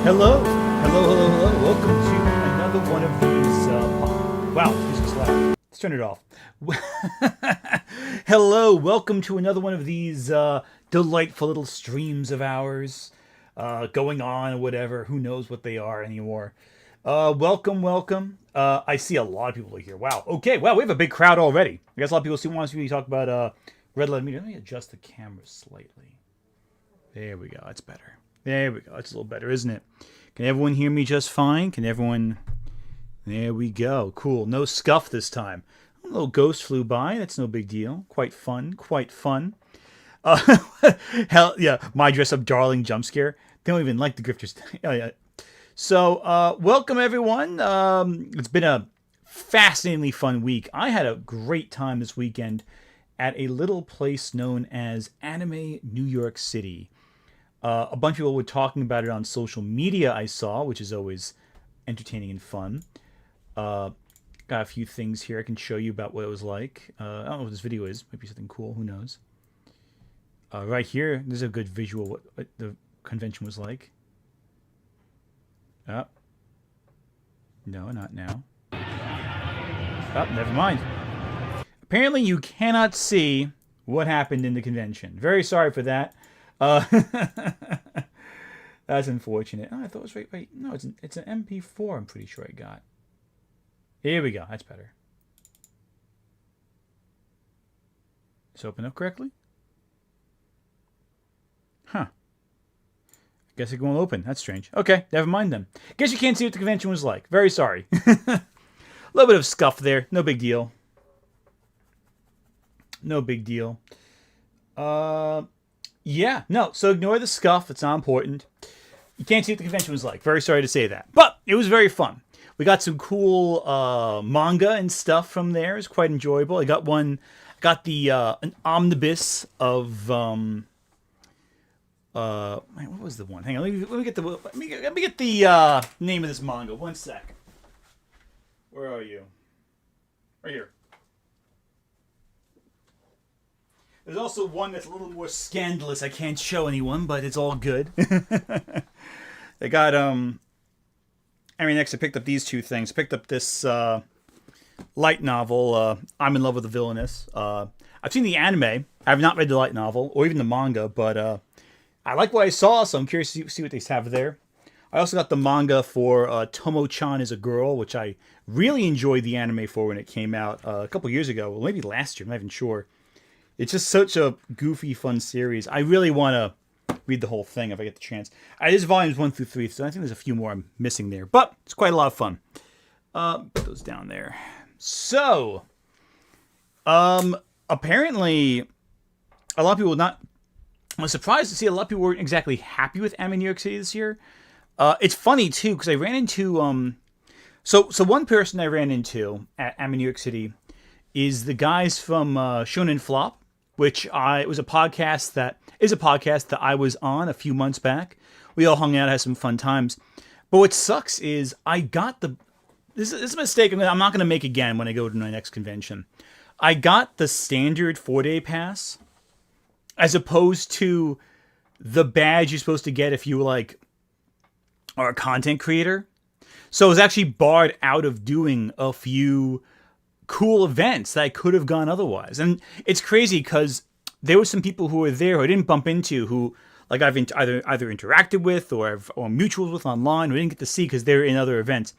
Hello, hello. Welcome to another one of these. Wow, this is loud. Let's turn it off. Hello, welcome to another one of these delightful little streams of ours, going on or whatever. Who knows what they are anymore? Welcome. I see a lot of people here. Wow. Okay. Wow, we have a big crowd already. I guess a lot of people want to see me talk about red letter media. Let me adjust the camera slightly. There we go. That's better. There we go. That's a little better, isn't it? Can everyone hear me just fine? Can everyone... There we go. Cool. No scuff this time. A little ghost flew by. That's no big deal. Quite fun. Hell, yeah. My dress-up darling jump scare. They don't even like the grifters. Oh, yeah. So, welcome, everyone. It's been a fascinatingly fun week. I had a great time this weekend at a little place known as AnimeNYC. A bunch of people were talking about it on social media, I saw, which is always entertaining and fun. Got a few things here I can show you about what it was like. I don't know what this video is. Maybe something cool. Who knows? Right here, there's a good visual what the convention was like. Oh. No, not now. Oh, never mind. Apparently, you cannot see what happened in the convention. Very sorry for that. That's unfortunate. Oh, I thought it was right. No, it's an MP4. I'm pretty sure I got. Here we go. That's better. It's open up correctly. Huh. I guess it won't open. That's strange. Okay, never mind then. Guess you can't see what the convention was like. Very sorry. A little bit of scuff there. No big deal. No big deal. Yeah, no, so ignore the scuff. It's not important. You can't see what the convention was like. Very sorry to say that. But it was very fun. We got some cool manga and stuff from there. It was quite enjoyable. I got an omnibus of... what was the one? Hang on, let me get the name of this manga. One sec. Where are you? Right here. There's also one that's a little more scandalous. I can't show anyone, but it's all good. I got, AnimeNYC, I picked up these two things. Picked up this light novel, I'm in Love with the Villainess. I've seen the anime. I have not read the light novel, or even the manga, but I like what I saw, so I'm curious to see what they have there. I also got the manga for Tomo-chan is a Girl, which I really enjoyed the anime for when it came out a couple years ago. Well, maybe last year, I'm not even sure. It's just such a goofy, fun series. I really want to read the whole thing if I get the chance. This is volumes 1 through 3, so I think there's a few more I'm missing there. But it's quite a lot of fun. Put those down there. So, apparently, a lot of people I was surprised to see a lot of people weren't exactly happy with AnimeNYC this year. It's funny, too, because I ran into... So one person I ran into at AnimeNYC is the guys from Shonen Flop, which was a podcast that I was on a few months back. We all hung out, had some fun times. But what sucks is I got this is a mistake I'm not going to make again when I go to my next convention. I got the standard 4-day pass as opposed to the badge you're supposed to get if you are a content creator. So I was actually barred out of doing a few cool events that I could have gone otherwise. And it's crazy because there were some people who were there who I didn't bump into, who I've either interacted with or mutuals with online, who I didn't get to see because they were in other events.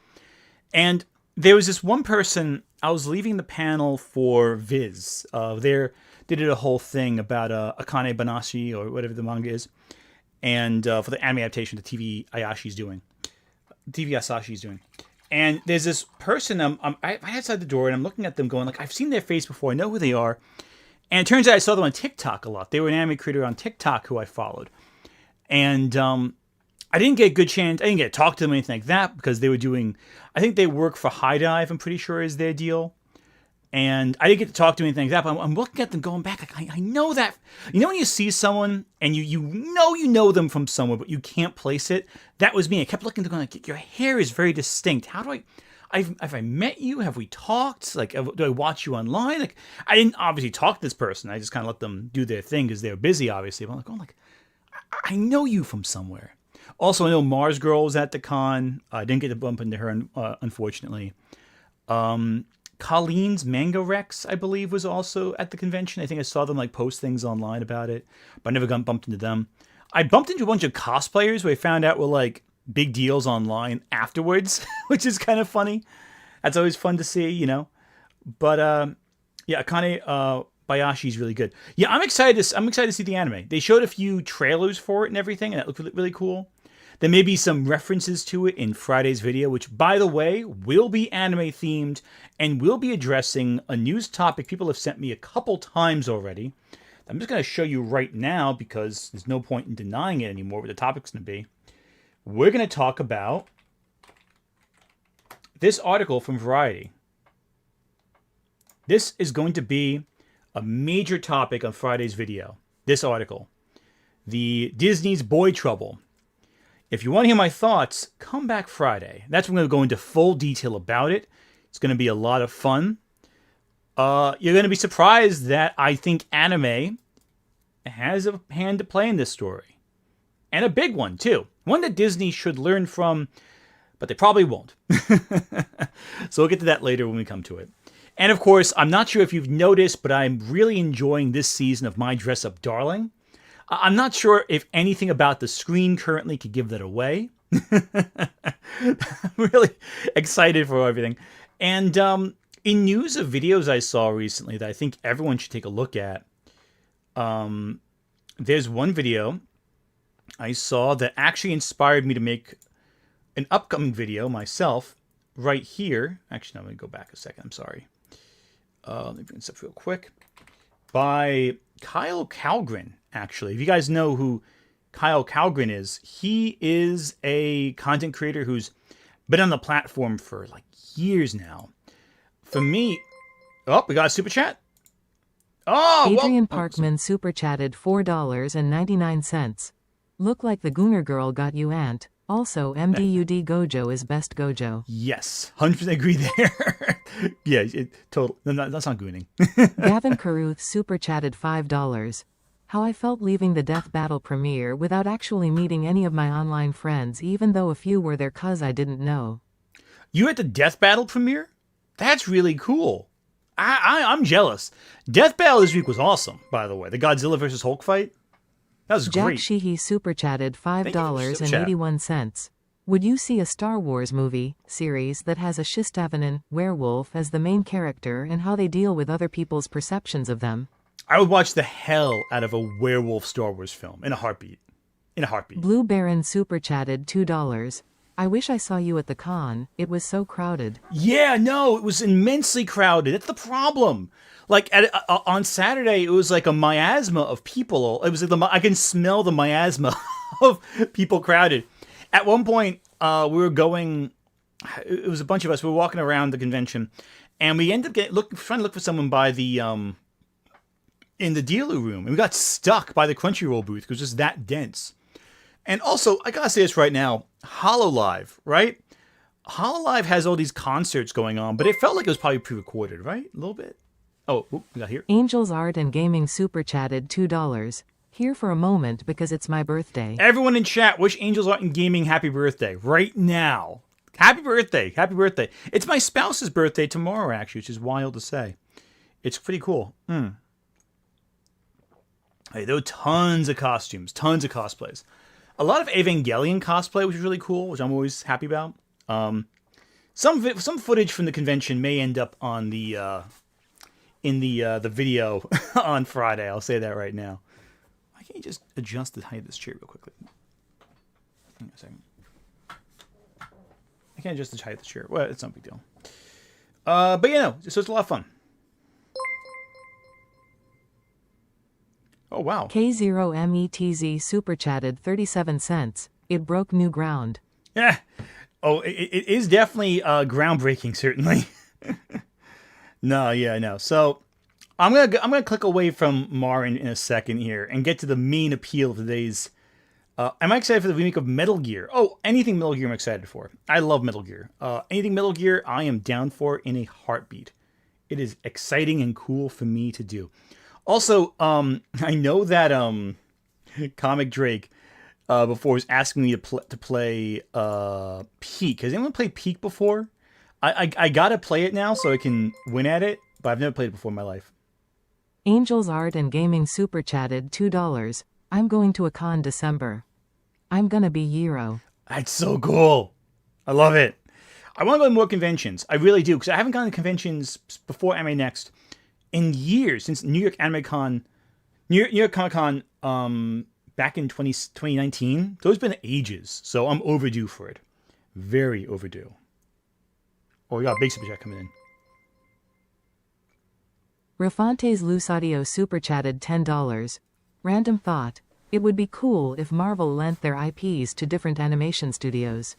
And there was this one person, I was leaving the panel for Viz. They did a whole thing about Akane Banashi, or whatever the manga is, and for the anime adaptation that TV Ayashi's doing. And there's this person, I'm outside the door, and I'm looking at them going, I've seen their face before, I know who they are. And it turns out I saw them on TikTok a lot. They were an anime creator on TikTok who I followed. And I didn't get a good chance, I didn't get to talk to them or anything like that, because they were doing, I think they work for High Dive, I'm pretty sure is their deal. And I didn't get to talk to them or anything like that, but I'm looking at them going back, I know that, when you see someone, and you know them from somewhere, but you can't place it? That was me. I kept looking, going, your hair is very distinct. How do have I met you? Have we talked? Do I watch you online? I didn't obviously talk to this person. I just kind of let them do their thing because they're busy, obviously. But I'm I know you from somewhere. Also, I know Mars Girl was at the con. I didn't get to bump into her, unfortunately. Colleen's Mango Rex, I believe, was also at the convention. I think I saw them like post things online about it, but I never got bumped into them. I bumped into a bunch of cosplayers who I found out were like big deals online afterwards, which is kind of funny. That's always fun to see, you know. But yeah, Akane Bayashi's really good. Yeah, I'm excited to see the anime. They showed a few trailers for it and everything, and that looked really, really cool. There may be some references to it in Friday's video, which, by the way, will be anime themed and will be addressing a news topic people have sent me a couple times already. I'm just going to show you right now because there's no point in denying it anymore what the topic's going to be. We're going to talk about this article from Variety. This is going to be a major topic on Friday's video. This article. The Disney's Boy Trouble. If you want to hear my thoughts, come back Friday. That's when I'm going to go into full detail about it. It's going to be a lot of fun. You're going to be surprised that I think anime has a hand to play in this story. And a big one, too. One that Disney should learn from, but they probably won't. So we'll get to that later when we come to it. And of course, I'm not sure if you've noticed, but I'm really enjoying this season of My Dress Up Darling. I'm not sure if anything about the screen currently could give that away. I'm really excited for everything. And in news of videos I saw recently that I think everyone should take a look at, there's one video I saw that actually inspired me to make an upcoming video myself right here. Actually, no, let me go back a second. I'm sorry. Let me bring this up real quick. By Kyle Calgren, actually. If you guys know who Kyle Calgren is, he is a content creator who's been on the platform for like years now. For me... Oh, we got a super chat. Oh, Adrian Parkman super chatted $4.99. Look like the Gooner girl got you, Ant. Also, MDUD Gojo is best Gojo. Yes, 100% agree there. Yeah, total. No, that's not gooning. Gavin Caruth super chatted $5. How I felt leaving the Death Battle premiere without actually meeting any of my online friends, even though a few were there cuz I didn't know. You at the Death Battle premiere? That's really cool. I'm jealous. Death Battle this week was awesome, by the way. The Godzilla vs. Hulk fight. That was Jack great. Sheehy super chatted $5.81. Would you see a Star Wars movie, series that has a Shistavanan werewolf as the main character and how they deal with other people's perceptions of them? I would watch the hell out of a werewolf Star Wars film in a heartbeat. In a heartbeat. Blue Baron super chatted $2. I wish I saw you at the con. It was so crowded. Yeah, no, it was immensely crowded. That's the problem. Like on Saturday, it was like a miasma of people. It was like I can smell the miasma of people crowded. At one point, we were going. It was a bunch of us. We were walking around the convention, and we ended up trying to look for someone by the in the dealer room, and we got stuck by the Crunchyroll booth because it was just that dense. And also, I gotta say this right now, HoloLive, right? HoloLive has all these concerts going on, but it felt like it was probably pre-recorded, right? A little bit. Oh, we got here. Angels Art and Gaming super chatted $2. Here for a moment because it's my birthday. Everyone in chat, wish Angels Art and Gaming happy birthday right now. Happy birthday. Happy birthday. It's my spouse's birthday tomorrow, actually, which is wild to say. It's pretty cool. Hey, there were tons of costumes, tons of cosplays. A lot of Evangelion cosplay, which is really cool, which I'm always happy about. Some footage from the convention may end up on the in the video on Friday. I'll say that right now. Why can't you just adjust the height of this chair real quickly? Hang on a second. I can't adjust the height of the chair. Well, it's not a big deal. But you know, so it's a lot of fun. Oh, wow. K0METZ super chatted 37 cents. It broke new ground. Yeah. Oh, it is definitely groundbreaking, certainly. No. So I'm gonna click away from Mar in a second here and get to the main appeal of today's. I'm excited for the remake of Metal Gear. Oh, anything Metal Gear I'm excited for. I love Metal Gear. Anything Metal Gear I am down for in a heartbeat. It is exciting and cool for me to do. Also, I know that Comic Drake before was asking me to play Peak. Has anyone played Peak before? I gotta play it now so I can win at it, but I've never played it before in my life. Angels Art and Gaming super chatted $2. I'm going to a con December. I'm gonna be Yero. That's so cool. I love it. I want to go to more conventions. I really do, because I haven't gone to conventions before AnimeNYC in years, since New York Comic Con back in 2019. So it's been ages. So I'm overdue for it. Very overdue. Oh, we got a big super chat coming in. Rafantes Lusadio super chatted $10. Random thought. It would be cool if Marvel lent their IPs to different animation studios.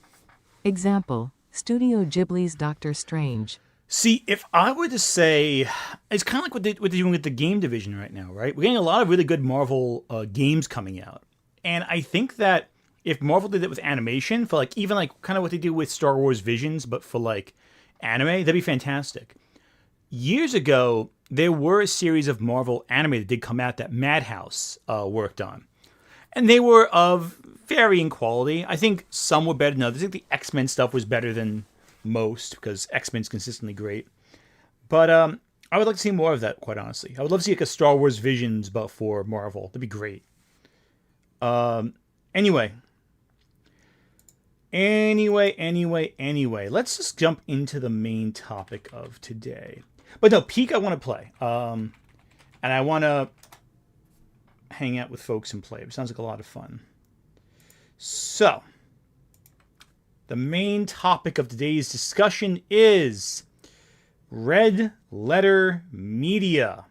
Example, Studio Ghibli's Doctor Strange. See, if I were to say, it's kind of like what they're doing with the game division right now, right? We're getting a lot of really good Marvel games coming out. And I think that if Marvel did it with animation, for like, even like kind of what they do with Star Wars Visions, but for like anime, that'd be fantastic. Years ago, there were a series of Marvel anime that did come out that Madhouse worked on. And they were of varying quality. I think some were better than others. I think the X-Men stuff was better than most, because X-Men's consistently great. But I would like to see more of that, quite honestly. I would love to see like a Star Wars Visions, but for Marvel. That'd be great. Anyway. Let's just jump into the main topic of today. But no, Peak I want to play. And I want to hang out with folks and play. It sounds like a lot of fun. So, the main topic of today's discussion is Red Letter Media.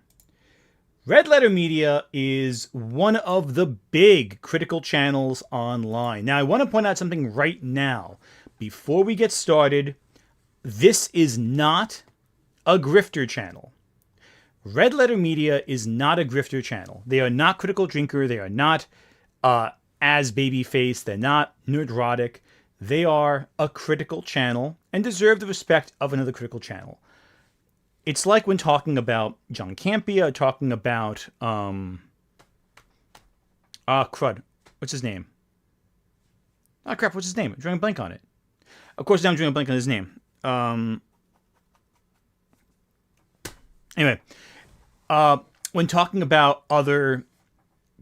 Red Letter Media is one of the big critical channels online. Now, I want to point out something right now. Before we get started, this is not a grifter channel. Red Letter Media is not a grifter channel. They are not Critical Drinker. They are not As Babyface. They're not Nerdrotic. They are a critical channel and deserve the respect of another critical channel. It's like when talking about John Campea, talking about crud. What's his name? Crap, what's his name? I'm drawing a blank on it. Of course, now I'm drawing a blank on his name. Anyway, when talking about other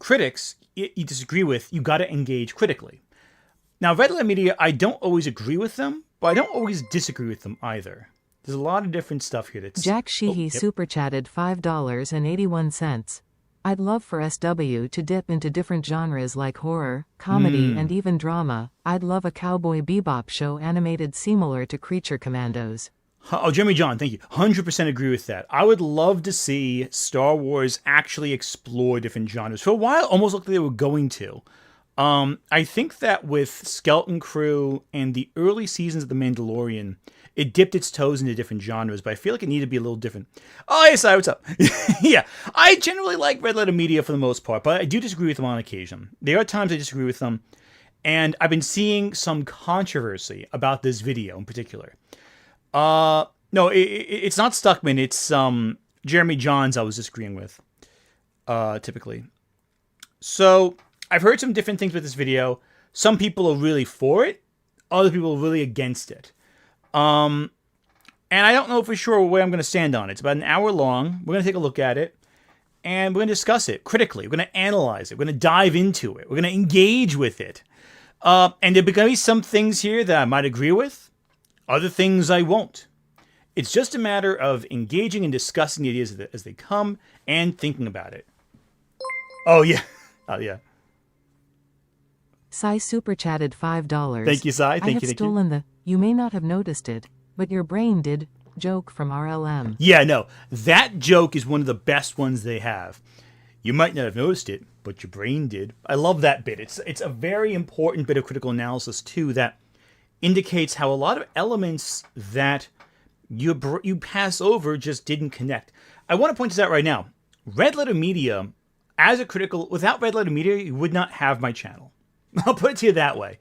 critics you disagree with, you got to engage critically. Now, Red Letter Media, I don't always agree with them, but I don't always disagree with them either. There's a lot of different stuff here that's... Jack Sheehy super chatted $5.81. I'd love for SW to dip into different genres like horror, comedy, and even drama. I'd love a Cowboy Bebop show animated similar to Creature Commandos. Oh, Jeremy John, thank you. 100% agree with that. I would love to see Star Wars actually explore different genres. For a while, almost looked like they were going to. I think that with Skeleton Crew and the early seasons of The Mandalorian, it dipped its toes into different genres, but I feel like it needed to be a little different. Oh, hey, Si, what's up? Yeah, I generally like Red Letter Media for the most part, but I do disagree with them on occasion. There are times I disagree with them, and I've been seeing some controversy about this video in particular. No, it's not Stuckman. It's Jeremy Johns I was disagreeing with, typically. So I've heard some different things with this video. Some people are really for it. Other people are really against it. And I don't know for sure where I'm going to stand on it. It's about an hour long. We're going to take a look at it. And we're going to discuss it critically. We're going to analyze it. We're going to dive into it. We're going to engage with it. And there are going to be some things here that I might agree with. Other things I won't. It's just a matter of engaging and discussing the ideas as they come and thinking about it. Oh, yeah. Oh, yeah. Sai super chatted $5. Thank you, Sai. I have stolen the, you may not have noticed it, but your brain did, joke from RLM. Yeah, no. That joke is one of the best ones they have. You might not have noticed it, but your brain did. I love that bit. It's a very important bit of critical analysis, too, that indicates how a lot of elements that you pass over just didn't connect. I want to point this out right now. Red Letter Media, as a critical, without Red Letter Media, you would not have my channel. I'll put it to you that way.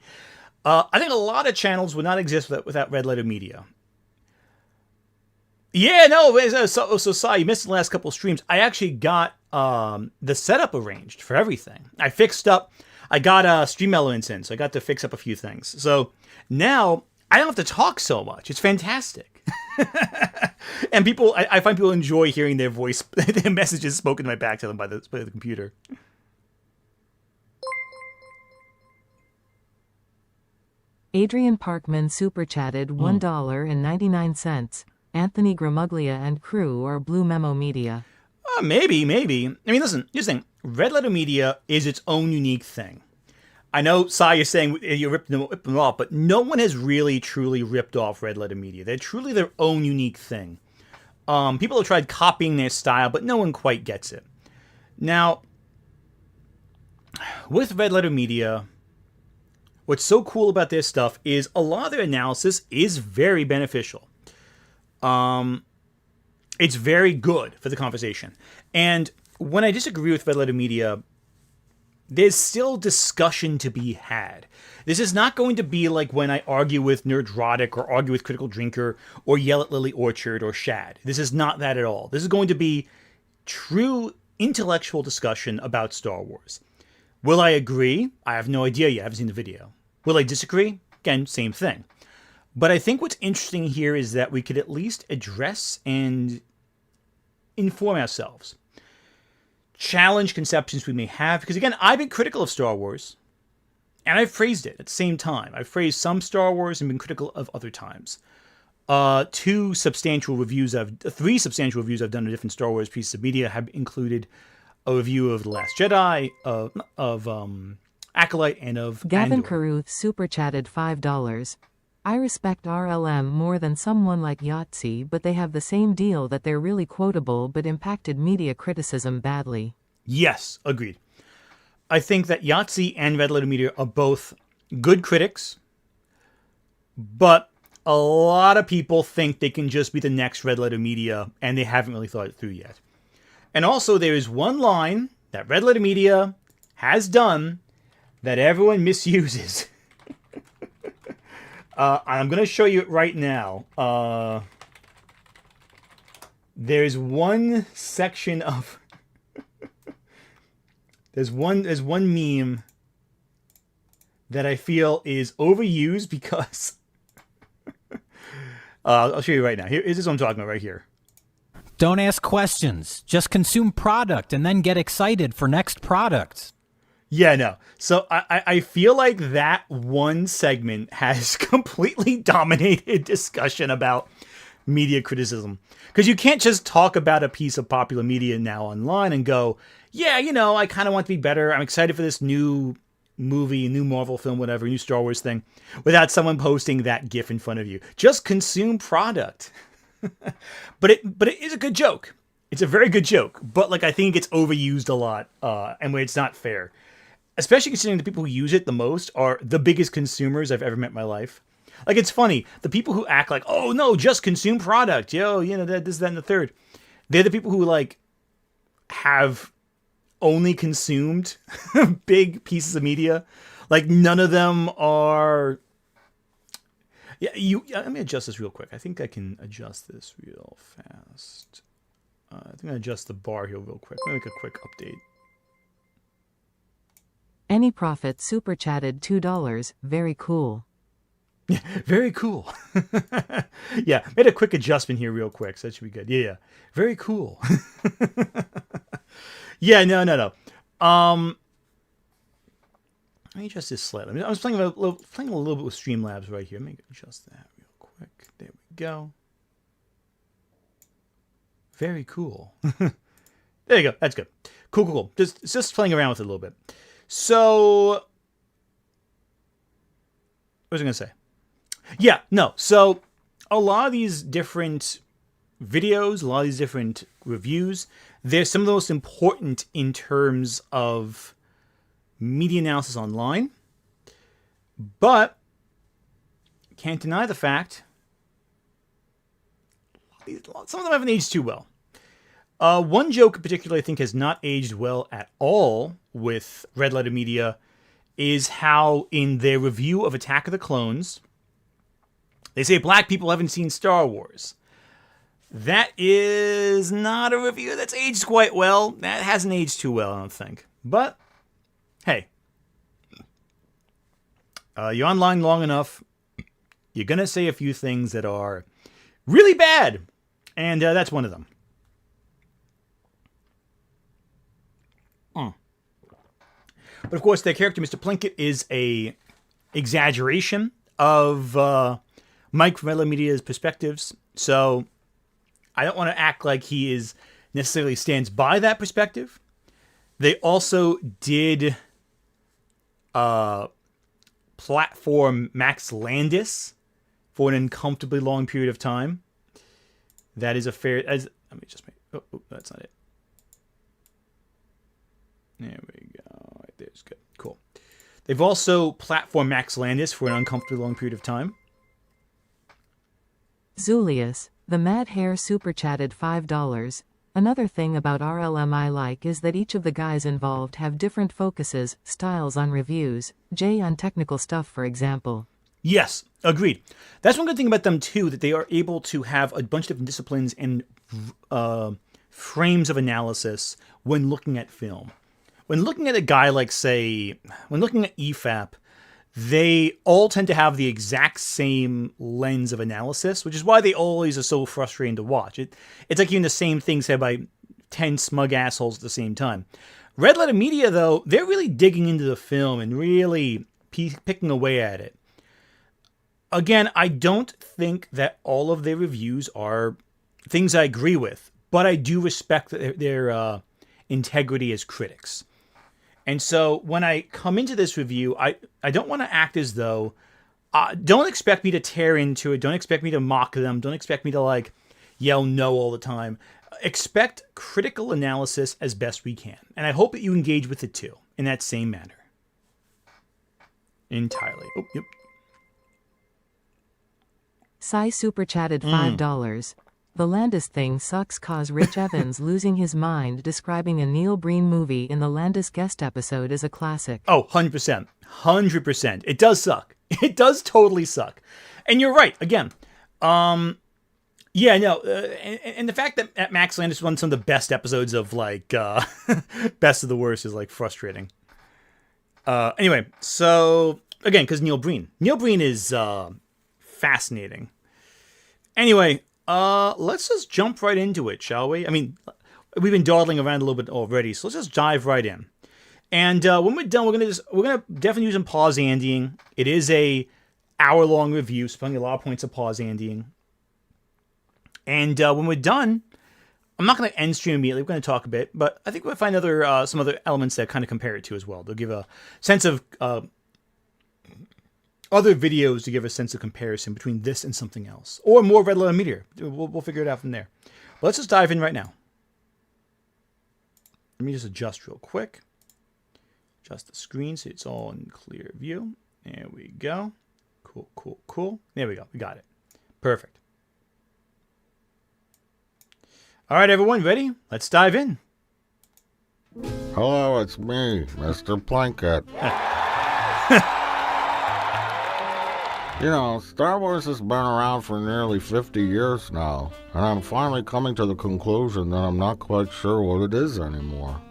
I think a lot of channels would not exist without Red Letter Media. Yeah, no, so Sai, you missed the last couple of streams. I actually got the setup arranged for everything. I I got Stream Elements in, so I got to fix up a few things. So now I don't have to talk so much. It's fantastic. And I find people enjoy hearing their voice, their messages spoken right back to them by the computer. Adrian Parkman super chatted $1.99. Anthony Gramuglia and crew are Blue Memo Media. Maybe. I mean, listen, here's the thing. Red Letter Media is its own unique thing. I know, Sai, you're saying you ripped them off, but no one has really, truly ripped off Red Letter Media. They're truly their own unique thing. People have tried copying their style, but no one quite gets it. Now, with Red Letter Media, what's so cool about their stuff is a lot of their analysis is very beneficial. It's very good for the conversation. And when I disagree with Red Letter Media, there's still discussion to be had. This is not going to be like when I argue with Nerdrotic or argue with Critical Drinker or yell at Lily Orchard or Shad. This is not that at all. This is going to be true intellectual discussion about Star Wars. Will I agree? I have no idea yet. I haven't seen the video. Will I disagree? Again, same thing. But I think what's interesting here is that we could at least address and inform ourselves. Challenge conceptions we may have. Because again, I've been critical of Star Wars. And I've praised it at the same time. I've praised some Star Wars and been critical of other times. 3 substantial reviews I've done of different Star Wars pieces of media have included a review of The Last Jedi, of Acolyte, and of Gavin Andor. Carruth super chatted $5. I respect RLM more than someone like Yahtzee, but they have the same deal that they're really quotable but impacted media criticism badly. Yes, agreed. I think that Yahtzee and Red Letter Media are both good critics, but a lot of people think they can just be the next Red Letter Media, and they haven't really thought it through yet. And also, there is one line that Red Letter Media has done that everyone misuses. I'm going to show you it right now. There's one section of... There's one meme that I feel is overused because... I'll show you right now. Here's what I'm talking about right here. Don't ask questions. Just consume product and then get excited for next product. Yeah, no. So I feel like that one segment has completely dominated discussion about media criticism. Because you can't just talk about a piece of popular media now online and go, yeah, you know, I kind of want to be better. I'm excited for this new movie, new Marvel film, whatever, new Star Wars thing, without someone posting that GIF in front of you. Just consume product. But it is a good joke. It's a very good joke. But like I think it gets overused a lot, and where it's not fair. Especially considering the people who use it the most are the biggest consumers I've ever met in my life. Like, it's funny. The people who act like, oh, no, just consume product. Yo, you know, this, that, and the third. They're the people who, like, have only consumed big pieces of media. Like, none of them are... Yeah, let me adjust this real quick. I think I can adjust this real fast. I think I'm going to adjust the bar here real quick. Let me make a quick update. Any Profit super chatted $2. Very cool. Yeah, very cool. Yeah, made a quick adjustment here real quick, so that should be good. Yeah. Very cool. Yeah, no. Let me adjust this slightly. I was playing a little bit with Streamlabs right here. Let me adjust that real quick. There we go. Very cool. There you go. That's good. Cool. Just playing around with it a little bit. So, what was I going to say? Yeah, no. So, a lot of these different videos, a lot of these different reviews, they're some of the most important in terms of media analysis online. But, can't deny the fact, some of them haven't aged too well. One joke in particular I think has not aged well at all with Red Letter Media is how in their review of Attack of the Clones, they say black people haven't seen Star Wars. That is not a review that's aged quite well. That hasn't aged too well, I don't think. But, hey, You're online long enough, you're going to say a few things that are really bad. And that's one of them. But of course, their character, Mr. Plinkett, is a exaggeration of Mike from RLM Media's perspectives. So I don't want to act like he is necessarily stands by that perspective. They also did platform Max Landis for an uncomfortably long period of time. That is a fair... let me just make... Oh, that's not it. There we go. Right there's good. Cool. They've also platformed Max Landis for an uncomfortably long period of time. Zulius, the Mad Hair super chatted $5. Another thing about RLM I like is that each of the guys involved have different focuses, styles on reviews, Jay on technical stuff for example. Yes, agreed. That's one good thing about them too, that they are able to have a bunch of different disciplines and frames of analysis when looking at film. When looking at a guy like, say, when looking at EFAP, they all tend to have the exact same lens of analysis, which is why they always are so frustrating to watch. It's like hearing the same thing said by 10 smug assholes at the same time. Red Letter Media, though, they're really digging into the film and really picking away at it. Again, I don't think that all of their reviews are things I agree with, but I do respect their integrity as critics. And so when I come into this review, I don't want to act as though... don't expect me to tear into it. Don't expect me to mock them. Don't expect me to, yell no all the time. Expect critical analysis as best we can. And I hope that you engage with it, too, in that same manner. Entirely. Oh, yep. Sai super chatted $5. The Landis thing sucks cause Rich Evans losing his mind describing a Neil Breen movie in the Landis guest episode is a classic. Oh, 100%. 100%. It does suck. It does totally suck. And you're right. Again, and the fact that Max Landis won some of the best episodes of, Best of the Worst is, frustrating. Anyway, so, again, because Neil Breen. Neil Breen is fascinating. Anyway, let's just jump right into it, shall we? I mean, we've been dawdling around a little bit already, so let's just dive right in. And when we're done, we're gonna definitely do some pause andying. It is a hour-long review, so plenty a lot of points of pause andying. And when we're done, I'm not going to end stream immediately. We're going to talk a bit, but I think we'll find some other elements that kind of compare it to as well. They'll give a sense of other videos to give a sense of comparison between this and something else, or more Red Letter Media. We'll figure it out from there. But let's just dive in right now. Let me just adjust real quick. Adjust the screen so it's all in clear view. There we go. Cool. There we go. We got it. Perfect. All right, everyone, ready? Let's dive in. Hello, it's me, Mr. Plinkett. Star Wars has been around for nearly 50 years now, and I'm finally coming to the conclusion that I'm not quite sure what it is anymore,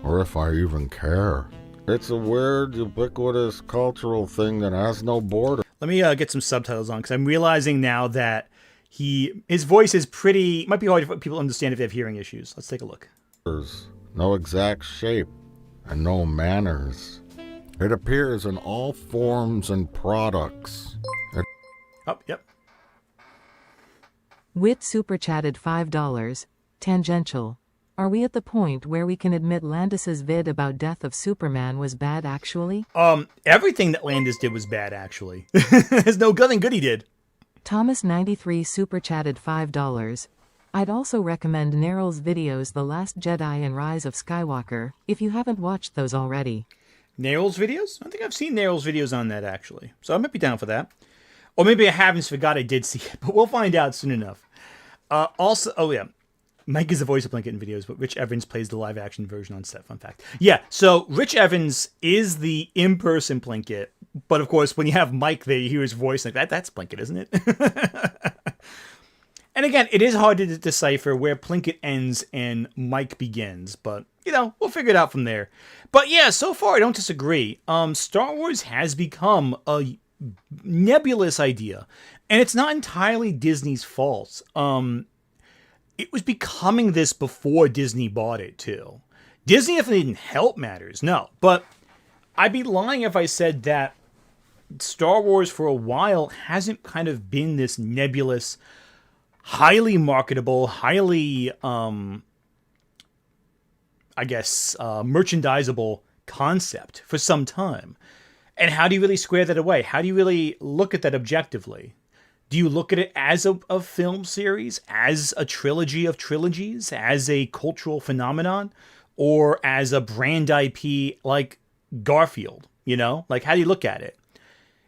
or if I even care. It's a weird, ubiquitous cultural thing that has no border. Let me get some subtitles on, because I'm realizing now that his voice is might be hard for people to understand if they have hearing issues. Let's take a look. There's no exact shape and no manners. It appears in all forms and products. Yep. Wit super chatted $5. Tangential. Are we at the point where we can admit Landis's vid about Death of Superman was bad actually? Everything that Landis did was bad actually. There's nothing good he did. Thomas93 super chatted $5. I'd also recommend Neryl's videos The Last Jedi and Rise of Skywalker, if you haven't watched those already. Neryl's videos? I don't think I've seen Neryl's videos on that, actually. So I might be down for that. Or maybe I haven't forgot I did see it, but we'll find out soon enough. Mike is the voice of Plinkett in videos, but Rich Evans plays the live-action version on set. Fun fact. Yeah, so Rich Evans is the in-person Plinkett, but of course, when you have Mike there, you hear his voice like that. That's Plinkett, isn't it? And again, it is hard to decipher where Plinkett ends and Mike begins, but, we'll figure it out from there. But yeah, so far I don't disagree. Star Wars has become a nebulous idea, and it's not entirely Disney's fault. It was becoming this before Disney bought it too. Disney definitely didn't help matters, no. But I'd be lying if I said that Star Wars for a while hasn't kind of been this nebulous, highly marketable, highly, merchandisable concept for some time. And how do you really square that away? How do you really look at that objectively? Do you look at it as a film series, as a trilogy of trilogies, as a cultural phenomenon, or as a brand IP like Garfield? Like, how do you look at it?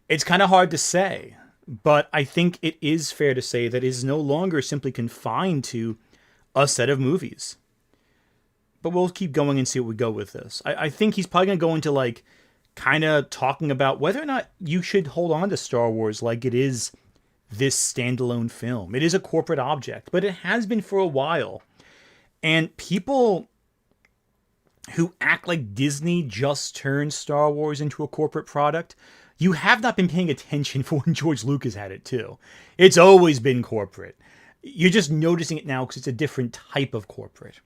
It's kind of hard to say, but I think it is fair to say that it is no longer simply confined to a set of movies. But we'll keep going and see what we go with this. I think he's probably going to go into, like, kind of talking about whether or not you should hold on to Star Wars like it is this standalone film. It is a corporate object, but it has been for a while. And people who act like Disney just turned Star Wars into a corporate product, you have not been paying attention for when George Lucas had it too. It's always been corporate. You're just noticing it now because it's a different type of corporate.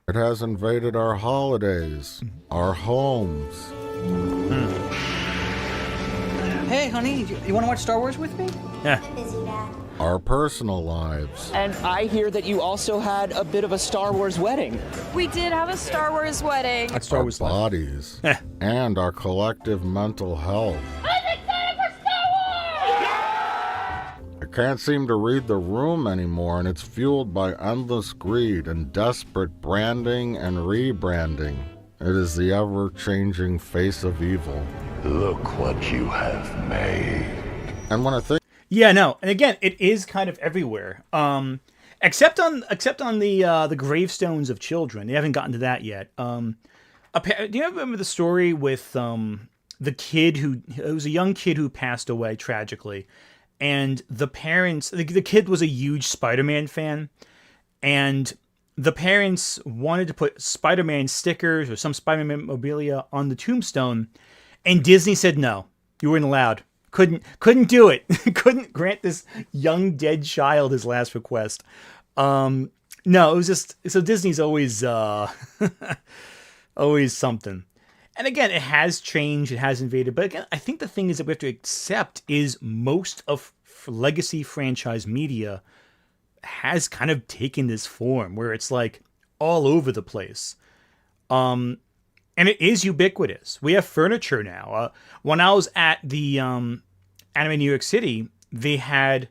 It has invaded our holidays, our homes. Hey, honey, you want to watch Star Wars with me? Yeah. Our personal lives. And I hear that you also had a bit of a Star Wars wedding. We did have a Star Wars wedding. That's Star Wars bodies. And our collective mental health. I'm excited for Star Wars! I can't seem to read the room anymore, and it's fueled by endless greed and desperate branding and rebranding. It is the ever-changing face of evil. Look what you have made. And when I think... Yeah, no. And again, it is kind of everywhere. Except on the gravestones of children. They haven't gotten to that yet. Do you remember the story with the kid it was a young kid who passed away tragically, and the parents, the kid was a huge Spider-Man fan, and the parents wanted to put Spider-Man stickers or some Spider-Man memorabilia on the tombstone, and Disney said no, you weren't allowed. Couldn't do it. Couldn't grant this young dead child his last request. No, it was just, so Disney's always always something. And again, it has changed, it has invaded, but again, I think the thing is that we have to accept is most of legacy franchise media has kind of taken this form where it's like all over the place. And it is ubiquitous. We have furniture now. When I was at the AnimeNYC City, they had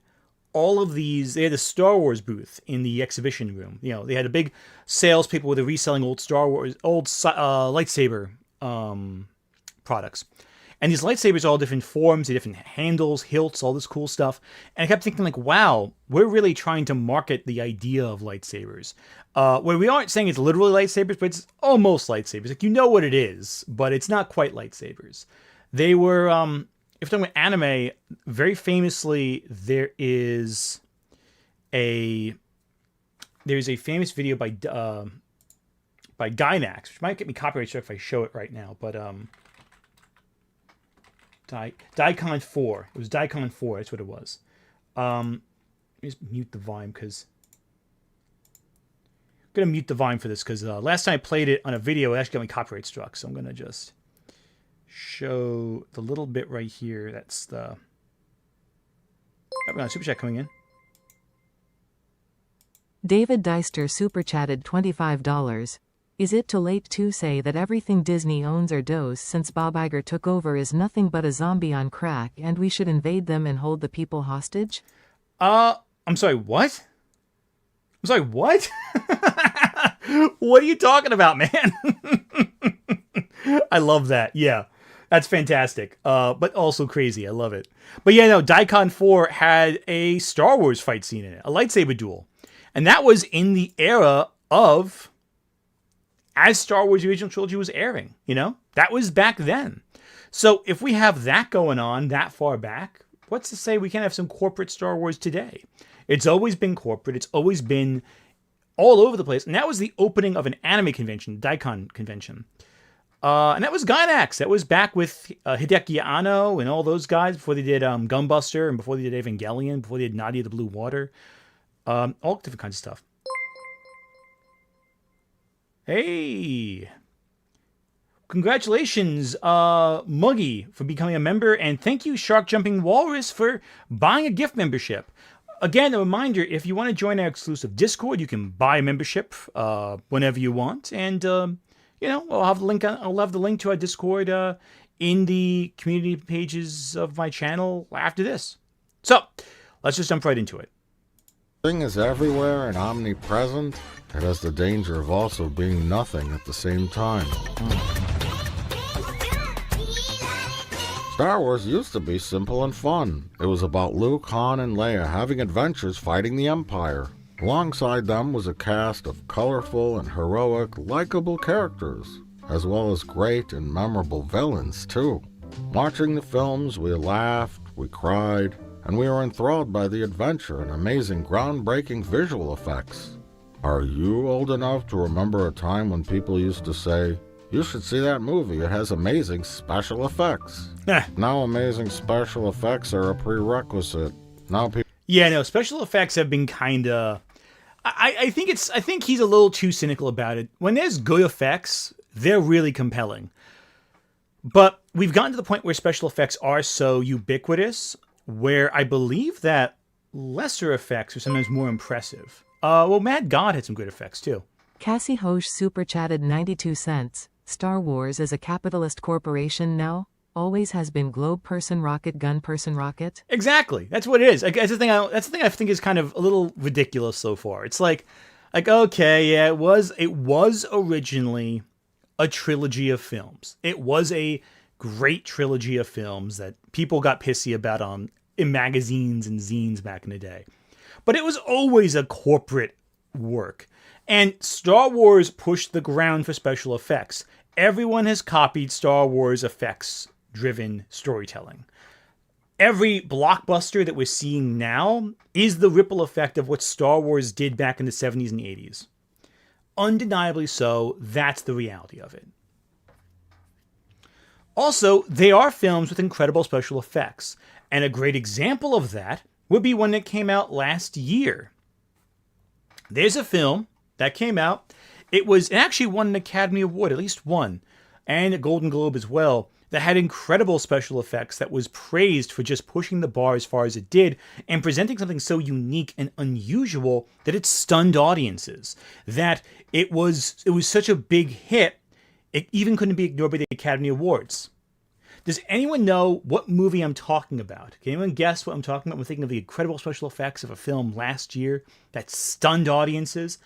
all of these. They had a Star Wars booth in the exhibition room. They had a big salespeople where they're reselling old Star Wars, lightsaber products. And these lightsabers are all different forms, different handles, hilts, all this cool stuff. And I kept thinking, like, wow, we're really trying to market the idea of lightsabers. Where we aren't saying it's literally lightsabers, but it's almost lightsabers. Like, you know what it is, but it's not quite lightsabers. They were, if you're talking about anime, very famously, there's a famous video by Gynax, which might get me copyright struck if I show it right now, but Daikon 4. It was Daikon 4. That's what it was. Let me just mute the volume because I'm gonna mute the volume for this because last time I played it on a video, it actually got me copyright struck. So I'm gonna just show the little bit right here. That's the super chat coming in. David Deister super chatted $25. Is it too late to say that everything Disney owns or does since Bob Iger took over is nothing but a zombie on crack and we should invade them and hold the people hostage? I'm sorry, what? I'm sorry, what? What are you talking about, man? I love that. Yeah, that's fantastic. But also crazy. I love it. But yeah, no, Daikon 4 had a Star Wars fight scene in it, a lightsaber duel. And that was in the era of... as Star Wars original trilogy was airing, that was back then. So if we have that going on that far back, what's to say we can't have some corporate Star Wars today? It's always been corporate. It's always been all over the place. And that was the opening of an anime convention, Daikon convention. And that was Gainax. That was back with Hideki Anno and all those guys before they did Gunbuster and before they did Evangelion, before they did Nadia the Blue Water. All different kinds of stuff. Hey! Congratulations, Muggy, for becoming a member, and thank you, Shark Jumping Walrus, for buying a gift membership. Again, a reminder, if you want to join our exclusive Discord, you can buy a membership whenever you want, and I'll have the link to our Discord in the community pages of my channel after this. So, let's just jump right into it. Thing is everywhere and omnipresent. It has the danger of also being nothing at the same time. Star Wars used to be simple and fun. It was about Luke, Han, and Leia having adventures fighting the Empire. Alongside them was a cast of colorful and heroic, likable characters, as well as great and memorable villains, too. Watching the films, we laughed, we cried, and we were enthralled by the adventure and amazing groundbreaking visual effects. Are you old enough to remember a time when people used to say, "You should see that movie, it has amazing special effects"? Now amazing special effects are a prerequisite. Now people... Yeah, no, special effects have been kinda... I think he's a little too cynical about it. When there's good effects, they're really compelling. But we've gotten to the point where special effects are so ubiquitous, where I believe that lesser effects are sometimes more impressive. Mad God had some good effects, too. Cassie Hosh super chatted 92 cents. Star Wars is a capitalist corporation now? Always has been globe person rocket, gun person rocket? Exactly. That's what it is. That's the thing I think is kind of a little ridiculous so far. It's like okay, yeah, it was originally a trilogy of films. It was a great trilogy of films that people got pissy about in magazines and zines back in the day. But it was always a corporate work. And Star Wars pushed the ground for special effects. Everyone has copied Star Wars effects-driven storytelling. Every blockbuster that we're seeing now is the ripple effect of what Star Wars did back in the 70s and 80s. Undeniably so, that's the reality of it. Also, they are films with incredible special effects, and a great example of that would be one that came out last year. There's a film that came out. It actually won an Academy Award, at least one, and a Golden Globe as well, that had incredible special effects that was praised for just pushing the bar as far as it did and presenting something so unique and unusual that it stunned audiences. That it was such a big hit, it even couldn't be ignored by the Academy Awards. Does anyone know what movie I'm talking about? Can anyone guess what I'm talking about? I'm thinking of the incredible special effects of a film last year that stunned audiences,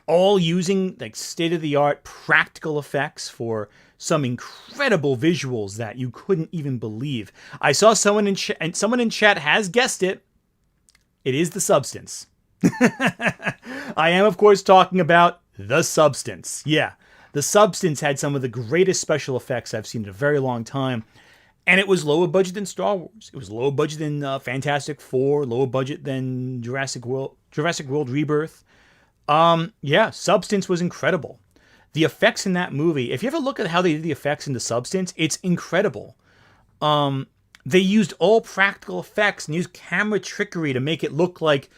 all using like state-of-the-art practical effects for some incredible visuals that you couldn't even believe. I saw someone in chat has guessed it. It is The Substance. I am, of course, talking about The Substance. Yeah, The Substance had some of the greatest special effects I've seen in a very long time. And it was lower budget than Star Wars. It was lower budget than Fantastic Four, lower budget than Jurassic World Rebirth. Substance was incredible. The effects in that movie, if you ever look at how they did the effects in The Substance, it's incredible. They used all practical effects and used camera trickery to make it look like,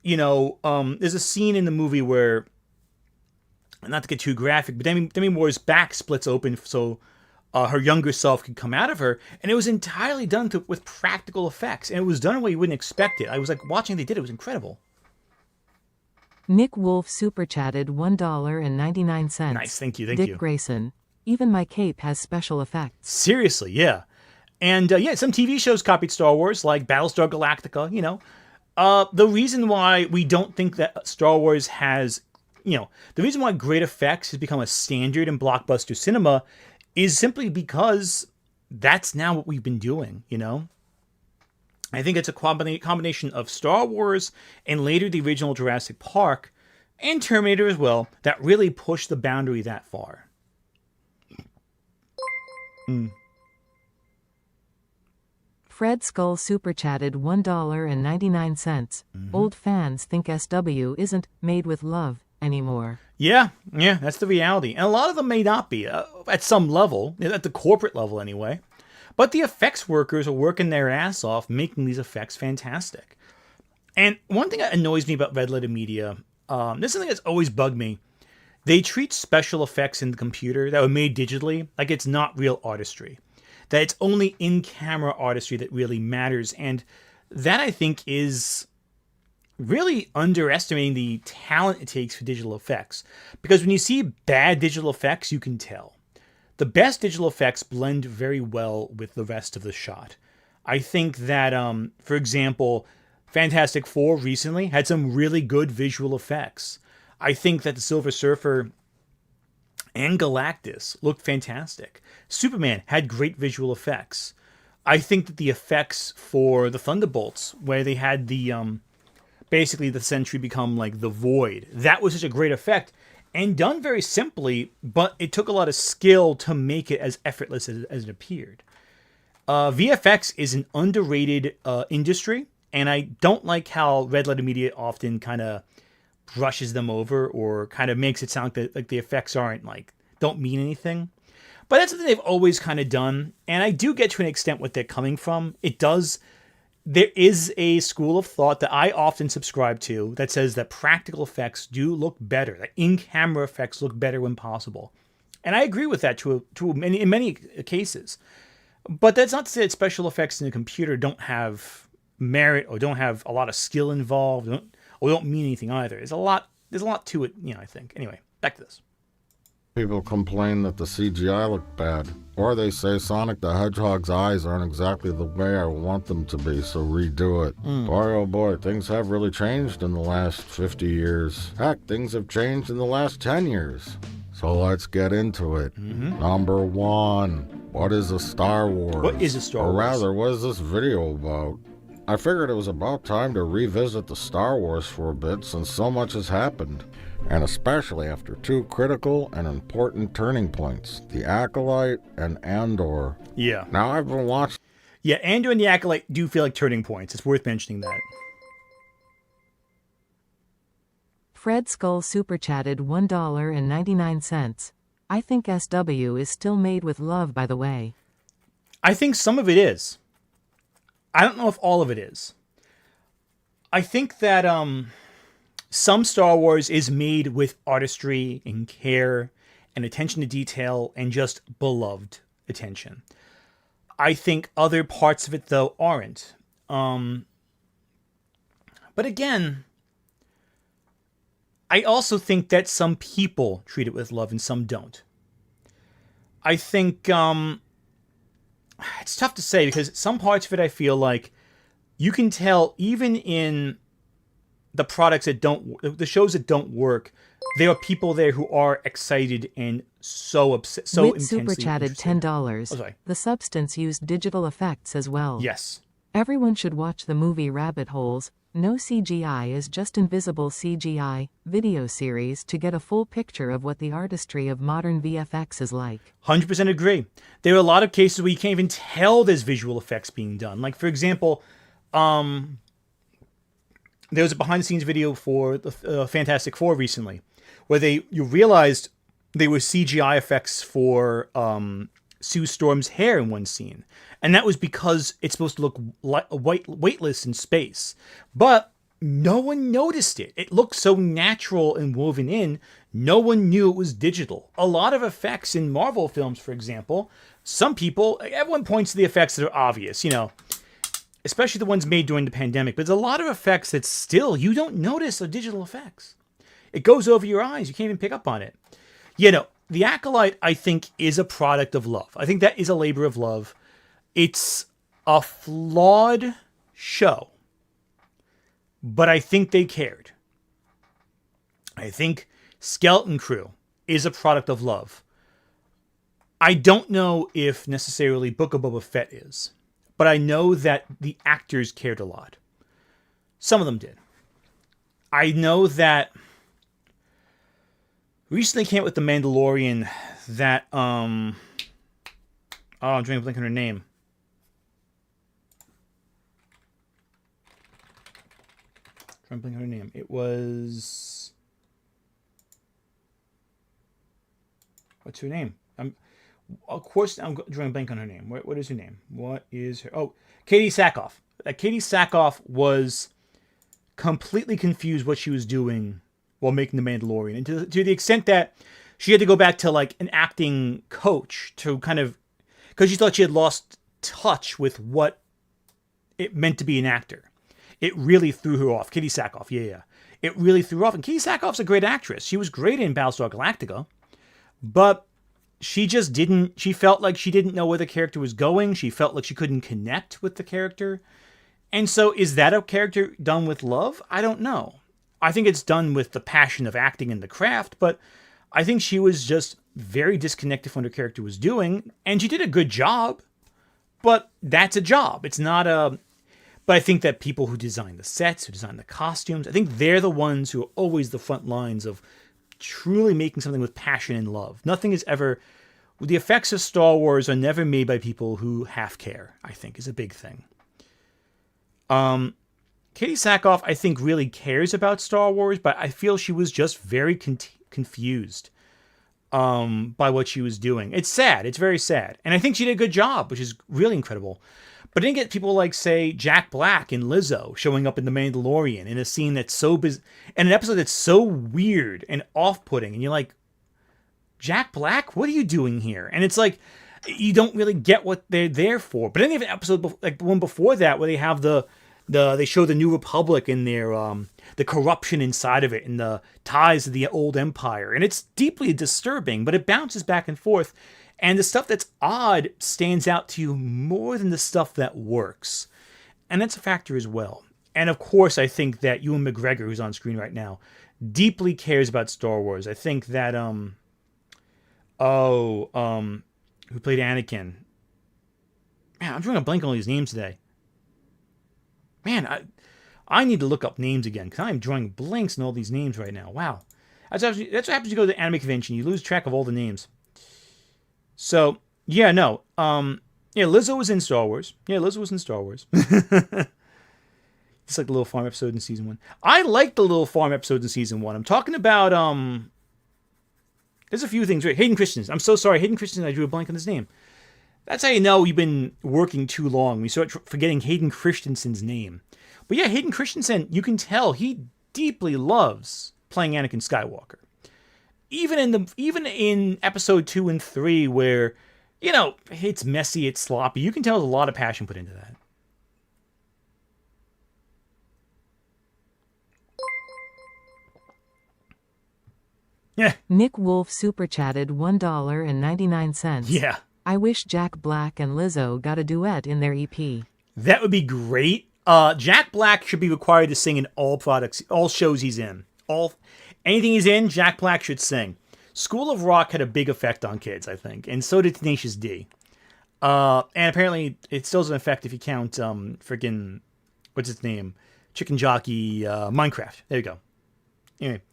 there's a scene in the movie where, not to get too graphic, but Demi Moore's back splits open so her younger self could come out of her, and it was entirely done with practical effects, and it was done in a way you wouldn't expect it. I was like watching they did it was incredible. Nick Wolf super chatted $1.99. Nice, thank you. Dick Grayson, even my cape has special effects. Seriously, yeah. And some TV shows copied Star Wars, like Battlestar Galactica, the reason why we don't think that Star Wars has, the reason why great effects has become a standard in blockbuster cinema is simply because that's now what we've been doing, I think it's a combination of Star Wars and later the original Jurassic Park and Terminator as well that really pushed the boundary that far. Fred Skull super chatted $1.99. Old fans think SW isn't made with love. anymore. Yeah, that's the reality. And a lot of them may not be, at some level, at the corporate level anyway. But the effects workers are working their ass off making these effects fantastic. And one thing that annoys me about red letter media, this is something that's always bugged me. They treat special effects in the computer that were made digitally like it's not real artistry. That it's only in-camera artistry that really matters. And that, I think, is really underestimating the talent it takes for digital effects. Because when you see bad digital effects, you can tell. The best digital effects blend very well with the rest of the shot. I think that, for example, Fantastic Four recently had some really good visual effects. I think that the Silver Surfer and Galactus looked fantastic. Superman had great visual effects. I think that the effects for the Thunderbolts, where they had the basically the Sentry become like the Void, that was such a great effect and done very simply, but it took a lot of skill to make it as effortless as it appeared. VFX is an underrated industry, and I don't like how red letter media often kind of brushes them over or kind of makes it sound like the effects don't mean anything. But that's something they've always kind of done, and I do get to an extent what they're coming from. There is a school of thought that I often subscribe to that says that practical effects do look better, that in-camera effects look better when possible. And I agree with that in many cases. But that's not to say that special effects in a computer don't have merit or don't have a lot of skill involved or don't mean anything either. There's a lot to it, I think. Anyway, back to this. People complain that the CGI looked bad, or they say Sonic the Hedgehog's eyes aren't exactly the way I want them to be, so redo it. Boy, oh boy, things have really changed in the last 50 years. Heck, things have changed in the last 10 years. So let's get into it. Number 1, what is a Star Wars? What is a Star Wars? Or rather, what is this video about? I figured it was about time to revisit the Star Wars for a bit since so much has happened. And especially after 2 critical and important turning points, the Acolyte and Andor. Yeah. Now I've been watching... Yeah, Andor and the Acolyte do feel like turning points. It's worth mentioning that. Fred Skull super chatted $1.99. I think SW is still made with love, by the way. I think some of it is. I don't know if all of it is. I think that some Star Wars is made with artistry and care and attention to detail and just beloved attention. I think other parts of it, though, aren't. But again, I also think that some people treat it with love and some don't. I think it's tough to say because some parts of it I feel like you can tell even in the products that the shows that don't work, there are people there who are excited and so upset, so Wit intensely super chatted interested. $10. Oh, sorry. The Substance used digital effects as well. Yes. Everyone should watch the movie Rabbit Holes, No CGI is Just Invisible CGI, video series to get a full picture of what the artistry of modern VFX is like. 100% agree. There are a lot of cases where you can't even tell there's visual effects being done. Like, for example, there was a behind-the-scenes video for the Fantastic Four recently, where you realized they were CGI effects for Sue Storm's hair in one scene, and that was because it's supposed to look weightless in space, but no one noticed it. It looked so natural and woven in. No one knew it was digital. A lot of effects in Marvel films, for example, everyone points to the effects that are obvious, especially the ones made during the pandemic. But there's a lot of effects that still you don't notice are digital effects. It goes over your eyes. You can't even pick up on it. The Acolyte, I think, is a product of love. I think that is a labor of love. It's a flawed show, but I think they cared. I think Skeleton Crew is a product of love. I don't know if necessarily Book of Boba Fett is, but I know that the actors cared a lot. Some of them did. I know that recently came out with The Mandalorian that, I'm trying to blink on her name. It was What's her name? Of course, I'm drawing a blank on her name. What is her name? What is her? Oh, Katie Sackhoff. Katie Sackhoff was completely confused what she was doing while making The Mandalorian, and to the extent that she had to go back to like an acting coach to kind of, because she thought she had lost touch with what it meant to be an actor. It really threw her off. Katie Sackhoff, yeah. It really threw her off. And Katie Sackhoff's a great actress. She was great in Battlestar Galactica, but she just didn't, she felt like she didn't know where the character was going. She felt like she couldn't connect with the character. And so is that a character done with love? I don't know. I think it's done with the passion of acting and the craft, but I think she was just very disconnected from what her character was doing, and she did a good job, but that's a job. It's not a... But I think that people who design the sets, who design the costumes, I think they're the ones who are always the front lines of truly making something with passion and love. Nothing is ever... The effects of Star Wars are never made by people who half care, I think, is a big thing. Katie Sackhoff, I think, really cares about Star Wars, but I feel she was just very confused by what she was doing. It's sad. It's very sad. And I think she did a good job, which is really incredible. But I didn't get people like, say, Jack Black and Lizzo showing up in The Mandalorian in a scene that's so busy, and an episode that's so weird and off-putting. And you're like, Jack Black, what are you doing here? And it's like, you don't really get what they're there for. But any of an episode, like the one before that, where they have they show the New Republic and their the corruption inside of it and the ties to the old empire. And it's deeply disturbing, but it bounces back and forth. And the stuff that's odd stands out to you more than the stuff that works. And that's a factor as well. And of course, I think that Ewan McGregor, who's on screen right now, deeply cares about Star Wars. I think that, who played Anakin? Man, I'm drawing a blank on all these names today. Man, I need to look up names again, because I'm drawing blanks on all these names right now. Wow. That's what happens when you go to the anime convention. You lose track of all the names. So, yeah, no. Lizzo was in Star Wars. Yeah, Lizzo was in Star Wars. It's like the Little Farm episode in season 1. I like the Little Farm episodes in season 1. I'm talking about, there's a few things. Right? Hayden Christensen. I'm so sorry. Hayden Christensen, I drew a blank on his name. That's how you know you've been working too long. We start forgetting Hayden Christensen's name. But yeah, Hayden Christensen, you can tell he deeply loves playing Anakin Skywalker. Even in episode 2 and 3, where, it's messy, it's sloppy, you can tell there's a lot of passion put into that. Yeah. Nick Wolf super chatted $1.99. Yeah. I wish Jack Black and Lizzo got a duet in their EP. That would be great. Jack Black should be required to sing in all shows he's in. Anything he's in, Jack Black should sing. School of Rock had a big effect on kids, I think, and so did Tenacious D. And apparently, it still has an effect if you count what's its name? Chicken Jockey, Minecraft. There you go. Anyway,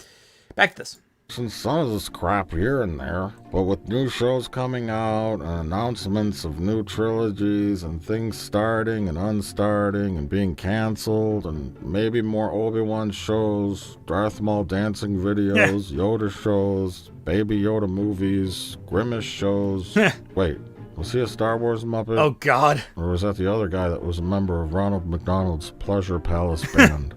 back to this. And some of this crap here and there, but with new shows coming out and announcements of new trilogies and things starting and unstarting and being canceled and maybe more Obi-Wan shows, Darth Maul dancing videos, Yoda shows, Baby Yoda movies, Grimace shows. Wait, was he a Star Wars Muppet? Oh, God. Or was that the other guy that was a member of Ronald McDonald's Pleasure Palace Band?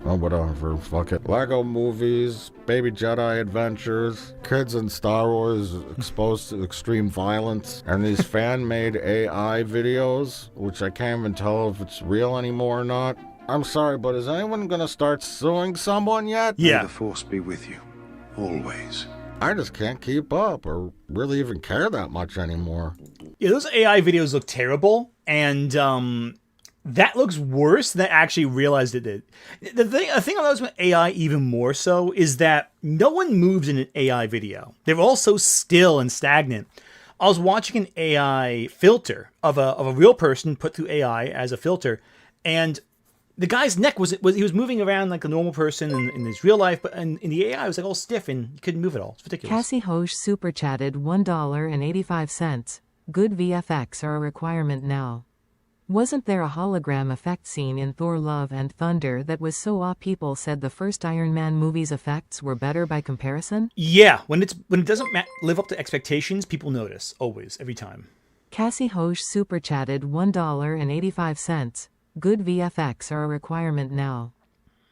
Oh, whatever, fuck it. Lego movies, Baby Jedi adventures, kids in Star Wars exposed to extreme violence, and these fan-made AI videos, which I can't even tell if it's real anymore or not. I'm sorry, but is anyone gonna start suing someone yet? Yeah. May the Force be with you, always. I just can't keep up or really even care that much anymore. Yeah, those AI videos look terrible, and that looks worse than I actually realized it did. The thing I noticed with AI even more so is that no one moves in an AI video. They're all so still and stagnant. I was watching an AI filter of a real person put through AI as a filter, and the guy's neck was he was moving around like a normal person in his real life, but in the AI it was like all stiff and you couldn't move at all. It's ridiculous. Cassie Hosh super chatted $1.85. Good VFX are a requirement now. Wasn't there a hologram effect scene in Thor Love and Thunder that was so awe people said the first Iron Man movie's effects were better by comparison? Yeah, when it doesn't live up to expectations, people notice. Always, every time. Cassie Hoche super chatted $1.85. Good VFX are a requirement now.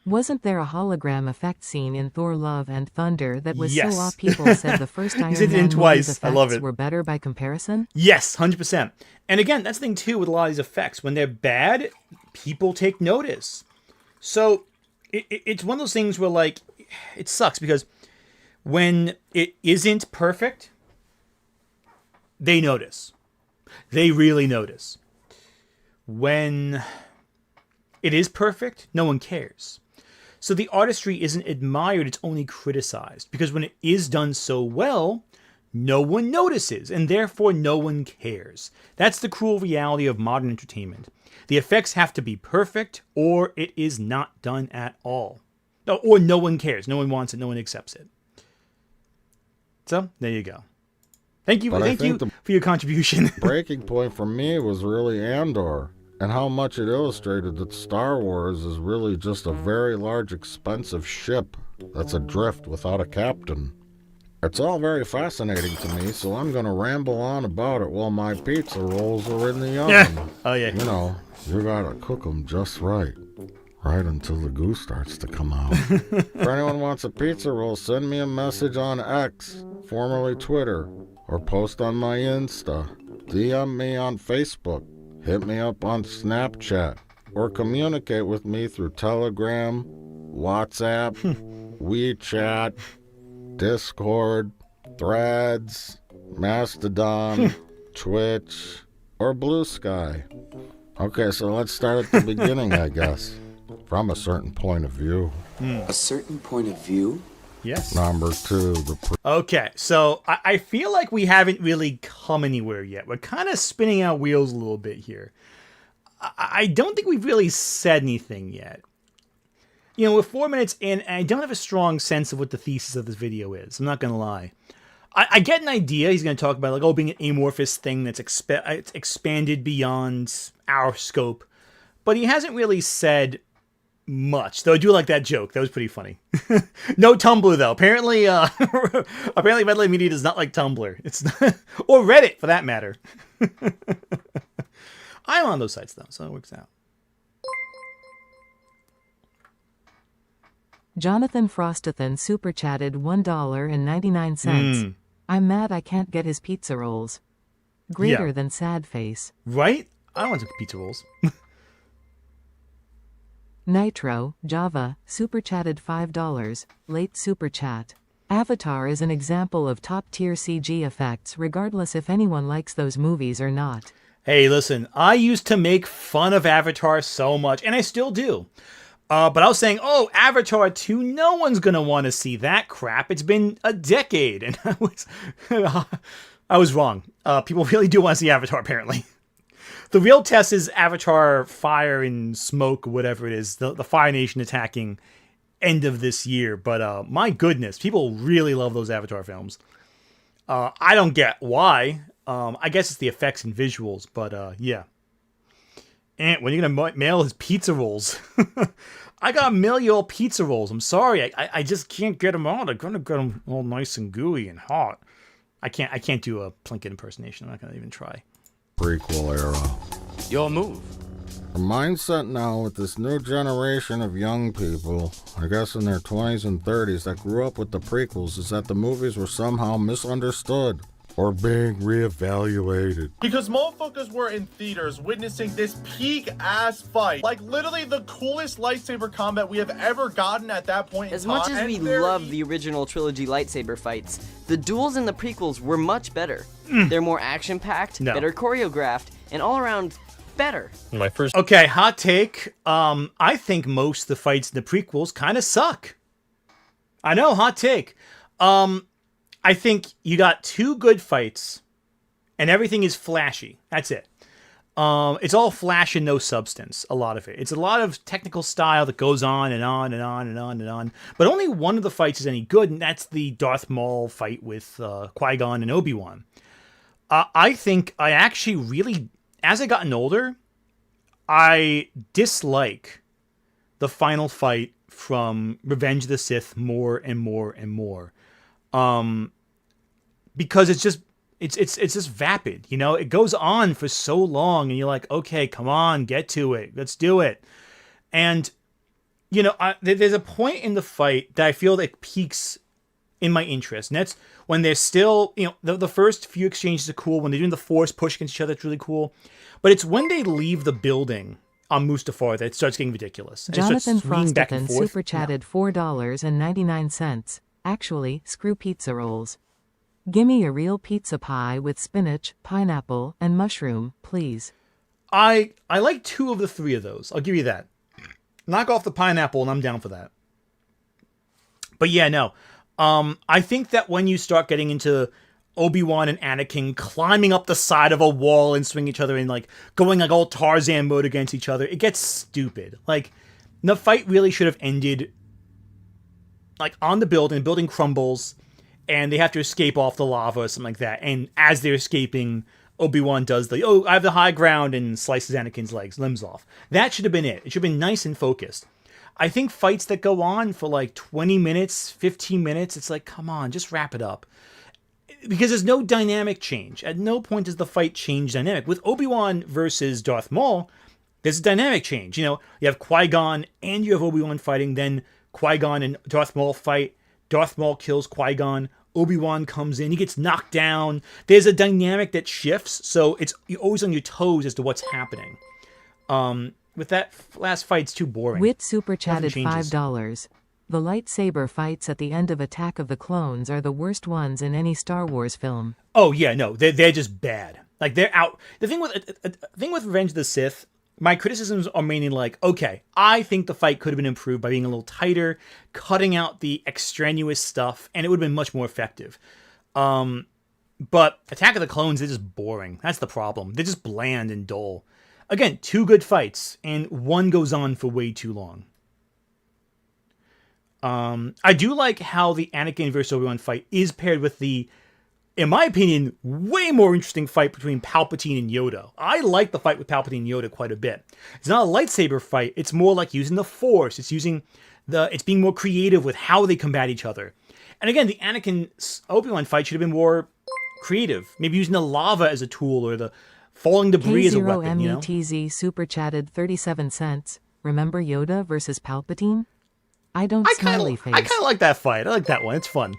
Wasn't there a hologram effect scene in Thor Love and Thunder that was so awe people said the first Iron Man movie's effects were better by comparison? Yes, 100%. And again, that's the thing too with a lot of these effects. When they're bad, people take notice. So it's one of those things where, like, it sucks because when it isn't perfect, they notice. They really notice. When it is perfect, no one cares. So the artistry isn't admired, it's only criticized. Because when it is done so well, no one notices, and therefore no one cares. That's the cruel reality of modern entertainment. The effects have to be perfect, or it is not done at all. Or no one cares, no one wants it, no one accepts it. So, there you go. Thank you for your contribution. Breaking point for me was really Andor, and how much it illustrated that Star Wars is really just a very large, expensive ship that's adrift without a captain. It's all very fascinating to me, so I'm going to ramble on about it while my pizza rolls are in the oven. Yeah. Oh, yeah. You know, you got to cook them just right. Right until the goo starts to come out. If anyone wants a pizza roll, send me a message on X, formerly Twitter, or post on my Insta. DM me on Facebook. Hit me up on Snapchat. Or communicate with me through Telegram, WhatsApp, WeChat, Discord, Threads, Mastodon, Twitch, or Blue Sky. Okay, so let's start at the beginning, I guess. From a certain point of view. A certain point of view? Yes. Number 2, Okay, so I feel like we haven't really come anywhere yet. We're kind of spinning our wheels a little bit here. I don't think we've really said anything yet. You know, we're 4 minutes in, and I don't have a strong sense of what the thesis of this video is. I'm not going to lie. I get an idea. He's going to talk about, like, being an amorphous thing that's it's expanded beyond our scope. But he hasn't really said much, though I do like that joke. That was pretty funny. No Tumblr, though. Apparently, apparently Red Light Media does not like Tumblr. It's not, or Reddit, for that matter. I'm on those sites, though, so it works out. Jonathan Frostathan super chatted $1.99. I'm mad I can't get his pizza rolls. Greater than sad face. Right? I want some pizza rolls. Nitro, Java, super chatted $5. Late super chat. Avatar is an example of top-tier CG effects regardless if anyone likes those movies or not. Hey, listen, I used to make fun of Avatar so much, and I still do. But I was saying, oh, Avatar 2, no one's going to want to see that crap. It's been a decade, and I was wrong. People really do want to see Avatar, apparently. The real test is Avatar Fire and Smoke, whatever it is, the Fire Nation attacking end of this year. But my goodness, people really love those Avatar films. I don't get why. I guess it's the effects and visuals, but yeah. And when are you going to mail his pizza rolls? I got to mail you all pizza rolls. I'm sorry. I just can't get them out. I'm going to get them all nice and gooey and hot. I can't do a Plinkett impersonation. I'm not going to even try. Prequel era. Your move. The mindset now with this new generation of young people, I guess in their 20s and 30s, that grew up with the prequels is that the movies were somehow misunderstood or being reevaluated. Because motherfuckers were in theaters witnessing this peak-ass fight. Like, literally the coolest lightsaber combat we have ever gotten at that point in As time. much as we love the original trilogy lightsaber fights, the duels in the prequels were much better. They're more action-packed, better choreographed, and all around better. Okay, hot take. I think most of the fights in the prequels kind of suck. I know, hot take. I think you got 2 good fights, and everything is flashy. That's it. It's all flash and no substance, a lot of it. It's a lot of technical style that goes on and on and on and on and on. But only one of the fights is any good, and that's the Darth Maul fight with Qui-Gon and Obi-Wan. I think I actually really, as I gotten older, I dislike the final fight from Revenge of the Sith more and more and more. Because it's just vapid, you know? It goes on for so long and you're like, okay, come on, get to it. Let's do it. And, you know, there's a point in the fight that I feel like peaks in my interest. And that's when they're still, you know, the first few exchanges are cool. When they're doing the Force push against each other, it's really cool. But it's when they leave the building on Mustafar that it starts getting ridiculous. And Jonathan it starts swinging back and Frostithan forth. super chatted $4.99. Actually, screw pizza rolls. Gimme a real pizza pie with spinach, pineapple, and mushroom, please. I like 2 of the 3 of those. I'll give you that. Knock off the pineapple and I'm down for that. But yeah, no. I think that when you start getting into Obi-Wan and Anakin climbing up the side of a wall and swinging each other and like going like all Tarzan mode against each other, it gets stupid. Like the fight really should have ended like on the building crumbles and they have to escape off the lava or something like that. And as they're escaping, Obi-Wan does the, oh, I have the high ground and slices Anakin's limbs off. That should have been it. It should have been nice and focused. I think fights that go on for like 20 minutes, 15 minutes, it's like, come on, just wrap it up. Because there's no dynamic change. At no point does the fight change dynamic. With Obi-Wan versus Darth Maul, there's a dynamic change. You know, you have Qui-Gon and you have Obi-Wan fighting, then Qui-Gon and Darth Maul fight. Darth Maul kills Qui-Gon. Obi-Wan comes in. He gets knocked down. There's a dynamic that shifts, so you're always on your toes as to what's happening. With that last fight, it's too boring. Wit super chatted $5. The lightsaber fights at the end of Attack of the Clones are the worst ones in any Star Wars film. Oh yeah, no, they're just bad. Like they're out. The thing with Revenge of the Sith, my criticisms are mainly like, okay, I think the fight could have been improved by being a little tighter, cutting out the extraneous stuff, and it would have been much more effective. But Attack of the Clones, they're just boring. That's the problem. They're just bland and dull. Again, 2 good fights, and one goes on for way too long. I do like how the Anakin versus Obi-Wan fight is paired with the, in my opinion, way more interesting fight between Palpatine and Yoda. I like the fight with Palpatine and Yoda quite a bit. It's not a lightsaber fight. It's more like using the Force. It's being more creative with how they combat each other. And again, the Anakin Obi-Wan fight should have been more creative. Maybe using the lava as a tool or the falling debris as a weapon, you know? K0METZ super chatted 37 cents. Remember Yoda versus Palpatine? I smiley face. I kind of like that fight. I like that one. It's fun.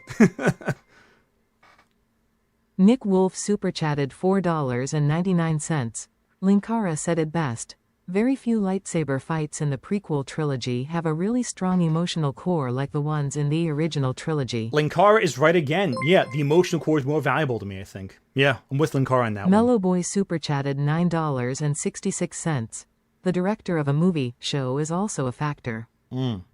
Nick Wolf super chatted $4.99. Linkara said it best. Very few lightsaber fights in the prequel trilogy have a really strong emotional core like the ones in the original trilogy. Linkara is right again. Yeah, the emotional core is more valuable to me, I think. Yeah, I'm with Linkara on that one. Mellow Boy super chatted $9.66. The director of a movie show is also a factor.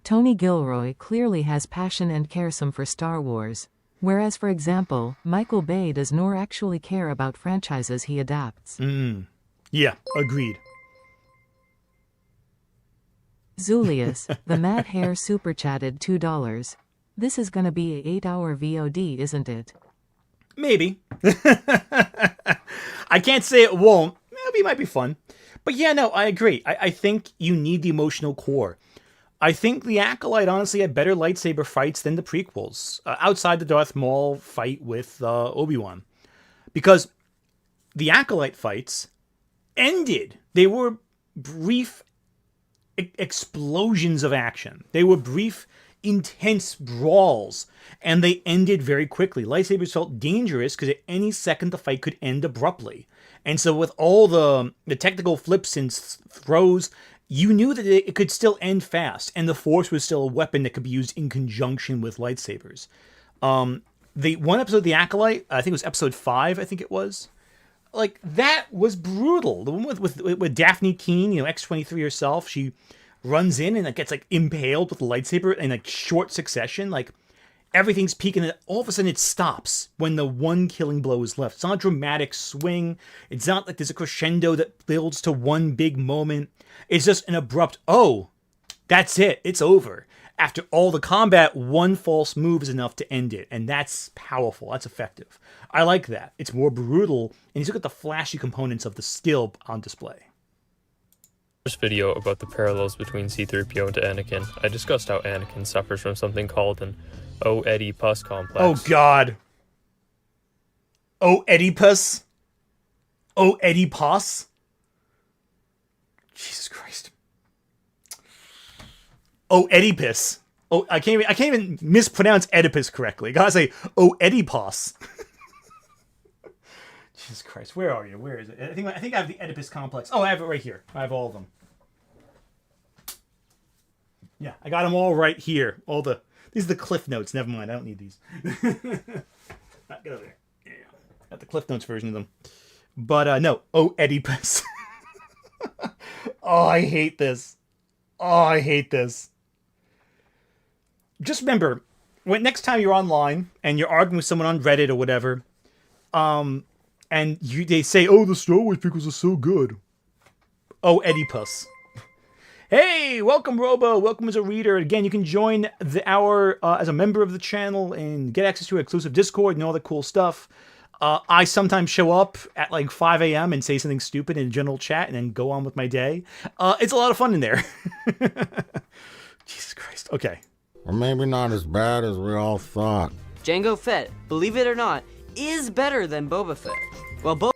Tony Gilroy clearly has passion and caresome for Star Wars. Whereas, for example, Michael Bay does nor actually care about franchises he adapts. Yeah, agreed. Zulius, the Mad Hair super chatted $2. This is gonna be a 8-hour VOD, isn't it? Maybe. I can't say it won't. Maybe it might be fun. But yeah, no, I agree. I think you need the emotional core. I think the Acolyte honestly had better lightsaber fights than the prequels, outside the Darth Maul fight with Obi-Wan. Because the Acolyte fights ended. They were brief explosions of action. They were brief, intense brawls, and they ended very quickly. Lightsabers felt dangerous because at any second the fight could end abruptly. And so with all the technical flips and throws, you knew that it could still end fast, and the Force was still a weapon that could be used in conjunction with lightsabers. The one episode of The Acolyte, I think it was episode 5, I think it was, like, that was brutal. The one with Daphne Keene, you know, X-23 herself, she runs in and like, gets like impaled with a lightsaber in like short succession, like everything's peaking, and all of a sudden it stops when the one killing blow is left. It's not a dramatic swing. It's not like there's a crescendo that builds to one big moment. It's just an abrupt, oh, that's it. It's over. After all the combat, one false move is enough to end it. And that's powerful. That's effective. I like that. It's more brutal. And you look at the flashy components of the skill on display. First video about the parallels between C-3PO and Anakin, I discussed how Anakin suffers from something called an Oedipus complex. Oh God. Oedipus? Oedipus? Jesus Christ. Oedipus. Oh, I can't even mispronounce Oedipus correctly. Gotta say Oedipus. Jesus Christ, where are you? Where is it? I think I have the Oedipus complex. Oh, I have it right here. I have all of them. Yeah, I got them all right here. These are the Cliff Notes. Never mind, I don't need these. Get over there. Yeah, got the Cliff Notes version of them. But no, Oedipus. Oh, I hate this. Oh, I hate this. Just remember, next time you're online and you're arguing with someone on Reddit or whatever, and they say, "Oh, the Star Wars prequels are so good." Oh, Oedipus. Hey, welcome, Robo. Welcome as a reader. Again, you can join our as a member of the channel and get access to our exclusive Discord and all that cool stuff. I sometimes show up at like 5 a.m. and say something stupid in general chat and then go on with my day. It's a lot of fun in there. Jesus Christ. Okay. Or maybe not as bad as we all thought. Jango Fett, believe it or not, is better than Boba Fett. Well,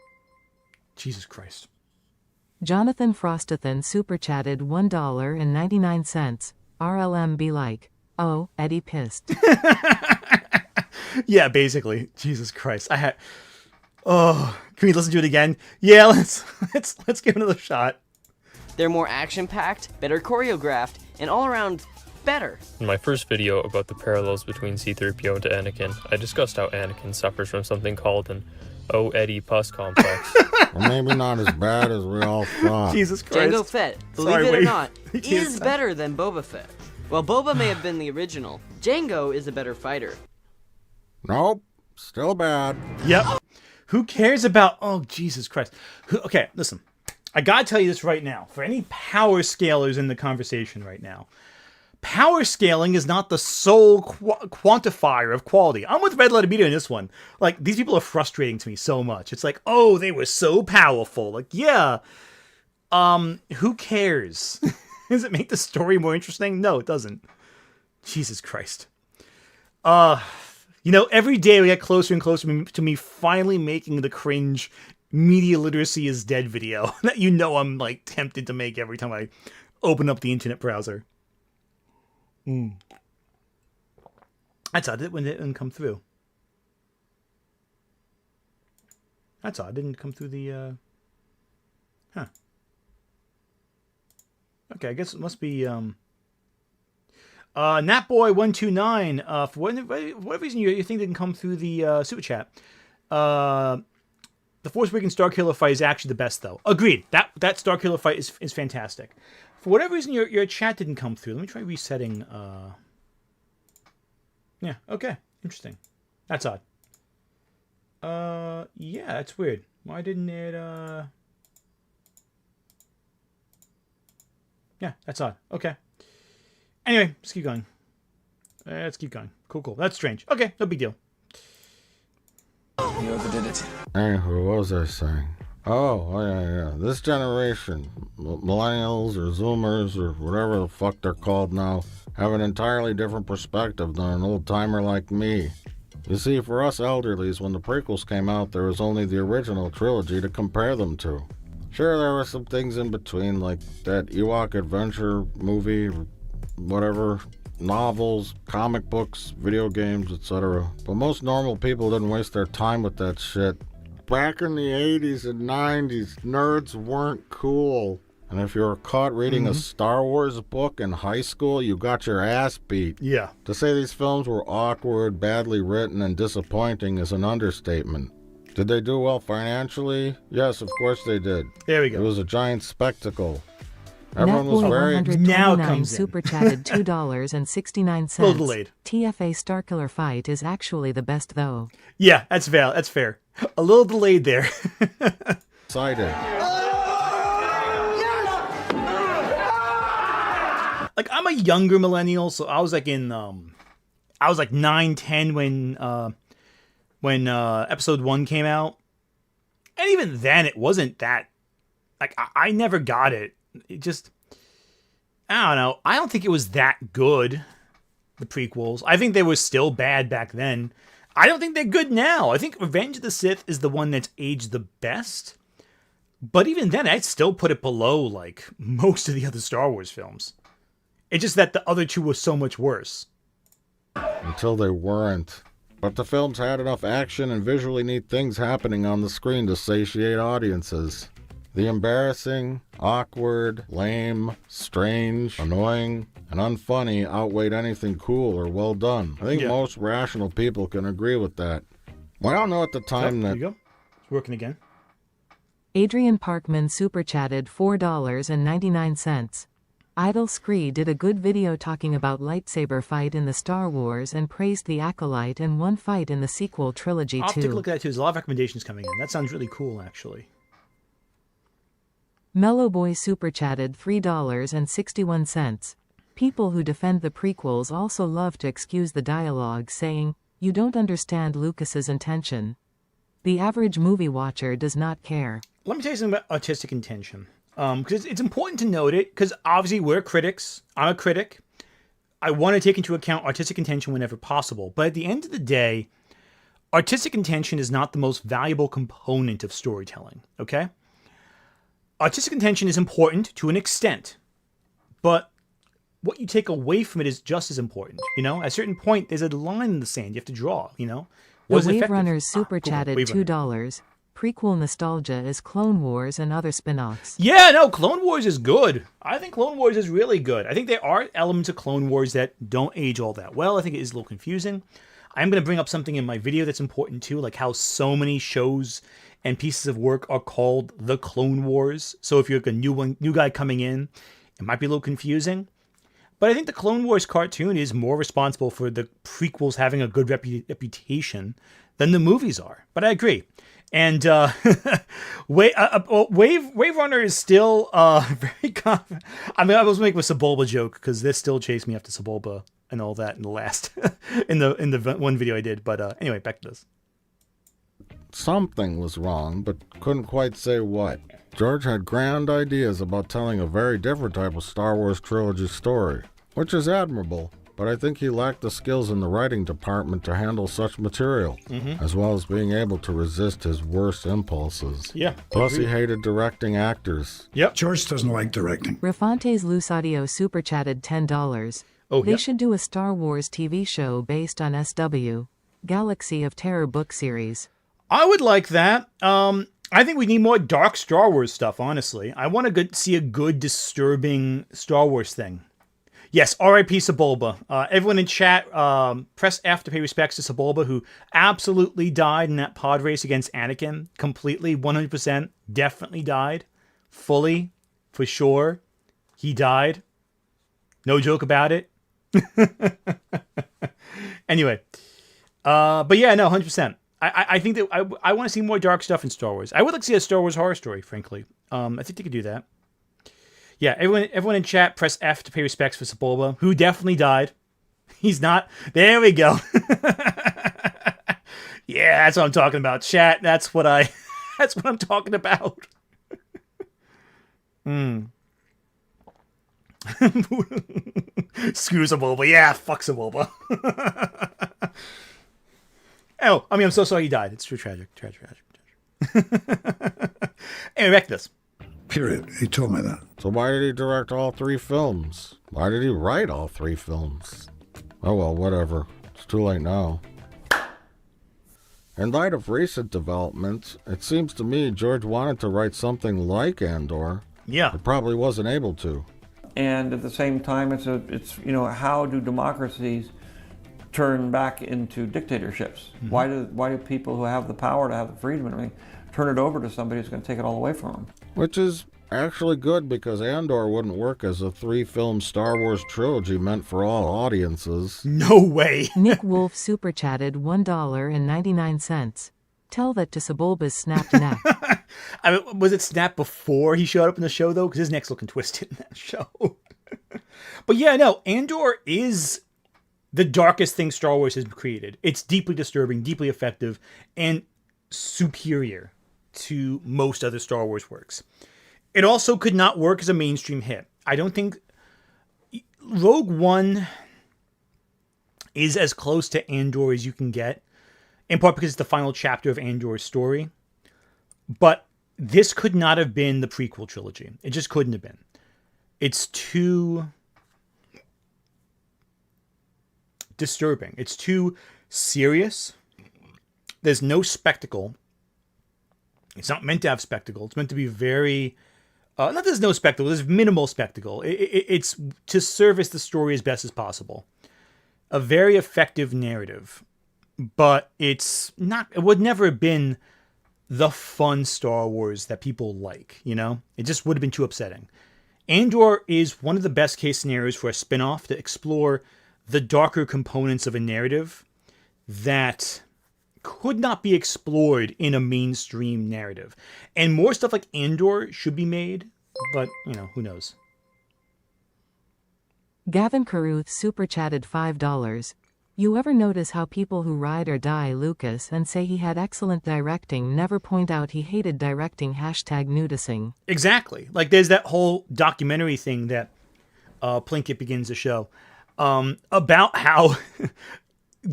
Jesus Christ. Jonathan Frostathan super chatted $1.99. RLM be like, oh, Eddie pissed. Yeah, basically. Jesus Christ. Oh, can we listen to it again? Yeah, let's give it another shot. They're more action-packed, better choreographed, and all around better. In my first video about the parallels between C-3PO and Anakin, I discussed how Anakin suffers from something called an Oedipus complex. Or maybe not as bad as we all thought. Jesus Christ. Jango Fett, believe it or not, is better than Boba Fett. While Boba may have been the original, Jango is a better fighter. Nope, still bad. Yep. Who cares about... Oh, Jesus Christ. Okay, listen. I gotta tell you this right now. For any power scalers in the conversation right now, power scaling is not the sole quantifier of quality. I'm with Red Letter Media in this one. Like, these people are frustrating to me so much. It's like, oh, they were so powerful. Like, yeah. Who cares? Does it make the story more interesting? No, it doesn't. Jesus Christ. Every day we get closer and closer to me finally making the cringe media literacy is dead video that I'm like tempted to make every time I open up the internet browser. That's odd. It didn't come through. That's odd. It didn't come through the huh. Okay, I guess it must be Natboy129, for whatever reason you think didn't come through the super chat. The Force Awakens Starkiller fight is actually the best, though. Agreed. That Starkiller fight is fantastic. For whatever reason your chat didn't come through. Let me try resetting. Yeah. Okay. Interesting. That's odd. Yeah, that's weird. Why didn't it? Yeah, that's odd. Okay. Anyway, let's keep going. Cool. That's strange. Okay, no big deal. You overdid it. Anywho, what was I saying? Oh, yeah. This generation, millennials or Zoomers or whatever the fuck they're called now, have an entirely different perspective than an old-timer like me. You see, for us elderlies, when the prequels came out, there was only the original trilogy to compare them to. Sure, there were some things in between, like that Ewok adventure movie, whatever, novels, comic books, video games, etc. But most normal people didn't waste their time with that shit. Back in the 80s and 90s, nerds weren't cool. And if you were caught reading a Star Wars book in high school, you got your ass beat. Yeah. To say these films were awkward, badly written, and disappointing is an understatement. Did they do well financially? Yes, of course they did. There we go. It was a giant spectacle. Everyone was very... Now comes super chatted $2.69. A little delayed. TFA Starkiller fight is actually the best, though. Yeah, that's fair. That's fair. A little delayed there. Excited. Like, I'm a younger millennial, so I was like I was like 9, 10 when episode 1 came out. And even then, it wasn't that... Like, I never got it. It just, I don't know. I don't think it was that good, the prequels. I think they were still bad back then. I don't think they're good now. I think Revenge of the Sith is the one that's aged the best. But even then, I'd still put it below, like, most of the other Star Wars films. It's just that the other two were so much worse. Until they weren't. But the films had enough action and visually neat things happening on the screen to satiate audiences. The embarrassing, awkward, lame, strange, annoying, and unfunny outweighed anything cool or well done. I think most rational people can agree with that. Well, I don't know at the time that... There you go. It's working again. Adrian Parkman super chatted $4.99. Idle Scree did a good video talking about lightsaber fight in the Star Wars and praised the Acolyte and one fight in the sequel trilogy too. I'll take a look at that too. There's a lot of recommendations coming in. That sounds really cool, actually. Mellow Boy super chatted $3.61. People who defend the prequels also love to excuse the dialogue, saying, "You don't understand Lucas's intention." The average movie watcher does not care. Let me tell you something about artistic intention. Because it's important to note it, because obviously we're critics. I'm a critic. I want to take into account artistic intention whenever possible. But at the end of the day, artistic intention is not the most valuable component of storytelling, okay? Artistic intention is important to an extent, but what you take away from it is just as important, you know? At a certain point, there's a line in the sand you have to draw, you know? The Wave Runners super chatted $2. Prequel nostalgia is Clone Wars and other spin-offs. Yeah, no, Clone Wars is good. I think Clone Wars is really good. I think there are elements of Clone Wars that don't age all that well. I think it is a little confusing. I'm going to bring up something in my video that's important too, like how so many shows and pieces of work are called The Clone Wars. So if you're like a new guy coming in, it might be a little confusing. But I think the Clone Wars cartoon is more responsible for the prequels having a good reputation than the movies are. But I agree. And Wave Runner is still very confident. I mean, I was making a Sebulba joke because they still chased me after Sebulba and all that in the last in the one video I did. But anyway, back to this. Something was wrong, but couldn't quite say what. George had grand ideas about telling a very different type of Star Wars trilogy story, which is admirable. But I think he lacked the skills in the writing department to handle such material, as well as being able to resist his worst impulses. Yeah. Plus, he hated directing actors. Yep. George doesn't like directing. Rafantes Lusadio super chatted $10. They should do a Star Wars TV show based on SW, Galaxy of Terror book series. I would like that. I think we need more dark Star Wars stuff, honestly. I want to see a good, disturbing Star Wars thing. Yes, R.I.P. Sebulba. Everyone in chat, press F to pay respects to Sebulba, who absolutely died in that pod race against Anakin. Completely, 100%, definitely died. Fully, for sure. He died. No joke about it. Anyway. But yeah, no, 100%. I think that I want to see more dark stuff in Star Wars. I would like to see a Star Wars horror story, frankly. I think they could do that. Yeah, everyone in chat, press F to pay respects for Sebulba, who definitely died. He's not. There we go. Yeah, that's what I'm talking about. Chat, that's what I'm talking about. Screw Sebulba. Yeah, fuck Sebulba. Oh, I mean, I'm so sorry he died. It's true, tragic. Anyway, back to this. Period. He told me that. So why did he direct all 3 films? Why did he write all 3 films? Oh well, whatever. It's too late now. In light of recent developments, it seems to me George wanted to write something like Andor. Yeah. But probably wasn't able to. And at the same time, it's how do democracies turn back into dictatorships? Why do people who have the power to have the freedom and everything turn it over to somebody who's going to take it all away from them? Which is actually good, because Andor wouldn't work as a 3-film Star Wars trilogy meant for all audiences. No way. Nick Wolf super chatted $1.99. Tell that to Sebulba's snapped neck. I mean, was it snapped before he showed up in the show, though? Because his neck's looking twisted in that show. But yeah, no, Andor is the darkest thing Star Wars has created. It's deeply disturbing, deeply effective, and superior to most other Star Wars works. It also could not work as a mainstream hit. I don't think Rogue One is as close to Andor as you can get, in part because it's the final chapter of Andor's story. But this could not have been the prequel trilogy. It just couldn't have been. It's too disturbing. It's too serious. There's no spectacle. It's not meant to have spectacle. It's meant to be very... not that there's no spectacle. There's minimal spectacle. It's to service the story as best as possible. A very effective narrative. But it's not... It would never have been the fun Star Wars that people like, you know? It just would have been too upsetting. Andor is one of the best case scenarios for a spin-off to explore the darker components of a narrative that could not be explored in a mainstream narrative. And more stuff like Andor should be made, but, you know, who knows? Gavin Caruth super chatted $5. You ever notice how people who ride or die Lucas and say he had excellent directing never point out he hated directing #nudicing? Exactly. Like there's that whole documentary thing that Plinkett begins to show about how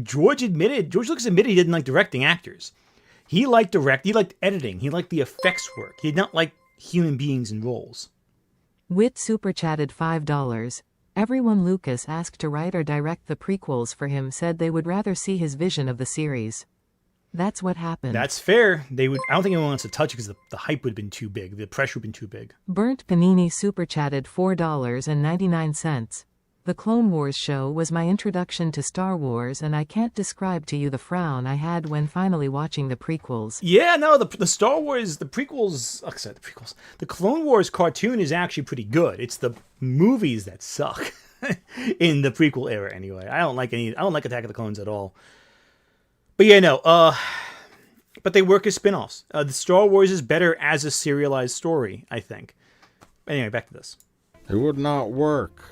George Lucas admitted he didn't like directing actors. He liked editing. He liked the effects work. He did not like human beings in roles. Wit super chatted $5. Everyone Lucas asked to write or direct the prequels for him said they would rather see his vision of the series. That's what happened. That's fair. I don't think anyone wants to touch it because the hype would have been too big. The pressure would have been too big. Burnt Panini super chatted $4.99. The Clone Wars show was my introduction to Star Wars, and I can't describe to you the frown I had when finally watching the prequels. Yeah, no, the Star Wars, the prequels, like I said, the prequels. The Clone Wars cartoon is actually pretty good. It's the movies that suck in the prequel era anyway. I don't like Attack of the Clones at all. But yeah, no, but they work as spin-offs. The Star Wars is better as a serialized story, I think. Anyway, back to this. It would not work.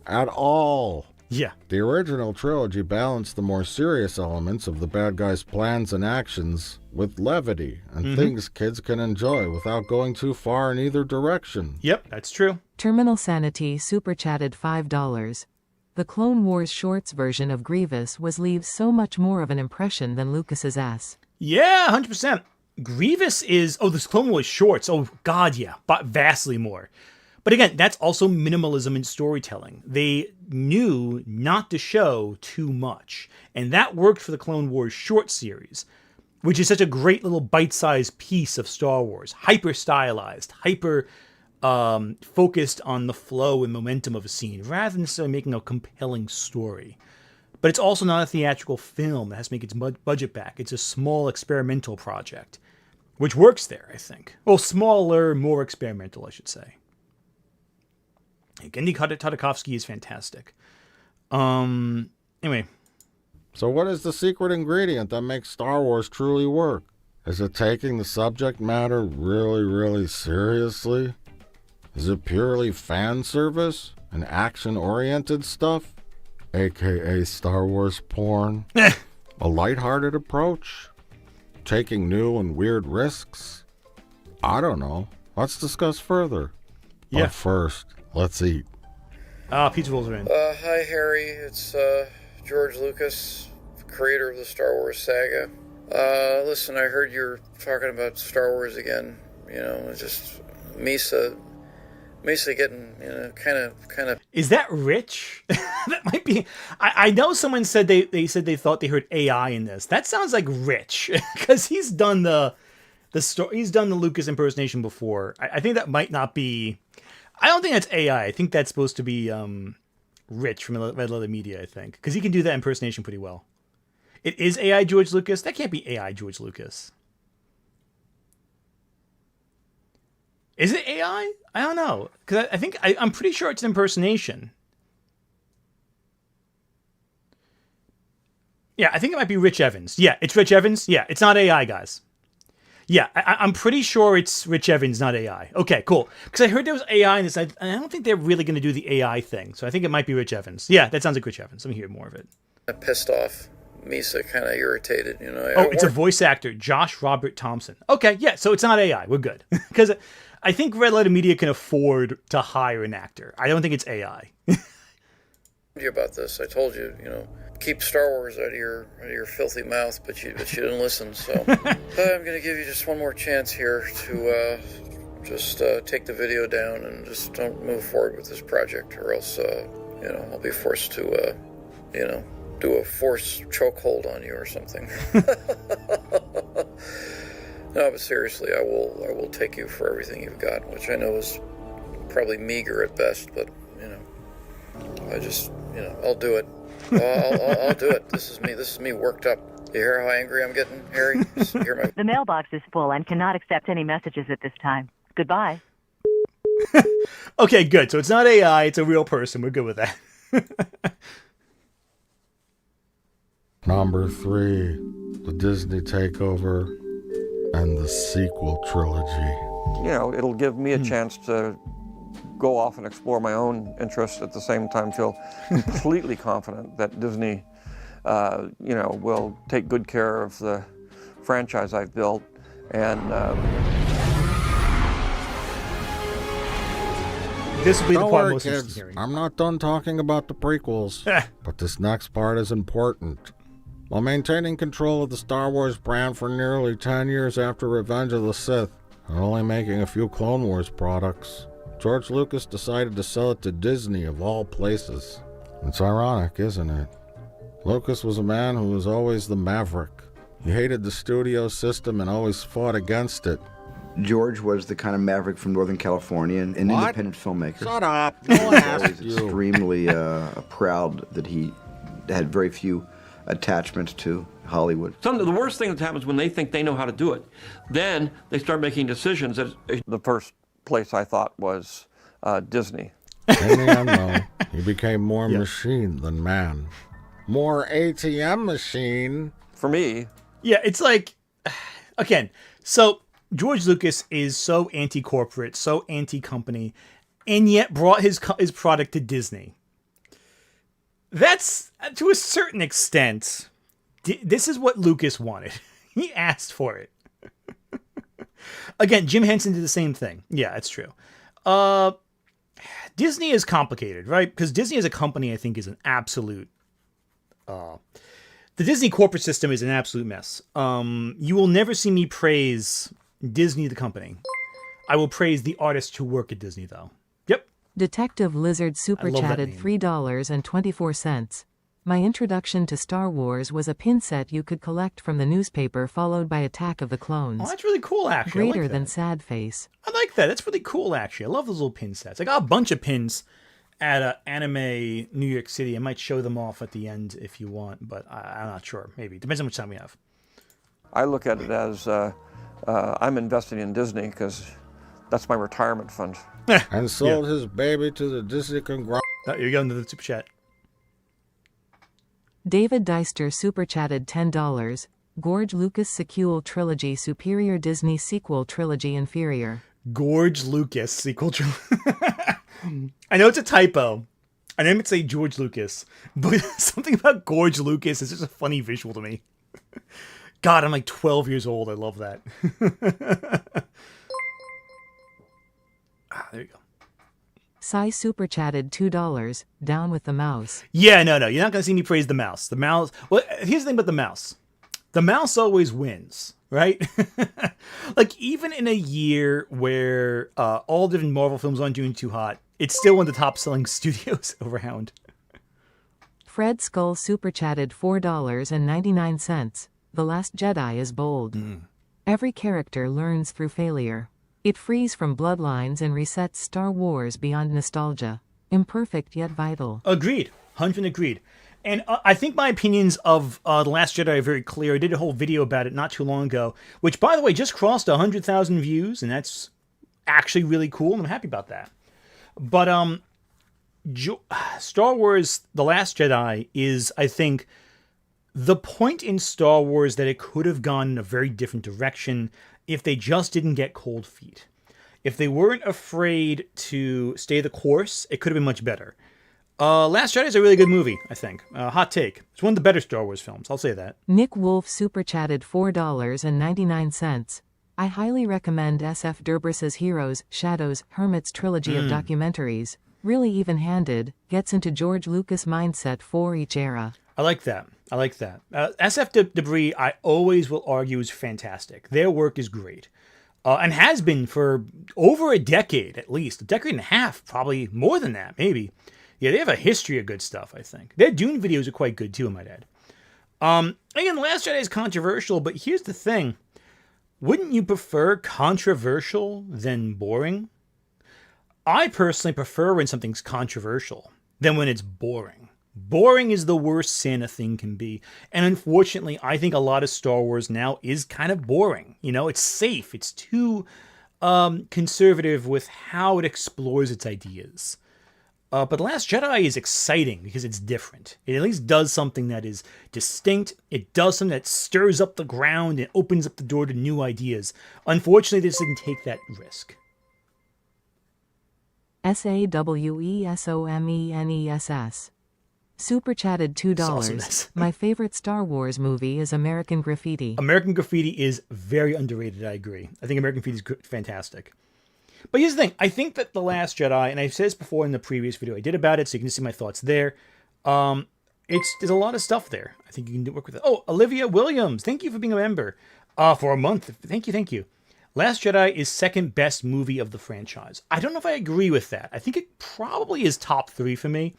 At all. Yeah. The original trilogy balanced the more serious elements of the bad guy's plans and actions with levity and things kids can enjoy without going too far in either direction. Yep, that's true. Terminal Sanity super chatted $5. The Clone Wars shorts version of Grievous leaves so much more of an impression than Lucas's ass. Yeah, 100%. Grievous is... Oh, this Clone Wars shorts. Oh, God, yeah. But vastly more. But again, that's also minimalism in storytelling. They knew not to show too much. And that worked for the Clone Wars short series, which is such a great little bite-sized piece of Star Wars. Hyper-stylized, focused on the flow and momentum of a scene, rather than necessarily making a compelling story. But it's also not a theatrical film that has to make its budget back. It's a small experimental project, which works there, I think. Well, smaller, more experimental, I should say. Genndy Tartakovsky is fantastic. Anyway. So what is the secret ingredient that makes Star Wars truly work? Is it taking the subject matter really, really seriously? Is it purely fan service and action-oriented stuff? AKA Star Wars porn? A lighthearted approach? Taking new and weird risks? I don't know. Let's discuss further. Yeah. But first... let's eat. Pizza rolls are in. Hi, Harry. It's George Lucas, creator of the Star Wars saga. Listen, I heard you're talking about Star Wars again. You know, just Misa getting, you know, kind of. Is that Rich? That might be. I know someone said they said they thought they heard AI in this. That sounds like Rich because he's done he's done the Lucas impersonation before. I think that might not be. I don't think that's AI. I think that's supposed to be Rich from Red Letter Media, I think. Because he can do that impersonation pretty well. It is AI George Lucas? That can't be AI George Lucas. Is it AI? I don't know. Because I'm pretty sure it's an impersonation. Yeah, I think it might be Rich Evans. Yeah, it's Rich Evans. Yeah, it's not AI, guys. Yeah, I'm pretty sure it's Rich Evans, not AI. Okay, cool. Because I heard there was AI in this, and I don't think they're really going to do the AI thing. So I think it might be Rich Evans. Yeah, that sounds like Rich Evans. Let me hear more of it. Pissed off Misa kind of irritated. It's a voice actor, Josh Robert Thompson. Okay, yeah, so it's not AI. We're good. Because I think Red Letter Media can afford to hire an actor. I don't think it's AI. You about this. I told you, keep Star Wars out of your filthy mouth, but you didn't listen. So I'm going to give you just one more chance here to just take the video down and just don't move forward with this project, or else I'll be forced to do a force chokehold on you or something. No, but seriously, I will take you for everything you've got, which I know is probably meager at best, but I just I'll do it. I'll do it. This is me worked up. You hear how angry I'm getting, Harry? The mailbox is full and cannot accept any messages at this time. Goodbye. Okay, good. So it's not AI, it's a real person. We're good with that. Number 3, the Disney takeover and the sequel trilogy. It'll give me a chance to go off and explore my own interests, at the same time feel completely confident that Disney, will take good care of the franchise I've built. And this will be the Don't part worry, most interested kids. in hearing. I'm not done talking about the prequels, but this next part is important. While maintaining control of the Star Wars brand for nearly 10 years after Revenge of the Sith, and only making a few Clone Wars products, George Lucas decided to sell it to Disney of all places. It's ironic, isn't it? Lucas was a man who was always the maverick. He hated the studio system and always fought against it. George was the kind of maverick from Northern California, an independent filmmaker. Shut up! No one asked Always you. extremely proud that he had very few attachments to Hollywood. the worst thing that happens when they think they know how to do it, then they start making decisions. The first place I thought was Disney. In the end, though, he became more machine than man. More ATM machine. For me. Yeah, it's like, again, so George Lucas is so anti-corporate, so anti-company, and yet brought his product to Disney. That's, to a certain extent, this is what Lucas wanted. He asked for it. Again, Jim Henson did the same thing. Yeah, it's true. Disney is complicated, right? Because Disney as a company, I think, is an absolute... the Disney corporate system is an absolute mess. You will never see me praise Disney the company. I will praise the artists who work at Disney, though. Yep. Detective Lizard super chatted $3.24. My introduction to Star Wars was a pin set you could collect from the newspaper, followed by Attack of the Clones. Oh, that's really cool, actually. Greater than Sad Face. I like that. That's really cool, actually. I love those little pin sets. I got a bunch of pins at AnimeNYC City. I might show them off at the end if you want, but I'm not sure. Maybe. Depends on how much time we have. I look at it as I'm investing in Disney because that's my retirement fund. And sold his baby to the Disney conglomerate. Oh, you're going to the super chat. David Deister super chatted $10. George Lucas sequel trilogy superior, Disney sequel trilogy inferior. George Lucas sequel trilogy. I know it's a typo. I know it's say George Lucas, but something about George Lucas is just a funny visual to me. God, I'm like 12 years old. I love that. There you go. Sai super chatted $2. Down with the mouse. Yeah, no. You're not going to see me praise the mouse. The mouse. Well, here's the thing about the mouse. The mouse always wins, right? Like, even in a year where all different Marvel films aren't doing too hot, it's still one of the top selling studios around. Fred Skull super chatted $4.99. The Last Jedi is bold. Every character learns through failure. It frees from bloodlines and resets Star Wars beyond nostalgia. Imperfect yet vital. Agreed. 100% agreed. And I think my opinions of The Last Jedi are very clear. I did a whole video about it not too long ago, which, by the way, just crossed 100,000 views, and that's actually really cool, and I'm happy about that. But Star Wars The Last Jedi is, I think, the point in Star Wars that it could have gone in a very different direction if they just didn't get cold feet. If they weren't afraid to stay the course, it could have been much better. Last Jedi is a really good movie, I think. Hot take. It's one of the better Star Wars films. I'll say that. Nick Wolf super chatted $4.99. I highly recommend SF Derbrus's Heroes, Shadows, Hermit's trilogy of documentaries. Really even-handed, gets into George Lucas mindset for each era. I like that. SF Debris, I always will argue, is fantastic. Their work is great. And has been for over a decade, at least. A decade and a half, probably more than that, maybe. Yeah, they have a history of good stuff, I think. Their Dune videos are quite good, too, I might add. Again, The Last Jedi is controversial, but here's the thing. Wouldn't you prefer controversial than boring? I personally prefer when something's controversial than when it's boring. Boring is the worst sin a thing can be. And unfortunately, I think a lot of Star Wars now is kind of boring. You know, it's safe. It's too conservative with how it explores its ideas. But The Last Jedi is exciting because it's different. It at least does something that is distinct. It does something that stirs up the ground and opens up the door to new ideas. Unfortunately, this didn't take that risk. SAWESOMENESS. Super chatted $2. Awesomeness. My favorite Star Wars movie is American Graffiti. American Graffiti is very underrated, I agree. I think American Graffiti is fantastic. But here's the thing. I think that The Last Jedi, and I've said this before in the previous video I did about it, so you can see my thoughts there. There's a lot of stuff there. I think you can work with it. Oh, Olivia Williams, thank you for being a member for a month. Thank you. Last Jedi is second best movie of the franchise. I don't know if I agree with that. I think it probably is top 3 for me.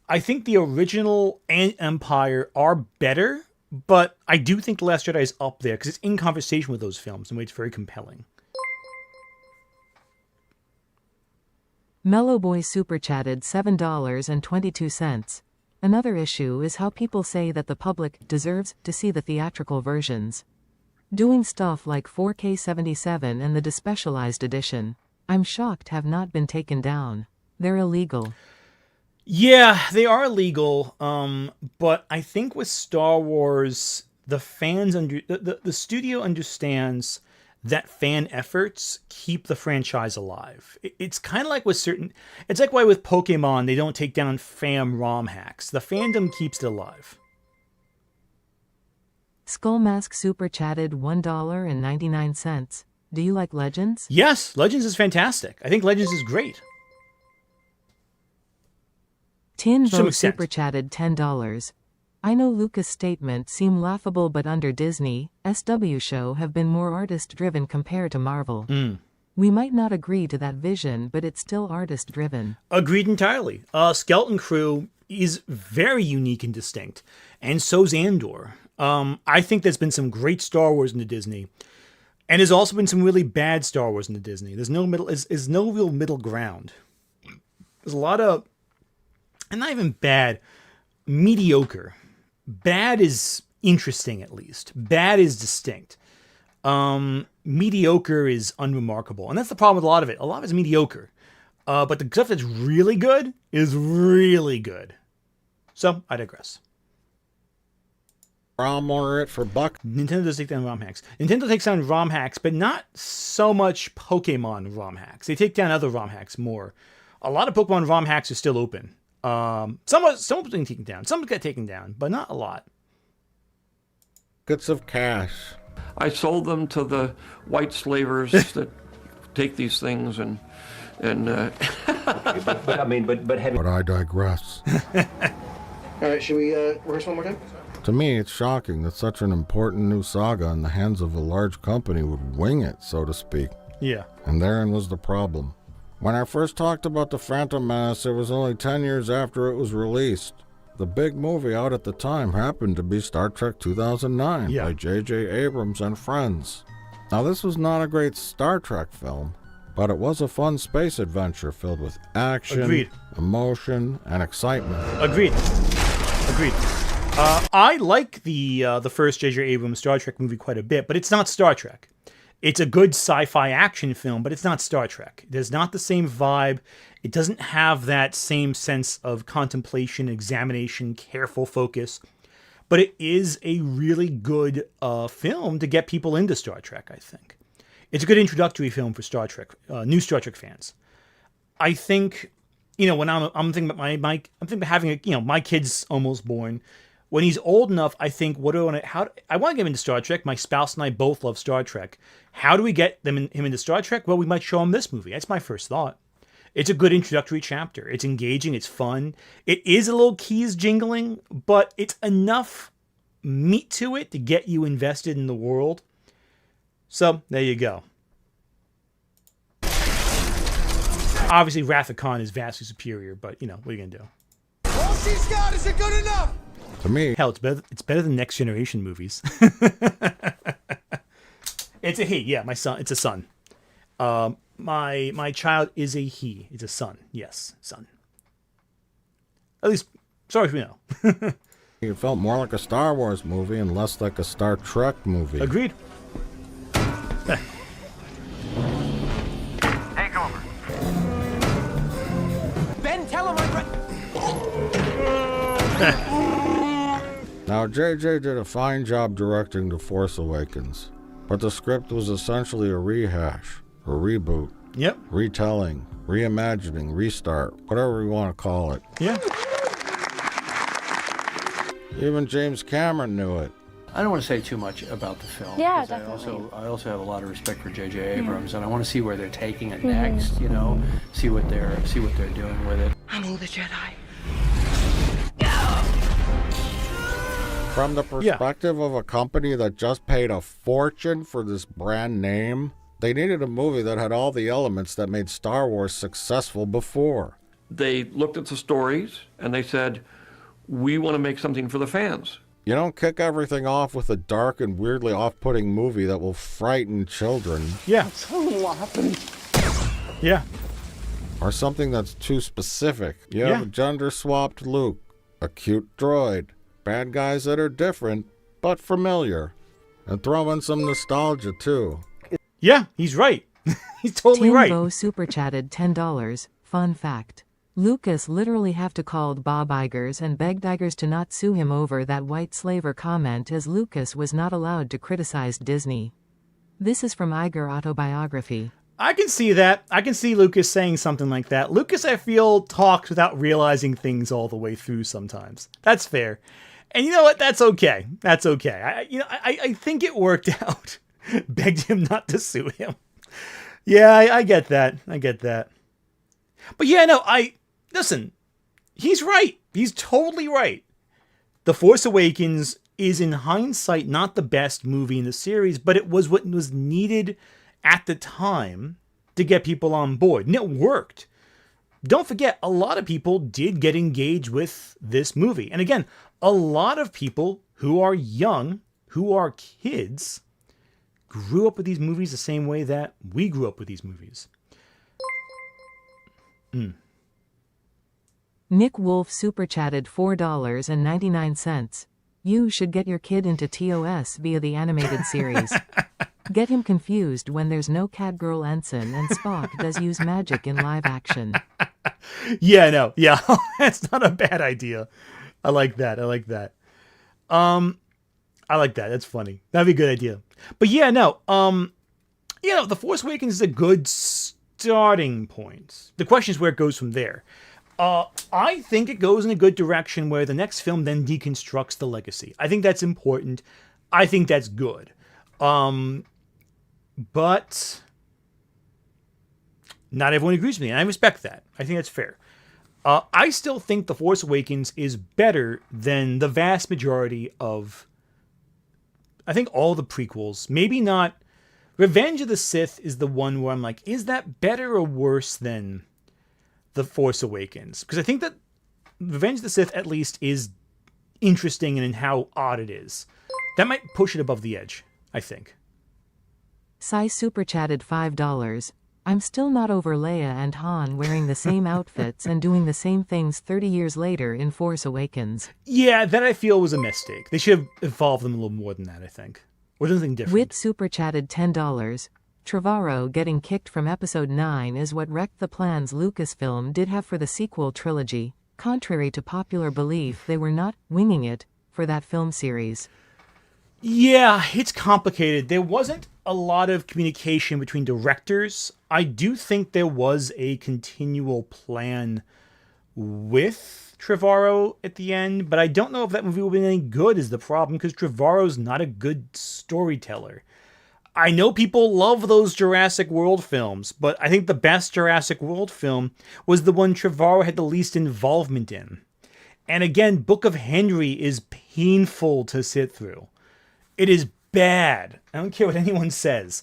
I think the original and Empire are better, but I do think The Last Jedi is up there because it's in conversation with those films in a way it's very compelling. Mellow Boy super chatted $7.22. Another issue is how people say that the public deserves to see the theatrical versions. Doing stuff like 4K 77 and the despecialized edition, I'm shocked have not been taken down. They're illegal. Yeah, they are illegal, but I think with Star Wars, the fans the studio understands that fan efforts keep the franchise alive. It's kind of like with it's like why with Pokemon they don't take down fan ROM hacks. The fandom keeps it alive. Skullmask super chatted $1.99. Do you like Legends? Yes, Legends is fantastic. I think Legends is great. Tinvo super chatted $10. I know Lucas' statement seem laughable, but under Disney, SW show have been more artist-driven compared to Marvel. We might not agree to that vision, but it's still artist-driven. Agreed entirely. Skeleton Crew is very unique and distinct, and so's Andor. I think there's been some great Star Wars into Disney, and there's also been some really bad Star Wars into Disney. There's no real middle ground. There's a lot of, and not even bad, mediocre. Bad is interesting, at least. Bad is distinct. Mediocre is unremarkable. And that's the problem with a lot of it. A lot of it's mediocre. But the stuff that's really good is really good. So, I digress. ROM order it for buck. Nintendo does take down ROM hacks. Nintendo takes down ROM hacks, but not so much Pokemon ROM hacks. They take down other ROM hacks more. A lot of Pokemon ROM hacks are still open. Some have been taken down. Some got taken down, but not a lot. Bits of cash. I sold them to the white slavers that take these things and But I digress. All right, should we rehearse one more time? To me, it's shocking that such an important new saga in the hands of a large company would wing it, so to speak. Yeah. And therein was the problem. When I first talked about The Phantom Menace, it was only 10 years after it was released. The big movie out at the time happened to be Star Trek 2009 by J.J. Abrams and friends. Now, this was not a great Star Trek film, but it was a fun space adventure filled with action, emotion, and excitement. Agreed. I like the first J.J. Abrams Star Trek movie quite a bit, but it's not Star Trek. It's a good sci-fi action film, but it's not Star Trek. There's not the same vibe. It doesn't have that same sense of contemplation, examination, careful focus. But it is a really good film to get people into Star Trek, I think. It's a good introductory film for Star Trek, new Star Trek fans. I think when I'm thinking about I'm thinking about having my kid's almost born. When he's old enough, I think, I want to get him into Star Trek. My spouse and I both love Star Trek. How do we get him into Star Trek? Well, we might show him this movie. That's my first thought. It's a good introductory chapter. It's engaging. It's fun. It is a little keys jingling, but it's enough meat to it to get you invested in the world. So, there you go. Obviously, Wrath of Khan is vastly superior, but, what are you going to do? All she's got is it good enough? To me, hell, it's better than Next Generation movies. It's a he, yeah. My son, it's a son. My child is a he. It's a son. Yes, son. At least, sorry if we know. It felt more like a Star Wars movie and less like a Star Trek movie. Agreed. Take over. Ben, tell him Now, JJ did a fine job directing The Force Awakens, but the script was essentially a rehash, a reboot. Yep. Retelling, reimagining, restart, whatever you want to call it. Yeah. Even James Cameron knew it. I don't want to say too much about the film. Yeah, 'cause definitely. I also have a lot of respect for J.J. Abrams, and I want to see where they're taking it Mhm. next. See what they're doing with it. I'm all the Jedi. From the perspective of a company that just paid a fortune for this brand name, they needed a movie that had all the elements that made Star Wars successful before. They looked at the stories and they said, we want to make something for the fans. You don't kick everything off with a dark and weirdly off-putting movie that will frighten children. Yeah. What happened? Yeah. Or something that's too specific. You have a gender-swapped Luke, a cute droid, bad guys that are different, but familiar. And throw in some nostalgia, too. Yeah, he's right. He's totally right. Timbo super chatted $10. Fun fact. Lucas literally have to called Bob Iger's and begged Iger's to not sue him over that white slaver comment, as Lucas was not allowed to criticize Disney. This is from Iger autobiography. I can see that. I can see Lucas saying something like that. Lucas, I feel, talks without realizing things all the way through sometimes. That's fair. And you know what? That's okay. That's okay. I think it worked out. Begged him not to sue him. Yeah, I get that. I get that. But yeah, no, listen, he's right. He's totally right. The Force Awakens is, in hindsight, not the best movie in the series, but it was what was needed at the time to get people on board. And it worked. Don't forget, a lot of people did get engaged with this movie. And again, a lot of people who are young, who are kids, grew up with these movies the same way that we grew up with these movies. Nick Wolf super chatted $4.99. You should get your kid into TOS via the animated series. Get him confused when there's no Catgirl Ensign and Spock does use magic in live action. Yeah, no, yeah, that's not a bad idea. I like that. I like that. I like that. That's funny. That'd be a good idea. But yeah, no, The Force Awakens is a good starting point. The question is where it goes from there. I think it goes in a good direction where the next film then deconstructs the legacy. I think that's important. I think that's good. But not everyone agrees with me, and I respect that. I think that's fair. I still think The Force Awakens is better than the vast majority of, I think, all the prequels. Maybe not. Revenge of the Sith is the one where I'm like, is that better or worse than The Force Awakens? Because I think that Revenge of the Sith at least is interesting in how odd it is. That might push it above the edge, I think. Sai super chatted $5. I'm still not over Leia and Han wearing the same outfits and doing the same things 30 years later in Force Awakens. Yeah, that I feel was a mistake. They should have evolved them a little more than that, I think. Or something different. Wit super chatted $10. Trevorrow getting kicked from Episode 9 is what wrecked the plans Lucasfilm did have for the sequel trilogy. Contrary to popular belief, they were not winging it for that film series. Yeah, it's complicated. There wasn't a lot of communication between directors. I do think there was a continual plan with Trevorrow at the end, but I don't know if that movie will be any good is the problem, because Trevorrow's not a good storyteller. I know people love those Jurassic World films, but I think the best Jurassic World film was the one Trevorrow had the least involvement in. And again, Book of Henry is painful to sit through. It is bad. I don't care what anyone says.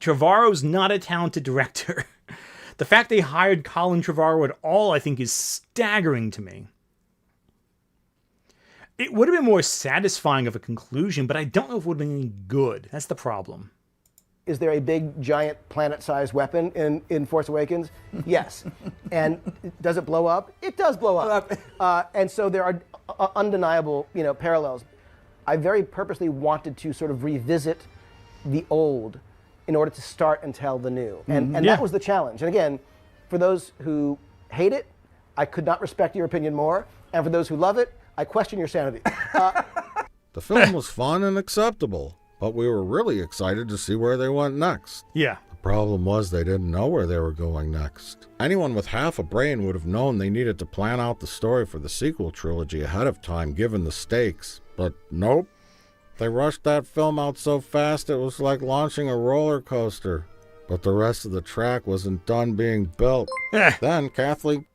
Trevorrow's not a talented director. The fact they hired Colin Trevorrow at all, I think, is staggering to me. It would have been more satisfying of a conclusion, but I don't know if it would have been any good. That's the problem. Is there a big, giant, planet-sized weapon in Force Awakens? Yes. And does it blow up? It does blow up. And so there are undeniable, parallels. I very purposely wanted to sort of revisit the old in order to start and tell the new. And that was the challenge. And again, for those who hate it, I could not respect your opinion more. And for those who love it, I question your sanity. The film was fun and acceptable, but we were really excited to see where they went next. Yeah. The problem was they didn't know where they were going next. Anyone with half a brain would have known they needed to plan out the story for the sequel trilogy ahead of time, given the stakes. But nope. They rushed that film out so fast it was like launching a roller coaster. But the rest of the track wasn't done being built. Then Kathleen...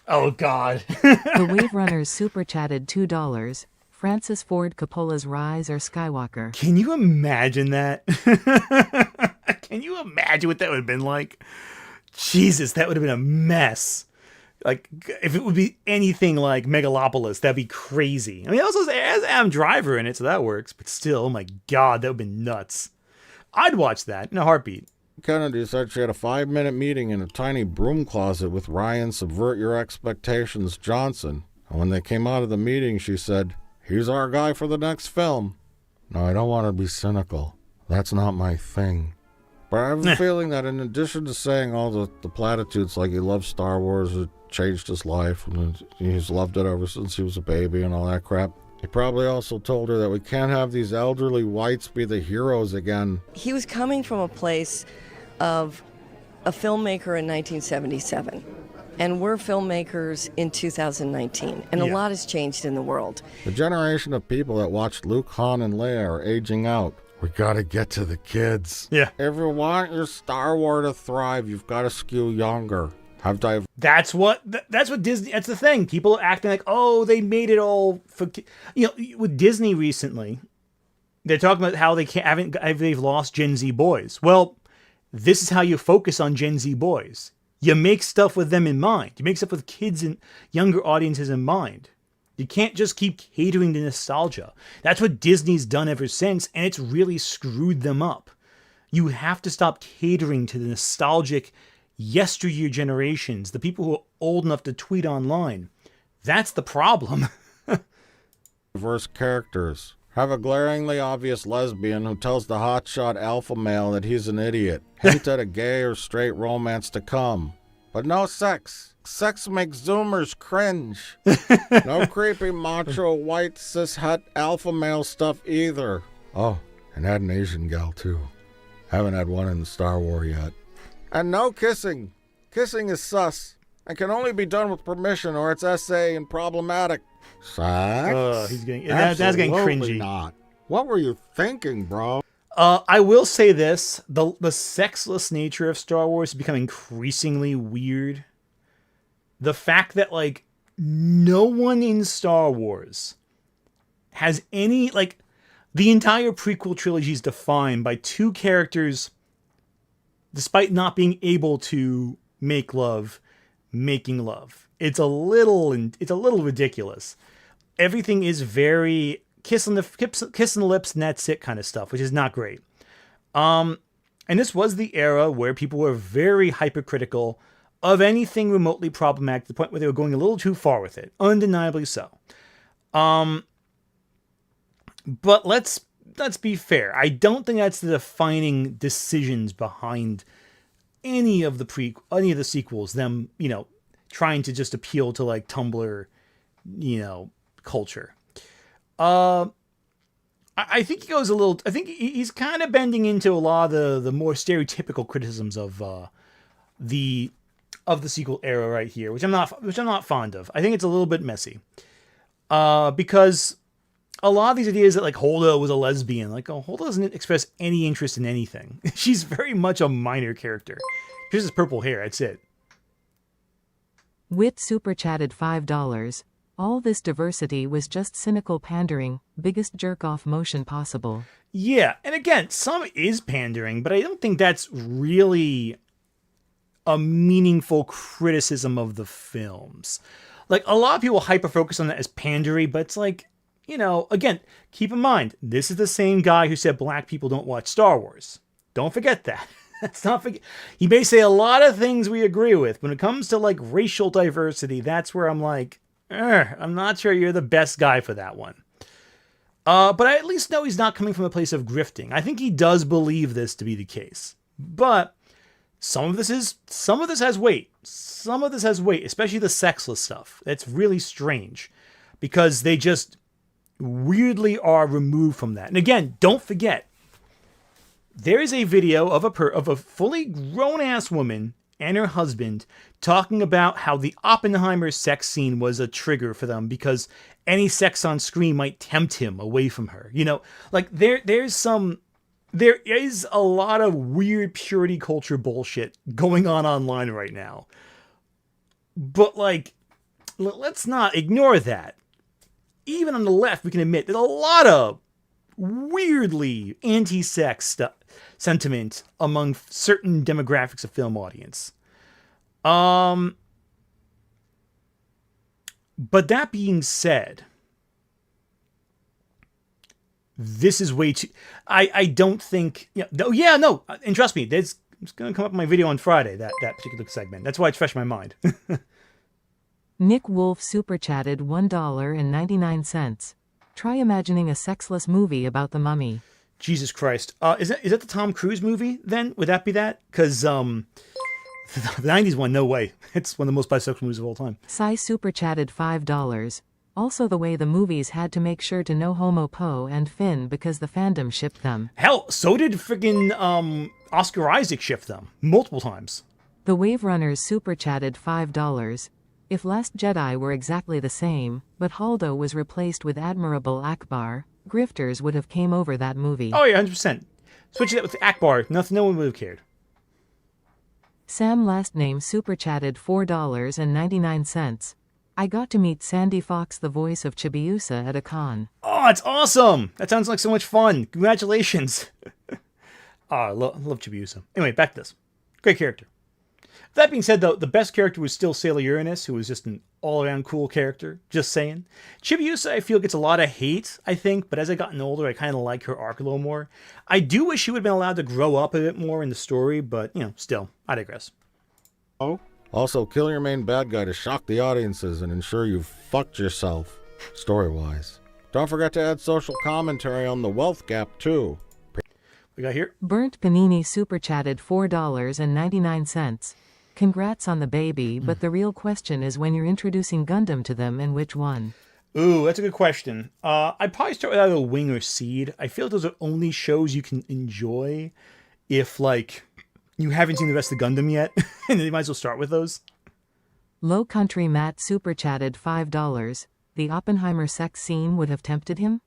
Oh, God. The Wave Runners super chatted $2. Francis Ford Coppola's Rise or Skywalker. Can you imagine that? Can you imagine what that would have been like? Jesus, that would have been a mess. Like, if it would be anything like Megalopolis, that'd be crazy. I mean, it also has Adam Driver in it, so that works. But still, oh my God, that would have been nuts. I'd watch that in a heartbeat. Kennedy said she had a 5-minute meeting in a tiny broom closet with Ryan Subvert Your Expectations Johnson. And when they came out of the meeting, she said, "He's our guy for the next film." Now, I don't want to be cynical. That's not my thing. But I have a feeling that in addition to saying all the platitudes like he loves Star Wars, it changed his life, and he's loved it ever since he was a baby and all that crap, he probably also told her that we can't have these elderly whites be the heroes again. He was coming from a place of a filmmaker in 1977. And we're filmmakers in 2019, and a lot has changed in the world. The generation of people that watched Luke, Han, and Leia are aging out. We gotta get to the kids. Yeah. If you want your Star Wars to thrive, you've got to skew younger. That's what Disney. That's the thing. People are acting like, oh, they made it all for. With Disney recently, they're talking about how they've lost Gen Z boys. Well, this is how you focus on Gen Z boys. You make stuff with them in mind. You make stuff with kids and younger audiences in mind. You can't just keep catering to nostalgia. That's what Disney's done ever since, and it's really screwed them up. You have to stop catering to the nostalgic yesteryear generations, the people who are old enough to tweet online. That's the problem. Diverse characters. Have a glaringly obvious lesbian who tells the hotshot alpha male that he's an idiot. Hint at a gay or straight romance to come. But no sex. Sex makes Zoomers cringe. No creepy macho white cishet alpha male stuff either. Oh, and add an Asian gal too. Haven't had one in the Star Wars yet. And no kissing. Kissing is sus and can only be done with permission or it's SA and problematic. Sex? That's getting cringy. Not. What were you thinking, bro? I will say this. The sexless nature of Star Wars has become increasingly weird. The fact that, like, no one in Star Wars has any, like, the entire prequel trilogy is defined by two characters, despite not being able to make love, making love. It's a little ridiculous. Everything is very kissing the lips and that's it kind of stuff, which is not great. And this was the era where people were very hypercritical of anything remotely problematic to the point where they were going a little too far with it. Undeniably so. But let's be fair. I don't think that's the defining decisions behind any of the sequels. Them, trying to just appeal to like Tumblr, culture. I think he goes a little. I think he's kind of bending into a lot of the more stereotypical criticisms of the of the sequel era right here, which I'm not fond of. I think it's a little bit messy. Because a lot of these ideas that like Holdo was a lesbian, like Holdo doesn't express any interest in anything. She's very much a minor character. Here's his purple hair, that's it. Wit super chatted $5. All this diversity was just cynical pandering, biggest jerk-off motion possible. Yeah, and again, some is pandering, but I don't think that's really a meaningful criticism of the films. Like, a lot of people hyper-focus on that as pandery, but it's like, you know, again, keep in mind, this is the same guy who said black people don't watch Star Wars. Don't forget that. Let's not forget. He may say a lot of things we agree with. When it comes to, like, racial diversity, that's where I'm like, I'm not sure you're the best guy for that one. But I at least know he's not coming from a place of grifting. I think he does believe this to be the case. But some of this has weight. Some of this has weight, especially the sexless stuff. It's really strange because they just weirdly are removed from that. And again, don't forget, there is a video of a fully grown-ass woman and her husband talking about how the Oppenheimer sex scene was a trigger for them because any sex on screen might tempt him away from her. You know, like there is a lot of weird purity culture bullshit going on online right now. But like, let's not ignore that. Even on the left, we can admit there's a lot of weirdly anti-sex sentiment among certain demographics of film audience. But that being said, this is way too... I don't think... No. And trust me, it's going to come up in my video on Friday, that particular segment. That's why it's fresh in my mind. Nick Wolf super chatted $1.99. Try imagining a sexless movie about the mummy. Jesus Christ. Is that the Tom Cruise movie then? Would that be that? Because the 90s one, no way. It's one of the most bisexual movies of all time. Sai super chatted $5. Also the way the movies had to make sure to no homo Poe and Finn because the fandom shipped them. Hell, so did friggin' Oscar Isaac ship them multiple times. The Wave Runners super chatted $5. If Last Jedi were exactly the same, but Holdo was replaced with Admirable Akbar, grifters would have came over that movie. Oh yeah, 100%. Switch that with Akbar, no one would have cared. Sam last name super chatted $4.99. I got to meet Sandy Fox, the voice of Chibiusa, at a con. Oh, it's awesome! That sounds like so much fun. Congratulations. I love Chibiusa. Anyway, back to this. Great character. That being said, though, the best character was still Sailor Uranus, who was just an all-around cool character. Just saying. Chibiusa, I feel, gets a lot of hate, I think, but as I've gotten older, I kind of like her arc a little more. I do wish she would have been allowed to grow up a bit more in the story, but, you know, still, I digress. Oh? Also, kill your main bad guy to shock the audiences and ensure you've fucked yourself, story-wise. Don't forget to add social commentary on the wealth gap, too. We got here? Burnt Panini super chatted $4.99. Congrats on the baby, but the real question is when you're introducing Gundam to them and which one. Ooh, that's a good question. I'd probably start with either Wing or Seed. I feel like those are only shows you can enjoy if, like, you haven't seen the rest of Gundam yet, and you might as well start with those. Low Country Matt super chatted $5. The Oppenheimer sex scene would have tempted him?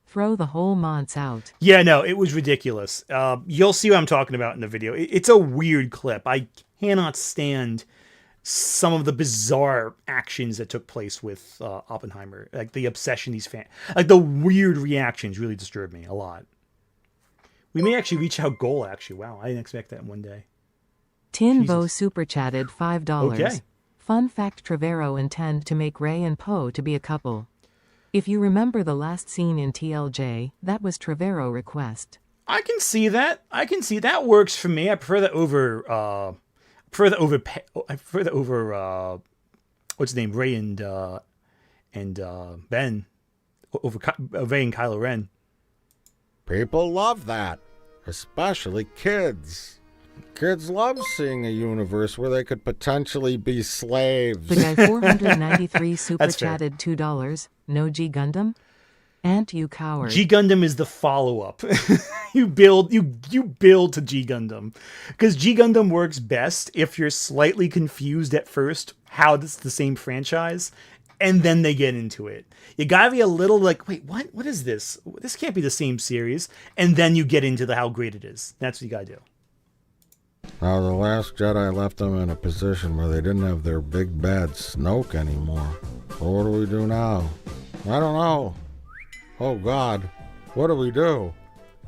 Throw the whole months out. Yeah, no, it was ridiculous. You'll see what I'm talking about in the video. It's a weird clip. I cannot stand some of the bizarre actions that took place with Oppenheimer. Like the obsession these fans... Like the weird reactions really disturbed me a lot. We may actually reach our goal, actually. Wow, I didn't expect that in one day. Tin Bo super chatted $5. Okay. Fun fact, Trevorrow intend to make Rey and Poe to be a couple. If you remember the last scene in TLJ, that was Trevorrow request. I can see that. That works for me. I prefer that over what's his name? Rey and Ben over Rey and Kylo Ren. People love that, especially kids. Kids love seeing a universe where they could potentially be slaves. The guy 493 super chatted $2. No G Gundam? Ant, you coward. G Gundam is the follow-up. you build to G Gundam, because G Gundam works best if you're slightly confused at first how this is the same franchise, and then they get into it. You gotta be a little like, wait, what? What is this? This can't be the same series, and then you get into how great it is. That's what you gotta do. Now, The Last Jedi left them in a position where they didn't have their big bad Snoke anymore. So what do we do now? I don't know. Oh, God. What do we do?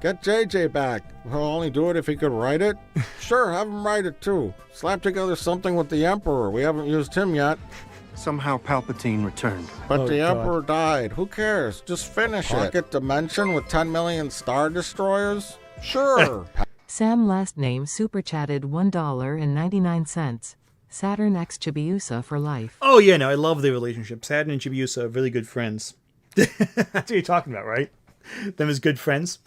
Get JJ back. He'll only do it if he could write it? Sure, have him write it, too. Slap together something with the Emperor. We haven't used him yet. Somehow Palpatine returned. But the Emperor died. Who cares? Just finish it. Pocket Dimension with 10 million Star Destroyers? Sure. Sam last name super chatted $1.99. Saturn x Chibiusa for life. Oh yeah, no, I love the relationship. Saturn and Chibiusa are really good friends. That's what you're talking about, right? Them as good friends.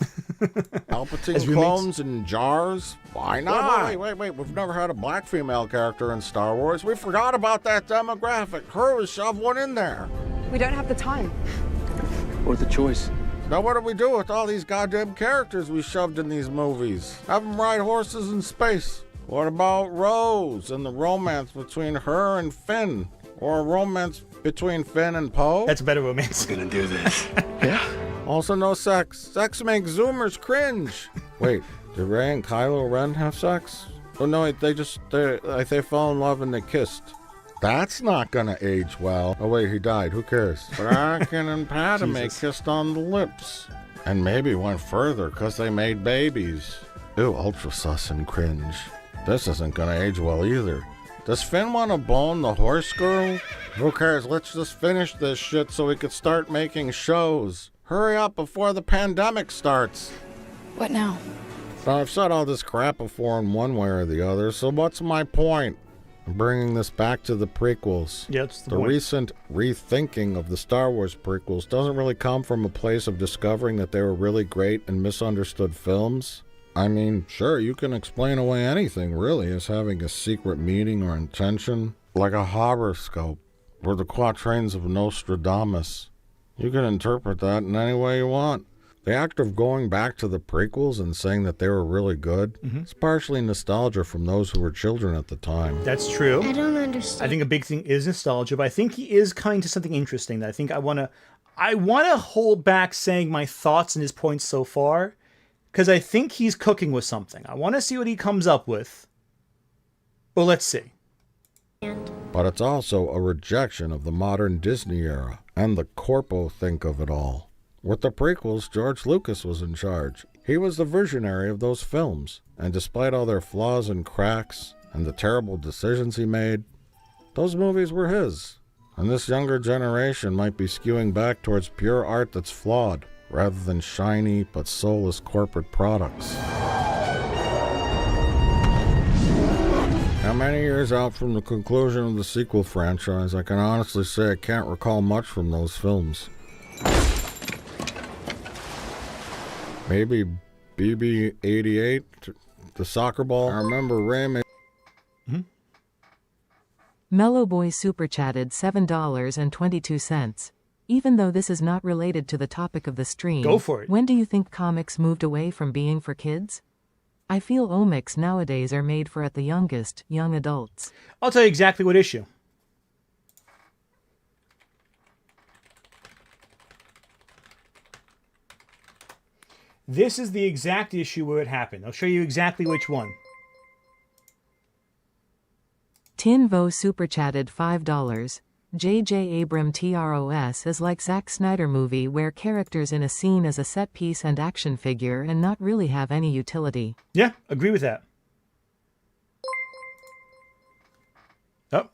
Palpatine clones in jars? Why not? Wait. We've never had a black female character in Star Wars. We forgot about that demographic. Hurry, shove one in there. We don't have the time. Or the choice. Now what do we do with all these goddamn characters we shoved in these movies? Have them ride horses in space. What about Rose and the romance between her and Finn? Or a romance between Finn and Poe? That's a better romance. We're gonna do this. Yeah. Also no sex. Sex makes Zoomers cringe. Wait, did Rey and Kylo Ren have sex? Oh no, they fell in love and they kissed. That's not gonna age well. Oh wait, he died. Who cares? But Anakin and Padme kissed on the lips. And maybe went further because they made babies. Ew, ultra sus and cringe. This isn't gonna age well either. Does Finn want to bone the horse girl? Who cares? Let's just finish this shit so we could start making shows. Hurry up before the pandemic starts. What now? Now, I've said all this crap before in one way or the other, so what's my point? I'm bringing this back to the prequels. Yeah, that's the point. Recent rethinking of the Star Wars prequels doesn't really come from a place of discovering that they were really great and misunderstood films. I mean, sure, you can explain away anything, really, as having a secret meaning or intention, like a horoscope, or the quatrains of Nostradamus. You can interpret that in any way you want. The act of going back to the prequels and saying that they were really good, it's partially nostalgia from those who were children at the time. That's true. I don't understand. I think a big thing is nostalgia, but I think he is kind to something interesting that I think I want to hold back saying my thoughts and his points so far, because I think he's cooking with something. I want to see what he comes up with, but let's see. But it's also a rejection of the modern Disney era and the corpo think of it all. With the prequels, George Lucas was in charge. He was the visionary of those films, and despite all their flaws and cracks, and the terrible decisions he made, those movies were his. And this younger generation might be skewing back towards pure art that's flawed, rather than shiny but soulless corporate products. Now, many years out from the conclusion of the sequel franchise, I can honestly say I can't recall much from those films. Maybe BB-88, the soccer ball. I remember Ray. Mellow Boy super chatted $7.22. Even though this is not related to the topic of the stream, go for it. When do you think comics moved away from being for kids? I feel omics nowadays are made for, at the youngest, young adults. I'll tell you exactly what issue. This is the exact issue where it happened. I'll show you exactly which one. Tinvo super chatted $5. J.J. Abrams TROS is like Zack Snyder movie where characters in a scene as a set piece and action figure and not really have any utility. Yeah, agree with that. Oh.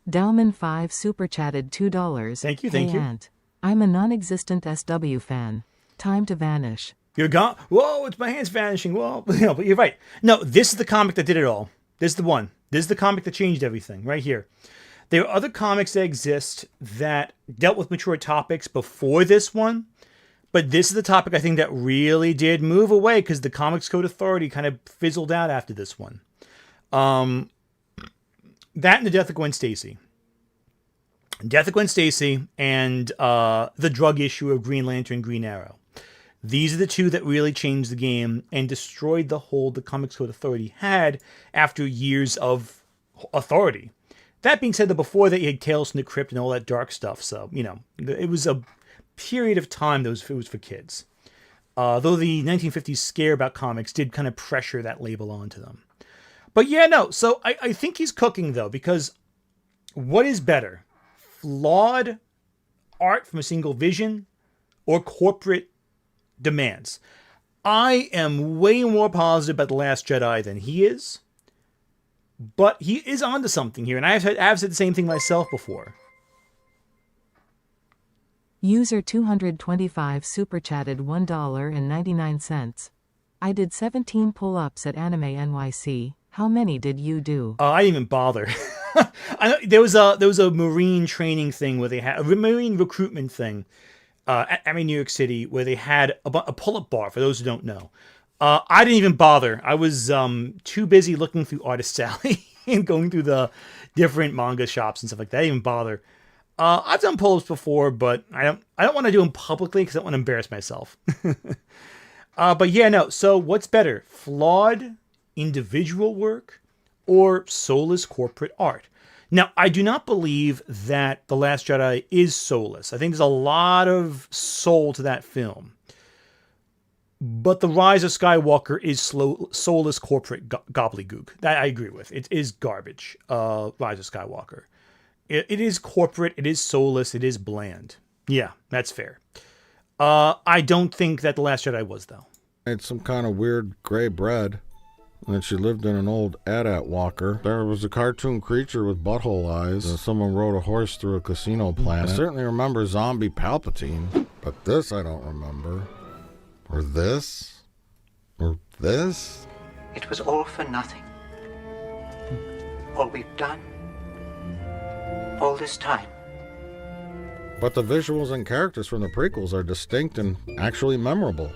Dalman 5 super chatted $2. Thank you, thank you. Aunt, I'm a non-existent SW fan. Time to vanish. You're gone. Whoa, it's my hands vanishing. Whoa. No, but you're right. No, this is the comic that did it all. This is the one. This is the comic that changed everything, right here. There are other comics that exist that dealt with mature topics before this one, but this is the topic I think that really did move away because the Comics Code Authority kind of fizzled out after this one. That and the death of Gwen Stacy. Death of Gwen Stacy and the drug issue of Green Lantern, Green Arrow. These are the two that really changed the game and destroyed the hold the Comics Code Authority had after years of authority. That being said, before that, you had Tales from the Crypt and all that dark stuff. So, it was a period of time that was for kids. Though the 1950s scare about comics did kind of pressure that label onto them. But yeah, no. So I think he's cooking, though, because what is better? Flawed art from a single vision or corporate demands? I am way more positive about The Last Jedi than he is. But he is onto something here, and I've said the same thing myself before. User 225 super chatted $1.99. I did 17 pull-ups at AnimeNYC. How many did you do? I didn't even bother. There was a Marine training thing where they had a Marine recruitment thing at AnimeNYC City where they had a pull-up bar. For those who don't know. I didn't even bother. I was too busy looking through Artist Alley and going through the different manga shops and stuff like that. I didn't even bother. I've done pull-ups before, but I don't want to do them publicly because I don't want to embarrass myself. But yeah, no. So what's better, flawed individual work or soulless corporate art? Now, I do not believe that The Last Jedi is soulless. I think there's a lot of soul to that film. But The Rise of Skywalker is soulless corporate gobbledygook. That I agree with. It is garbage, Rise of Skywalker. It is corporate, it is soulless, it is bland. Yeah, that's fair. I don't think that The Last Jedi was, though. It's some kind of weird gray bread. And she lived in an old AT-AT walker. There was a cartoon creature with butthole eyes. And someone rode a horse through a casino planet. I certainly remember Zombie Palpatine. But this I don't remember. Or this? Or this? It was all for nothing. All we've done. All this time. But the visuals and characters from the prequels are distinct and actually memorable.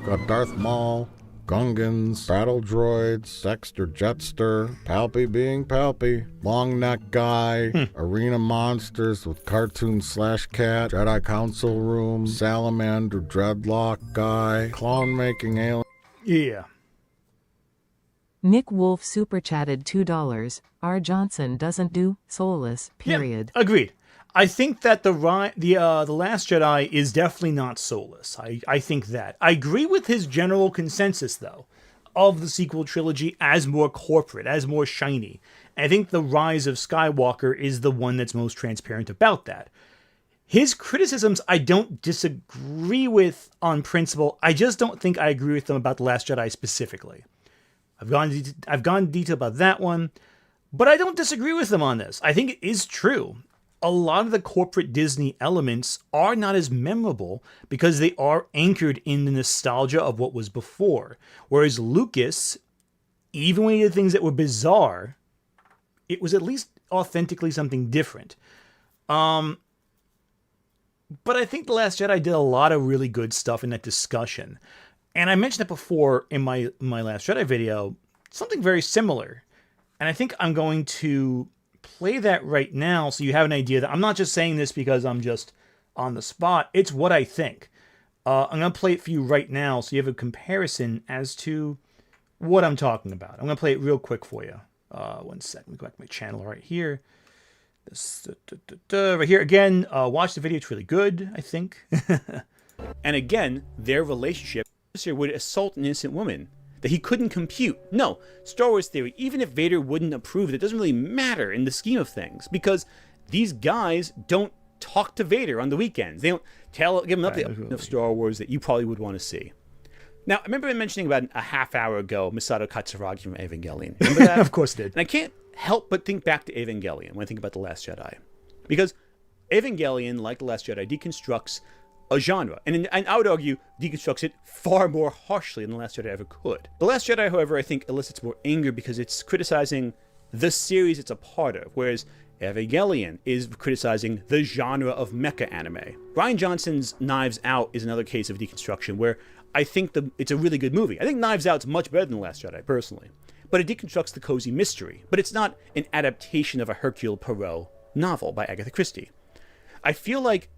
Got Darth Maul, Gungans, battle droids, Dexter Jetster, Palpy being Palpy, long neck guy, arena monsters with cartoon /cat, Jedi Council room, salamander dreadlock guy, clone making alien. Yeah. Nick Wolf super chatted $2. R. Johnson doesn't do soulless. Period. Yeah, agreed. I think that the Last Jedi is definitely not soulless. I think that. I agree with his general consensus, though, of the sequel trilogy as more corporate, as more shiny. And I think The Rise of Skywalker is the one that's most transparent about that. His criticisms I don't disagree with on principle. I just don't think I agree with them about The Last Jedi specifically. I've gone into detail about that one, but I don't disagree with them on this. I think it is true. A lot of the corporate Disney elements are not as memorable because they are anchored in the nostalgia of what was before. Whereas Lucas, even when he did things that were bizarre, it was at least authentically something different. But I think The Last Jedi did a lot of really good stuff in that discussion. And I mentioned it before in my Last Jedi video, something very similar. And I think I'm going to play that right now so you have an idea that I'm not just saying this because I'm just on the spot. It's what I think. I'm going to play it for you right now so you have a comparison as to what I'm talking about. I'm going to play it real quick for you. 1 second. Let me go back to my channel right here. This, right here. Again, watch the video. It's really good, I think. And again, their relationship would assault an innocent woman that he couldn't compute. No, Star Wars theory, even if Vader wouldn't approve it, it doesn't really matter in the scheme of things because these guys don't talk to Vader on the weekends. They don't give him an update of Star Wars that you probably would want to see. Now, I remember mentioning about a half hour ago Masato Katsuragi from Evangelion. Remember that? Of course did. And I can't help but think back to Evangelion when I think about The Last Jedi. Because Evangelion, like The Last Jedi, deconstructs a genre, and I would argue deconstructs it far more harshly than The Last Jedi ever could. The Last Jedi, however, I think elicits more anger because it's criticizing the series it's a part of, whereas Evangelion is criticizing the genre of mecha anime. Rian Johnson's Knives Out is another case of deconstruction where I think it's a really good movie. I think Knives Out's much better than The Last Jedi, personally. But it deconstructs the cozy mystery. But it's not an adaptation of a Hercule Poirot novel by Agatha Christie. I feel like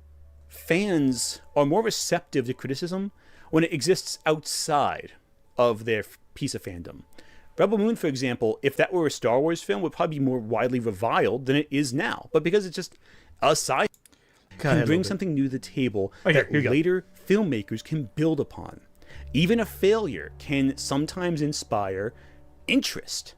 fans are more receptive to criticism when it exists outside of their piece of fandom. Rebel Moon, for example, if that were a Star Wars film, would probably be more widely reviled than it is now. But because it's just a sci can bring something new to the table that later filmmakers can build upon. Even a failure can sometimes inspire interest.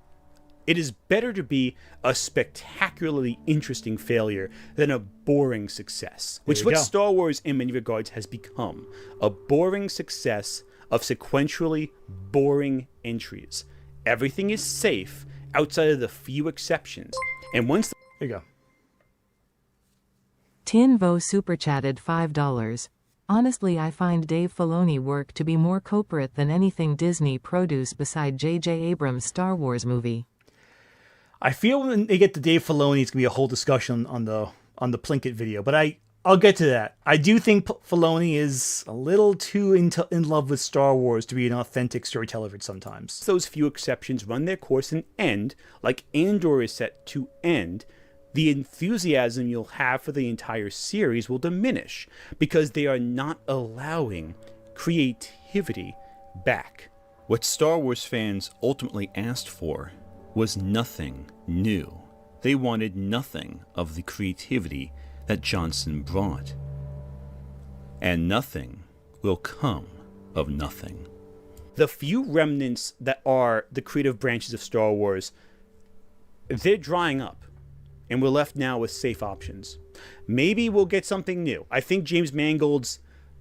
It is better to be a spectacularly interesting failure than a boring success, which is what Star Wars in many regards has become. A boring success of sequentially boring entries. Everything is safe outside of the few exceptions. And once... There you go. Tinvo super chatted $5. Honestly, I find Dave Filoni work to be more corporate than anything Disney produced beside J.J. Abrams' Star Wars movie. I feel when they get to Dave Filoni, it's going to be a whole discussion on the Plinkett video, but I'll get to that. I do think Filoni is a little too in love with Star Wars to be an authentic storyteller sometimes. Those few exceptions run their course and end, like Andor is set to end, the enthusiasm you'll have for the entire series will diminish because they are not allowing creativity back. What Star Wars fans ultimately asked for was nothing new. They wanted nothing of the creativity that Johnson brought. And nothing will come of nothing. The few remnants that are the creative branches of Star Wars, they're drying up. And we're left now with safe options. Maybe we'll get something new. I think James Mangold's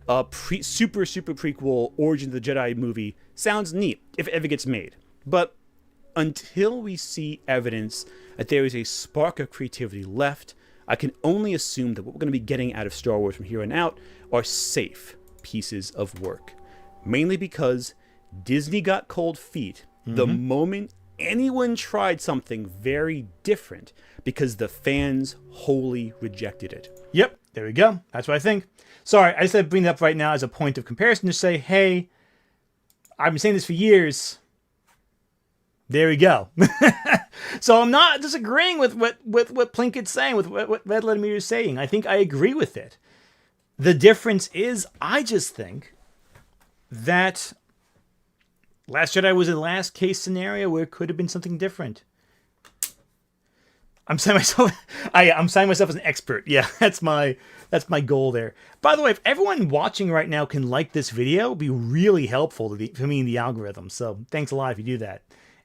super prequel Origin of the Jedi movie sounds neat if it ever gets made. But until we see evidence that there is a spark of creativity left, I can only assume that what we're going to be getting out of Star Wars from here on out are safe pieces of work. Mainly because Disney got cold feet the moment anyone tried something very different because the fans wholly rejected it. Yep, there we go. That's what I think. Sorry, I just had to bring that up right now as a point of comparison to say, hey, I've been saying this for years. There we go. So I'm not disagreeing with what Plinkett's saying, with what Red Letter Meter is saying. I think I agree with it. The difference is, I just think that Last Jedi was a last case scenario where it could have been something different. I'm signing myself as an expert. Yeah, that's my goal there. By the way, if everyone watching right now can like this video, it'd be really helpful to me in the algorithm. So thanks a lot if you do that.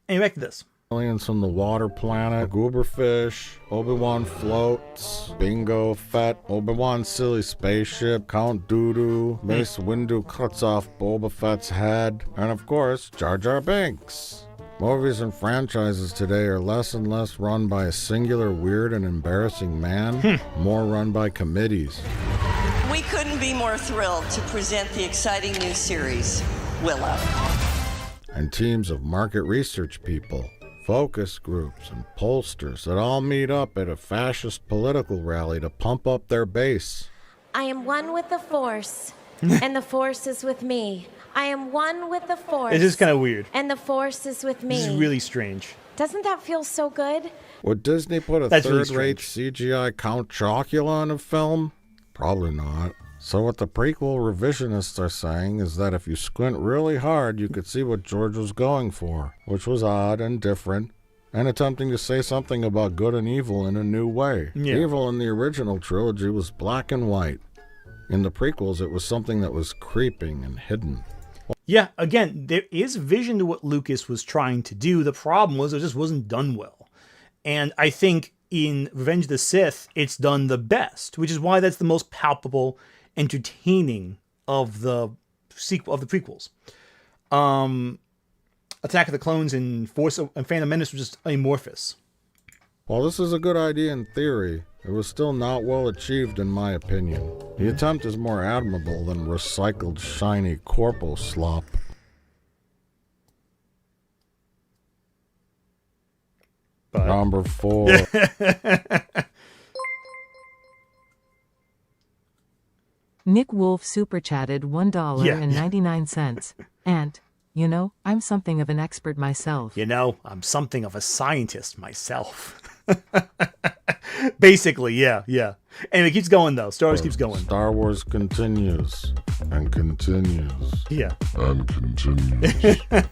Anyway, back to this. Aliens from the water planet, Gooberfish, Obi-Wan floats, Bingo Fett, Obi-Wan silly spaceship, Count Dooku, Mace Windu cuts off Boba Fett's head, and of course, Jar Jar Binks. Movies and franchises today are less and less run by a singular weird and embarrassing man, more run by committees. We couldn't be more thrilled to present the exciting new series, Willow. And teams of market research people, focus groups, and pollsters that all meet up at a fascist political rally to pump up their base. I am one with the Force, and the Force is with me. I am one with the Force. This is kind of weird. And the Force is with me. This is really strange. Doesn't that feel so good? Would Disney put a third-rate CGI Count Chocula in a film? Probably not. So what the prequel revisionists are saying is that if you squint really hard, you could see what George was going for, which was odd and different, and attempting to say something about good and evil in a new way. Yeah. Evil in the original trilogy was black and white. In the prequels, it was something that was creeping and hidden. Yeah, again, there is vision to what Lucas was trying to do. The problem was it just wasn't done well. And I think in Revenge of the Sith, it's done the best, which is why that's the most palpable, entertaining of the prequels. Attack of the Clones and Phantom Menace were just amorphous. While this is a good idea in theory, it was still not well achieved in my opinion. The attempt is more admirable than recycled shiny corpo slop. But... Number 4. Nick Wolf super chatted $1.99. And, you know, I'm something of an expert myself. You know, I'm something of a scientist myself. Basically, yeah. And it keeps going, though. Star Wars keeps going. Star Wars continues and continues. Yeah. And continues.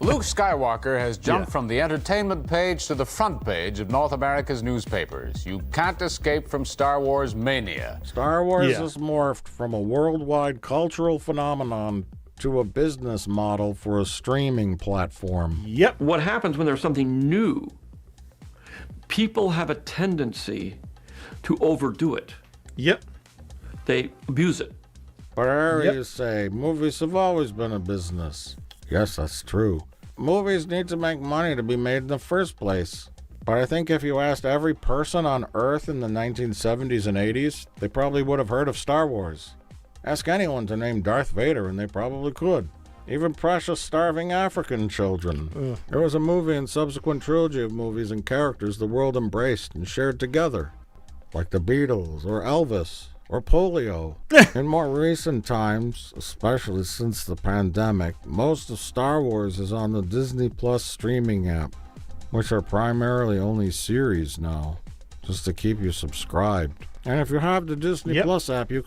Luke Skywalker has jumped from the entertainment page to the front page of North America's newspapers. You can't escape from Star Wars mania. Star Wars has morphed from a worldwide cultural phenomenon to a business model for a streaming platform. Yep. What happens when there's something new? People have a tendency to overdo it. Yep. They abuse it. But areas say movies have always been a business. Yes, that's true. Movies need to make money to be made in the first place. But I think if you asked every person on Earth in the 1970s and 80s, they probably would have heard of Star Wars. Ask anyone to name Darth Vader and they probably could. Even precious starving African children. There was a movie and subsequent trilogy of movies and characters the world embraced and shared together. Like the Beatles, or Elvis, or polio. In more recent times, especially since the pandemic, most of Star Wars is on the Disney Plus streaming app, which are primarily only series now, just to keep you subscribed. And if you have the Disney Plus app, you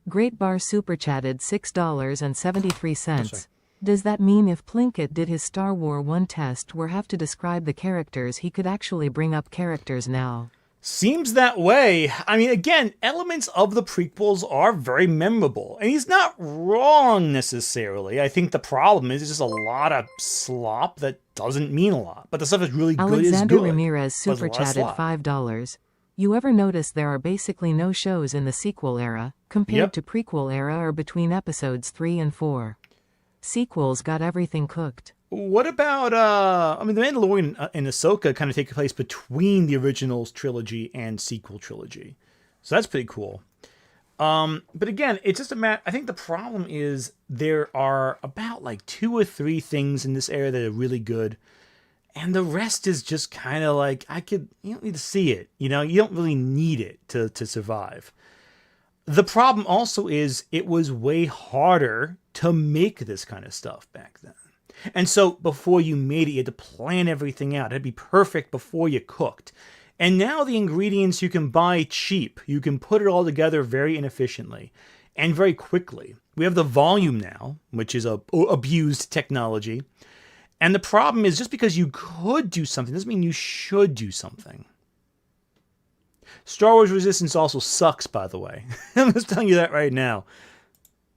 Great Bar super chatted $6.73. Does that mean if Plinkett did his Star Wars 1 test we'll have to describe the characters he could actually bring up characters now? Seems that way. I mean, again, elements of the prequels are very memorable. And he's not wrong necessarily. I think the problem is it's just a lot of slop that doesn't mean a lot. But the stuff that's really good is good. Alexander Ramirez super chatted $5. You ever notice there are basically no shows in the sequel era, compared to prequel era or between episodes 3 and 4? Sequels got everything cooked. What about, The Mandalorian and Ahsoka kind of take place between the original trilogy and sequel trilogy. So that's pretty cool. But again, it's just a matter, I think the problem is there are about like 2 or 3 things in this area that are really good. And the rest is just kind of like, you don't need to see it. You don't really need it to survive. The problem also is it was way harder to make this kind of stuff back then. And so before you made it, you had to plan everything out. It had to be perfect before you cooked. And now the ingredients you can buy cheap. You can put it all together very inefficiently and very quickly. We have the volume now, which is a abused technology. And the problem is just because you could do something doesn't mean you should do something. Star Wars Resistance also sucks, by the way. I'm just telling you that right now.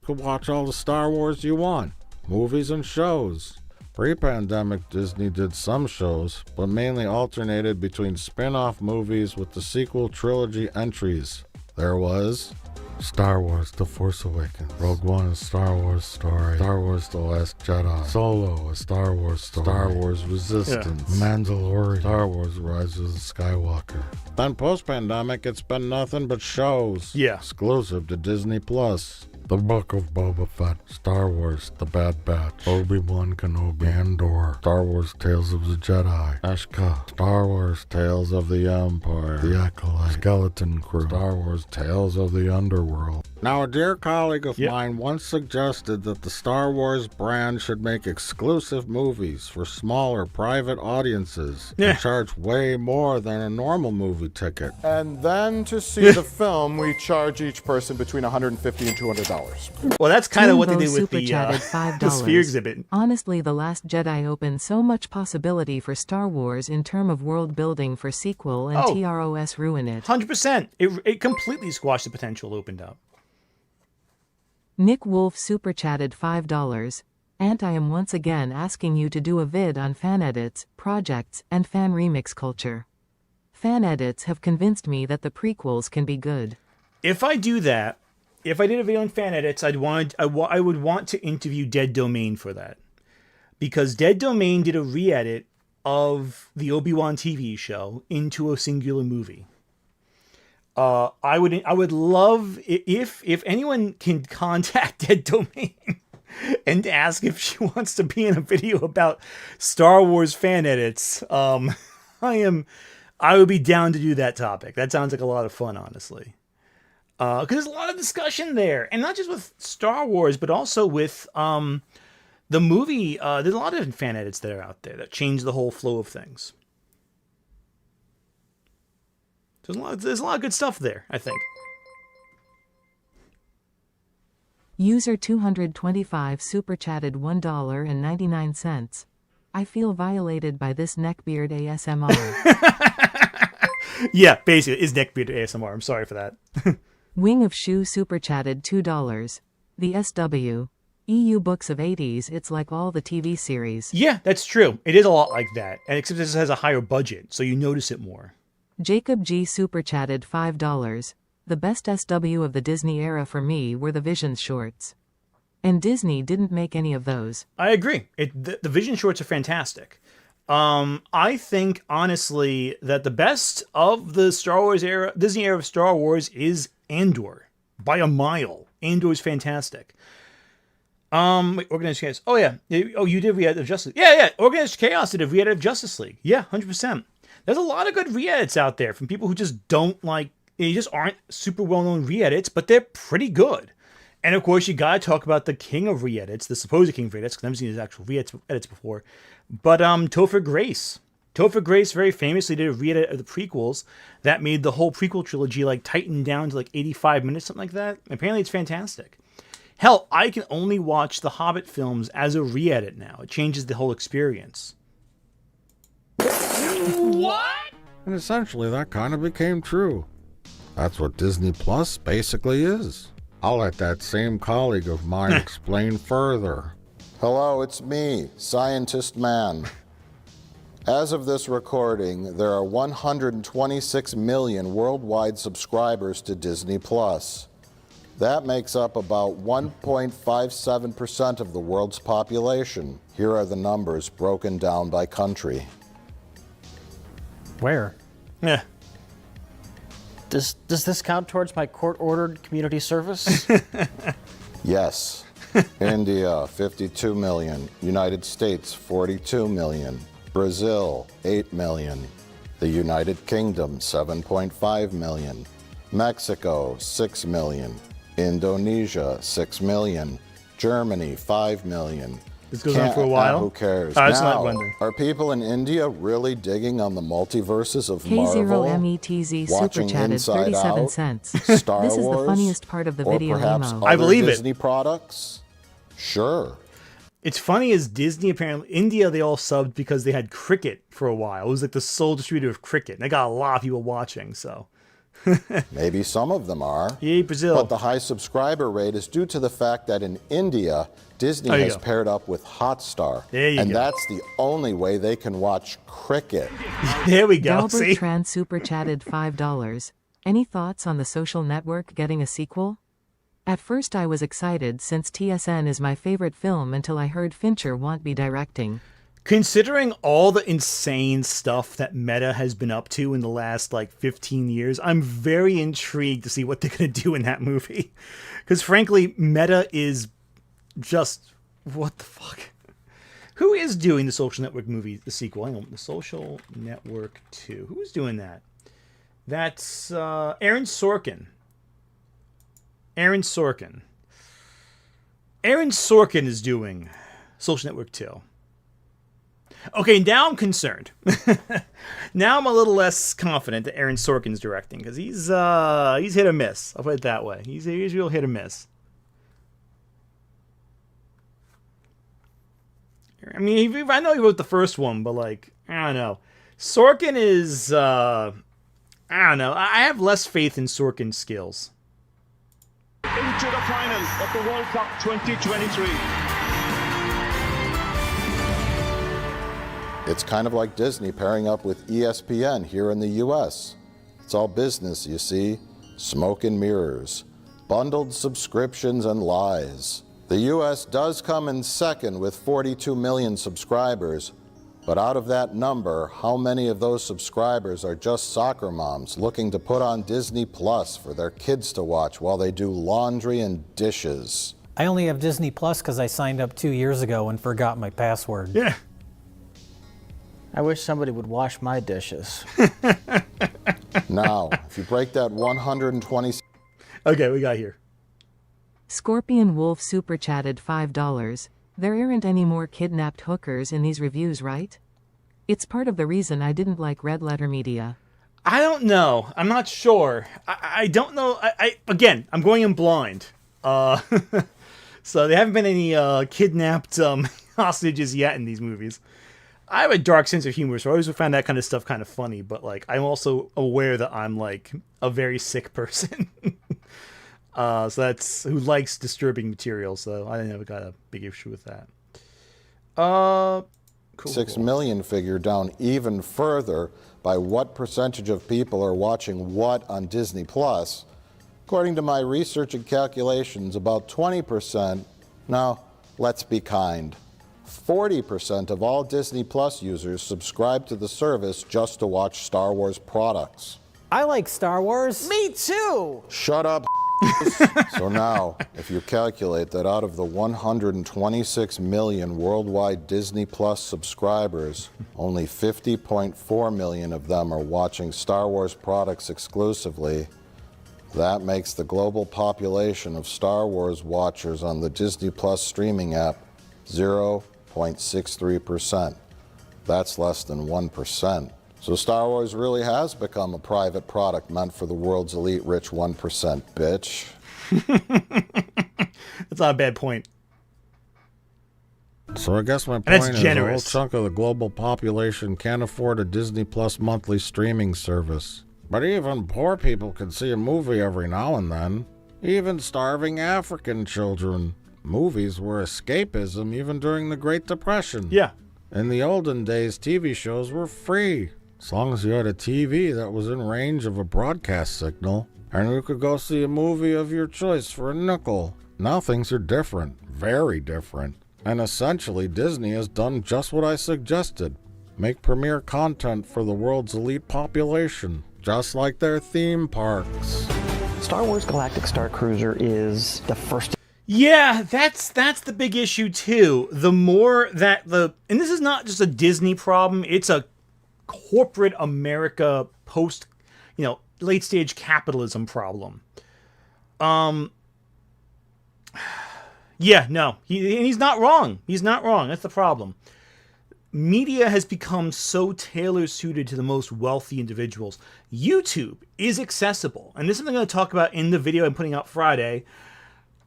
You can watch all the Star Wars you want. Movies and shows. Pre-pandemic, Disney did some shows, but mainly alternated between spin-off movies with the sequel trilogy entries. There was Star Wars The Force Awakens, Rogue One, a Star Wars story, Star Wars The Last Jedi, Solo, a Star Wars story, Star Wars Resistance, Mandalorian, Star Wars Rise of the Skywalker. Then post-pandemic, it's been nothing but shows. Exclusive to Disney Plus. The Book of Boba Fett, Star Wars The Bad Batch, Obi-Wan Kenobi, Andor, Star Wars Tales of the Jedi, Ashka, Star Wars Tales of the Empire, The Acolyte, Skeleton Crew, Star Wars Tales of the Underworld. Now, a dear colleague of mine once suggested that the Star Wars brand should make exclusive movies for smaller private audiences and charge way more than a normal movie ticket. And then to see the film, we charge each person between $150 and $200. Well, that's kind of what they did with super chatted $5. the Sphere exhibit. Honestly, The Last Jedi opened so much possibility for Star Wars in terms of world building for sequel, and TROS ruin it. 100%. It completely squashed the potential opened up. Nick Wolf super chatted $5. And I am once again asking you to do a vid on fan edits, projects, and fan remix culture. Fan edits have convinced me that the prequels can be good. If I do that, if I did a video on fan edits, I would want to interview Dead Domain for that. Because Dead Domain did a re-edit of the Obi-Wan TV show into a singular movie. I would love if anyone can contact Dead Domain and ask if she wants to be in a video about Star Wars fan edits. I would be down to do that topic. That sounds like a lot of fun, honestly. Because there's a lot of discussion there, and not just with Star Wars, but also with the movie. There's a lot of fan edits that are out there that change the whole flow of things. There's a lot of good stuff there, I think. User 225 super chatted $1.99. I feel violated by this neckbeard ASMR. Yeah, basically, it's neckbeard ASMR. I'm sorry for that. Wing of Shoe super chatted $2. The SW. EU books of 80s, it's like all the TV series. Yeah, that's true. It is a lot like that, and except this has a higher budget, so you notice it more. Jacob G super chatted $5. The best SW of the Disney era for me were the Visions shorts. And Disney didn't make any of those. I agree. The Vision shorts are fantastic. I think, honestly, that the best of the Star Wars era, Disney era of Star Wars is Andor. By a mile. Andor is fantastic. Wait, Organized Chaos. Oh, yeah. Oh, you did re-edit of Justice League. Yeah. Organized Chaos did a re-edit of Justice League. Yeah, 100%. There's a lot of good re-edits out there from people who just don't like, they just aren't super well-known re-edits, but they're pretty good. And of course, you gotta talk about the king of re-edits, the supposed king of re-edits, because I've seen his actual re-edits before. But Topher Grace. Topher Grace very famously did a re-edit of the prequels that made the whole prequel trilogy like tighten down to like 85 minutes, something like that. Apparently it's fantastic. Hell, I can only watch the Hobbit films as a re-edit now. It changes the whole experience. What? And essentially that kind of became true. That's what Disney Plus basically is. I'll let that same colleague of mine explain further. Hello, it's me, Scientist Man. As of this recording, there are 126 million worldwide subscribers to Disney Plus. That makes up about 1.57% of the world's population. Here are the numbers broken down by country. Where? Yeah. Does this count towards my court-ordered community service? Yes. India, 52 million. United States, 42 million. Brazil, 8 million. The United Kingdom, 7.5 million. Mexico, 6 million. Indonesia, 6 million. Germany, 5 million. This goes on for a while. Who cares? It's Now, not wondering. are people in India really digging on the multiverses of Marvel? K0METZ super Watching chatted Inside 37 Out, cents. Star This is Wars, the funniest part of the or video perhaps Nemo. I other believe it. Disney products? Sure. It's funny as Disney, apparently, India, they all subbed because they had Cricket for a while. It was like the sole distributor of Cricket. And they got a lot of people watching, so. Maybe some of them are. Yay, Brazil. But the high subscriber rate is due to the fact that in India, Disney There you has go. paired up with Hotstar. There you and go. that's the only way they can watch Cricket. There we go. Dalbert See? Tran super chatted $5. Any thoughts on the social network getting a sequel? At first I was excited since TSN is my favorite film until I heard Fincher won't be directing. Considering all the insane stuff that Meta has been up to in the last like 15 years, I'm very intrigued to see what they're going to do in that movie. Because frankly, Meta is just, what the fuck? Who is doing the Social Network movie, the sequel? Hang on, the Social Network 2. Who is doing that? That's Aaron Sorkin. Aaron Sorkin is doing Social Network 2. Okay, now I'm concerned. Now I'm a little less confident that Aaron Sorkin's directing, because he's hit or miss. I'll put it that way. He's real hit or miss. I mean, I know he wrote the first one, but like, I don't know. Sorkin is, I don't know. I have less faith in Sorkin's skills. Into the final of the World Cup 2023. It's kind of like Disney pairing up with ESPN here in the US. It's all business, you see. Smoke and mirrors. Bundled subscriptions and lies. The US does come in second with 42 million subscribers, but out of that number, how many of those subscribers are just soccer moms looking to put on Disney Plus for their kids to watch while they do laundry and dishes? I only have Disney Plus because I signed up 2 years ago and forgot my password. Yeah. I wish somebody would wash my dishes. Now, if you break that 120... Okay, we got here. Scorpion Wolf super chatted $5. There aren't any more kidnapped hookers in these reviews, right? It's part of the reason I didn't like Red Letter Media. I don't know. I'm not sure. I don't know. Again, I'm going in blind. So there haven't been any kidnapped hostages yet in these movies. I have a dark sense of humor, so I always found that kind of stuff kind of funny. But like, I'm also aware that I'm like a very sick person. So that's who likes disturbing material. So I never got a big issue with that. Cool. 6 million figure down even further by what percentage of people are watching what on Disney Plus. According to my research and calculations, about 20%, now let's be kind, 40% of all Disney Plus users subscribe to the service just to watch Star Wars products. I like Star Wars. Me too. Shut up. So now, if you calculate that out of the 126 million worldwide Disney Plus subscribers, only 50.4 million of them are watching Star Wars products exclusively, that makes the global population of Star Wars watchers on the Disney Plus streaming app 0.63%. That's less than 1%. So Star Wars really has become a private product meant for the world's elite rich 1%, bitch. That's not a bad point. So I guess my point that's is generous. a whole chunk of the global population can't afford a Disney Plus monthly streaming service. But even poor people can see a movie every now and then. Even starving African children. Movies were escapism even during the Great Depression. Yeah. In the olden days, TV shows were free. As long as you had a TV that was in range of a broadcast signal, and you could go see a movie of your choice for a nickel. Now things are different, very different. And essentially, Disney has done just what I suggested. Make premiere content for the world's elite population, just like their theme parks. Star Wars Galactic Star Cruiser is the first... Yeah, that's the big issue too. The more that and this is not just a Disney problem, it's a corporate America post, late stage capitalism problem. Yeah, no, he's not wrong. He's not wrong. That's the problem. Media has become so tailor-suited to the most wealthy individuals. YouTube is accessible, and this is something I'm going to talk about in the video I'm putting out Friday.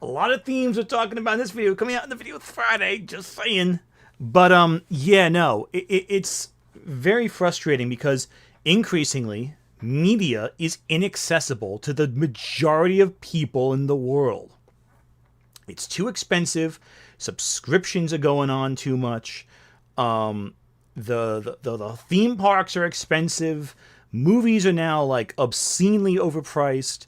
A lot of themes we're talking about in this video coming out in the video Friday, just saying. But yeah, no, it's very frustrating because increasingly media is inaccessible to the majority of people in the world. It's too expensive. Subscriptions are going on too much. The theme parks are expensive. Movies are now like obscenely overpriced.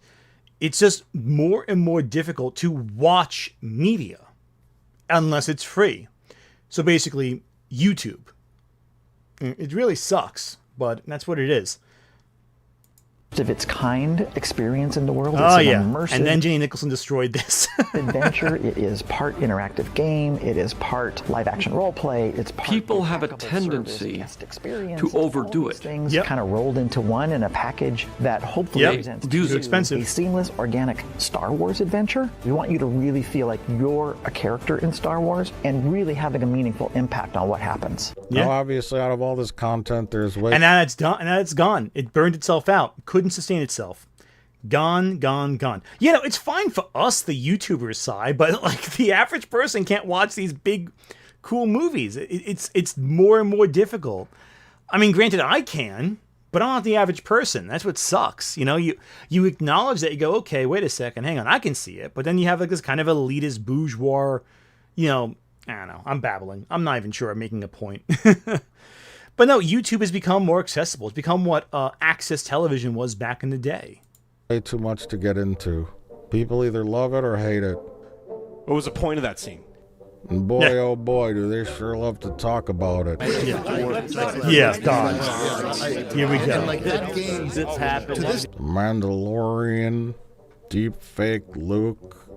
It's just more and more difficult to watch media unless it's free. So basically, YouTube. It really sucks, but that's what it is. Of its kind experience in the world. Oh, it's yeah. Immersive And then Jenny Nicholson destroyed this. adventure. It is part interactive game. It is part live action role play. It's part people have a tendency to overdo it. Things kind of rolled into one in a package that hopefully presents Too expensive. A seamless, organic Star Wars adventure. We want you to really feel like you're a character in Star Wars and really having a meaningful impact on what happens. Now, obviously, out of all this content, there's ways. And now it's done. And now it's gone. It burned itself out. Couldn't sustain itself. Gone. It's fine for us, the YouTubers side, but like the average person can't watch these big, cool movies. It's more and more difficult. I mean, granted, I can, but I'm not the average person. That's what sucks. You acknowledge that. You go, okay, wait a second, hang on, I can see it. But then you have like this kind of elitist bourgeois. I don't know. I'm babbling. I'm not even sure I'm making a point. But no, YouTube has become more accessible. It's become what access television was back in the day. Way too much to get into. People either love it or hate it. What was the point of that scene? And boy, oh boy, do they sure love to talk about it. Yeah, God. Here we go. It's happened. Mandalorian, deep fake Luke,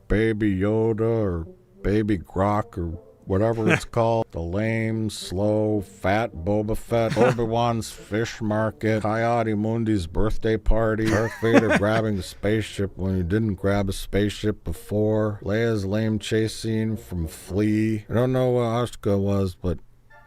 Baby Yoda, or Baby Grok, or whatever it's called. The lame, slow, fat Boba Fett, Obi-Wan's fish market, Coyote Mundi's birthday party, Darth Vader grabbing the spaceship when he didn't grab a spaceship before, Leia's lame chase scene from Flea. I don't know what Ashka was, but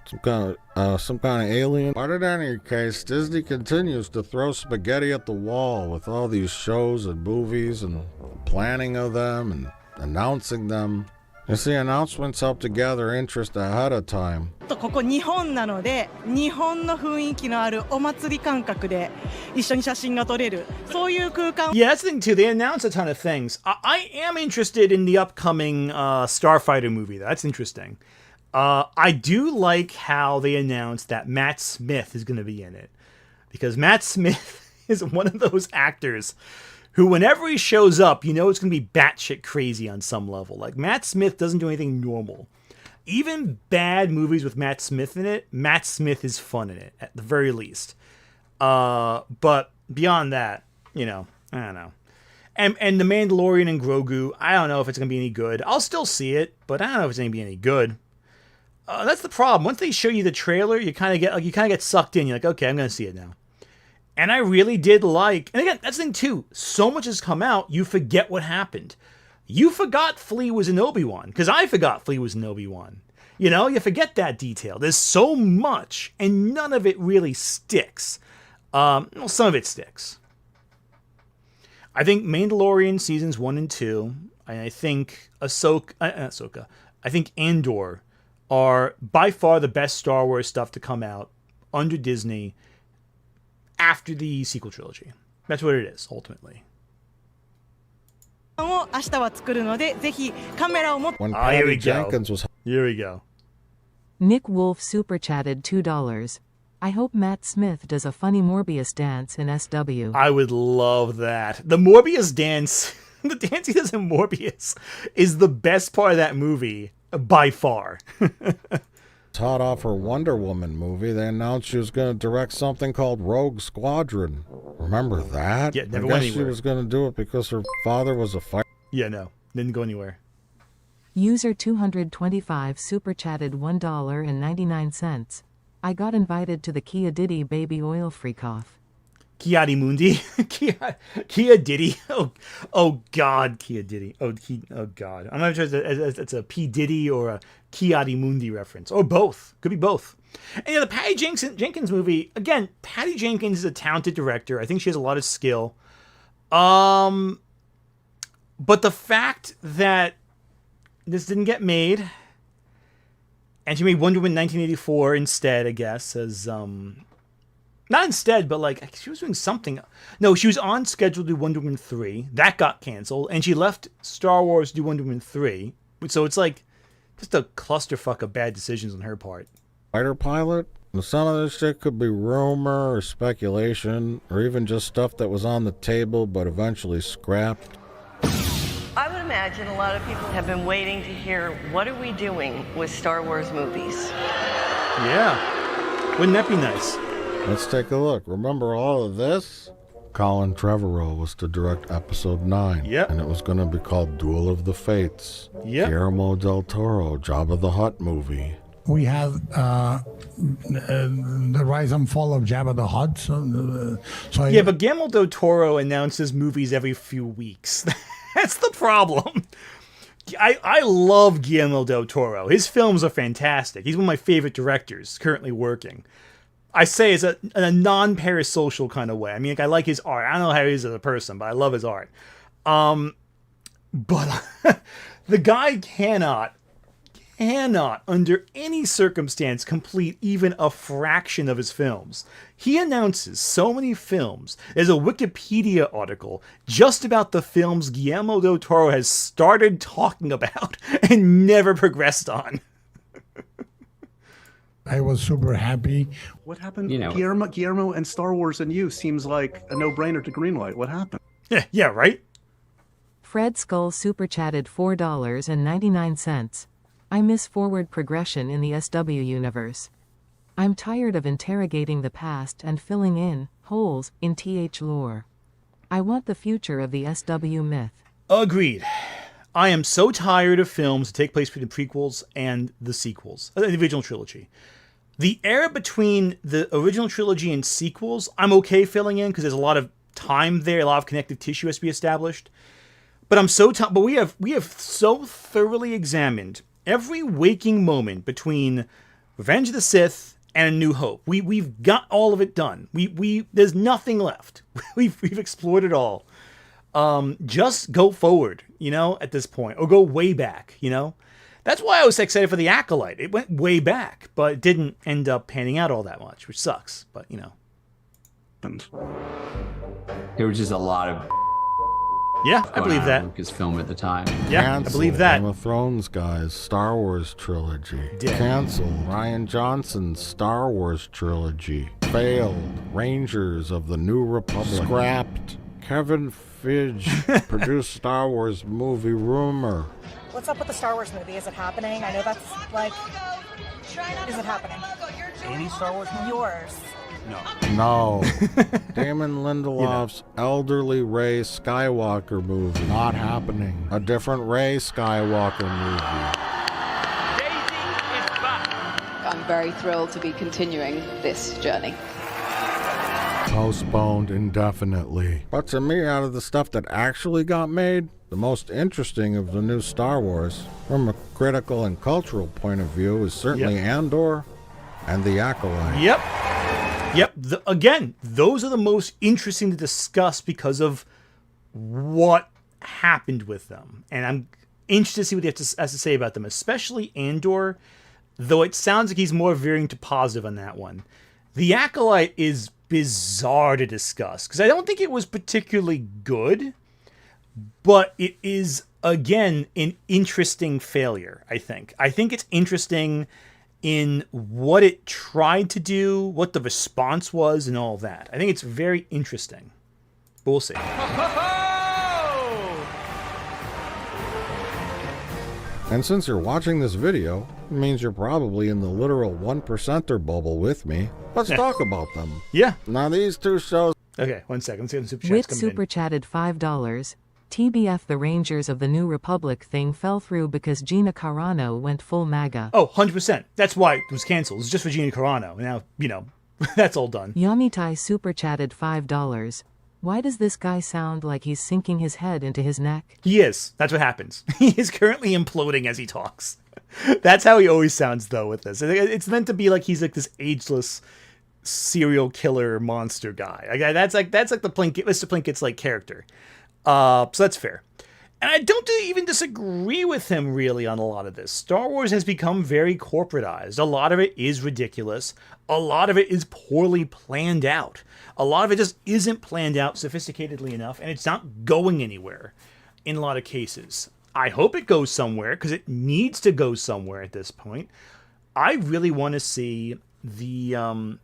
Some kind of alien. But in any case, Disney continues to throw spaghetti at the wall with all these shows and movies and planning of them and announcing them. You see, announcements help to gather interest ahead of time. ここ日本なので、日本の雰囲気のあるお祭り感覚で一緒に写真が撮れる、そういう空間。Yeah, that's the thing too. They announced a ton of things. I am interested in the upcoming Starfighter movie. That's interesting. I do like how they announced that Matt Smith is going to be in it, because Matt Smith is one of those actors who, whenever he shows up, you know it's going to be batshit crazy on some level. Like, Matt Smith doesn't do anything normal. Even bad movies with Matt Smith in it, Matt Smith is fun in it, at the very least. But beyond that, you know, I don't know. And The Mandalorian and Grogu, I don't know if it's going to be any good. I'll still see it, but I don't know if it's going to be any good. That's the problem. Once they show you the trailer, you kind of get sucked in. You're like, okay, I'm going to see it now. And I really did like, and again, that's the thing too, so much has come out, you forget what happened. You forgot Flea was in Obi-Wan, because I forgot Flea was in Obi-Wan. You know, you forget that detail. There's so much, and none of it really sticks. Well, some of it sticks. I think Mandalorian seasons 1 and 2, and I think Ahsoka, I think Andor are by far the best Star Wars stuff to come out under Disney after the sequel trilogy. That's what it is, ultimately. When Patty Jenkins was... Here we go. Nick Wolf super chatted $2. I hope Matt Smith does a funny Morbius dance in SW. I would love that. The Morbius dance, the dance he does in Morbius, is the best part of that movie by far. Hot off her Wonder Woman movie, they announced she was going to direct something called Rogue Squadron. Remember that? Yeah, never I went guess anywhere. She was going to do it because her father was a fighter. Yeah, no, didn't go anywhere. User 225 super chatted $1.99. I got invited to the Kia Diddy baby oil freak off. Kia Mundi, Kia Diddy. Oh God, Kia Diddy. Oh God. I'm not sure if it's a P Diddy or a Kia Mundi reference, or both. Could be both. And yeah, the Patty Jenkins movie. Again, Patty Jenkins is a talented director. I think she has a lot of skill. But the fact that this didn't get made, and she made Wonder Woman 1984 instead, I guess, as not instead, but like she was doing something. No, she was on schedule to do Wonder Woman 3. That got canceled, and she left Star Wars to do Wonder Woman 3. So it's like just a clusterfuck of bad decisions on her part. Fighter pilot? Some of this shit could be rumor or speculation, or even just stuff that was on the table but eventually scrapped. I would imagine a lot of people have been waiting to hear, what are we doing with Star Wars movies? Yeah. Wouldn't that be nice? Let's take a look. Remember all of this? Colin Trevorrow was to direct episode 9. Yep. And it was going to be called Duel of the Fates. Yep. Guillermo del Toro, Jabba the Hutt movie. We have the rise and fall of Jabba the Hutt. Yeah, but Guillermo del Toro announces movies every few weeks. That's the problem. I love Guillermo del Toro. His films are fantastic. He's one of my favorite directors currently working. I say it's in a non-parasocial kind of way. I mean, like, I like his art. I don't know how he is as a person, but I love his art. But the guy cannot, under any circumstance, complete even a fraction of his films. He announces so many films. There's a Wikipedia article just about the films Guillermo del Toro has started talking about and never progressed on. I was super happy. What happened? Guillermo and Star Wars and you seems like a no-brainer to greenlight. What happened? Yeah, right? Fred Skull super chatted $4.99. I miss forward progression in the SW universe. I'm tired of interrogating the past and filling in holes in TH lore. I want the future of the SW myth. Agreed. I am so tired of films that take place between the prequels and the sequels, the original trilogy. The era between the original trilogy and sequels, I'm okay filling in because there's a lot of time there, a lot of connective tissue has to be established. But I'm so but we have so thoroughly examined every waking moment between Revenge of the Sith and A New Hope. We've got all of it done. There's nothing left. We've explored it all. Just go forward, at this point, or go way back, That's why I was excited for the Acolyte. It went way back, but it didn't end up panning out all that much, which sucks. But there was just a lot of I believe that. Lucasfilm at the time. Yeah, Cancel I believe that. Game of Thrones, guys. Star Wars trilogy. Cancel Ryan Johnson's Star Wars trilogy. Failed. Rangers of the New Republic. Scrapped. Kevin Feige produced Star Wars movie rumor. What's up with the Star Wars movie? Is it happening? I know that's is it happening? Any Star Wars movie? Yours. No. Damon Lindelof's elderly Rey Skywalker movie. Not happening. A different Rey Skywalker movie. I'm very thrilled to be continuing this journey. Postponed indefinitely. But to me, out of the stuff that actually got made, the most interesting of the new Star Wars, from a critical and cultural point of view, is certainly Andor and the Acolyte. Yep. Again, those are the most interesting to discuss because of what happened with them. And I'm interested to see what he has to say about them, especially Andor, though it sounds like he's more veering to positive on that one. The Acolyte is bizarre to discuss because I don't think it was particularly good, but it is, again, an interesting failure, I think. I think it's interesting in what it tried to do, what the response was, and all that. I think it's very interesting. But we'll see. And since you're watching this video, it means you're probably in the literal 1%er bubble with me. Let's talk about them. Yeah. Now these two shows... Okay, 1 second. Let's get the super chats Wit coming super chatted $5. TBF the Rangers of the New Republic thing fell through because Gina Carano went full MAGA. Oh, 100%. That's why it was canceled. It's just for Gina Carano. Now, that's all done. Yamitai super chatted $5. Why does this guy sound like he's sinking his head into his neck? He is. That's what happens. He is currently imploding as he talks. That's how he always sounds, though, with this. It's meant to be like he's like this ageless serial killer monster guy. That's like the Plinkett, Mr. Plinkett's like character. So that's fair. And I don't even disagree with him really on a lot of this. Star Wars has become very corporatized. A lot of it is ridiculous. A lot of it is poorly planned out. A lot of it just isn't planned out sophisticatedly enough, and it's not going anywhere in a lot of cases. I hope it goes somewhere, because it needs to go somewhere at this point. I really want to see the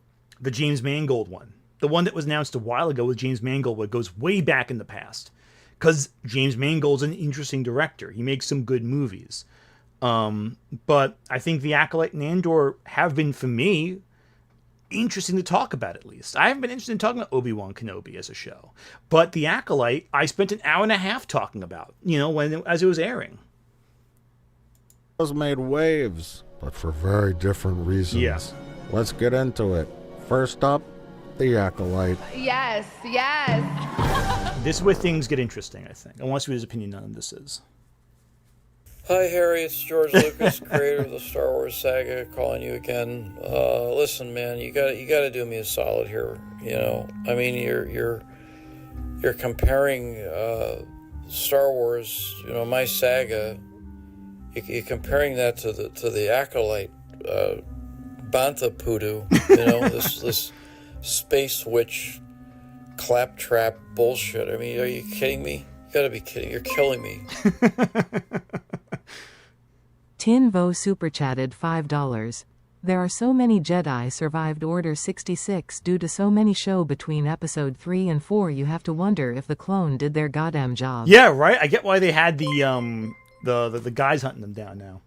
James Mangold one. The one that was announced a while ago with James Mangold, where it goes way back in the past. Because James Mangold's an interesting director. He makes some good movies. But I think The Acolyte and Andor have been, for me, interesting to talk about, at least. I haven't been interested in talking about Obi-Wan Kenobi as a show. But The Acolyte, I spent an hour and a half talking about, as it was airing. Those made waves, but for very different reasons. Yes. Let's get into it. First up, The Acolyte. Yes. This is where things get interesting, I think. I want to see what his opinion on this is. Hi, Harry. It's George Lucas, creator of the Star Wars saga, calling you again. Listen, man, you got to do me a solid here. I mean, you're comparing Star Wars, my saga. You're comparing that to the Acolyte, Bantha Poodoo. This space witch claptrap bullshit. I mean, are you kidding me? You gotta be kidding. You're killing me. Tin Vo super chatted $5. There are so many Jedi survived Order 66 due to so many show between episode 3 and 4 you have to wonder if the clone did their goddamn job. Yeah, right? I get why they had the guys hunting them down now.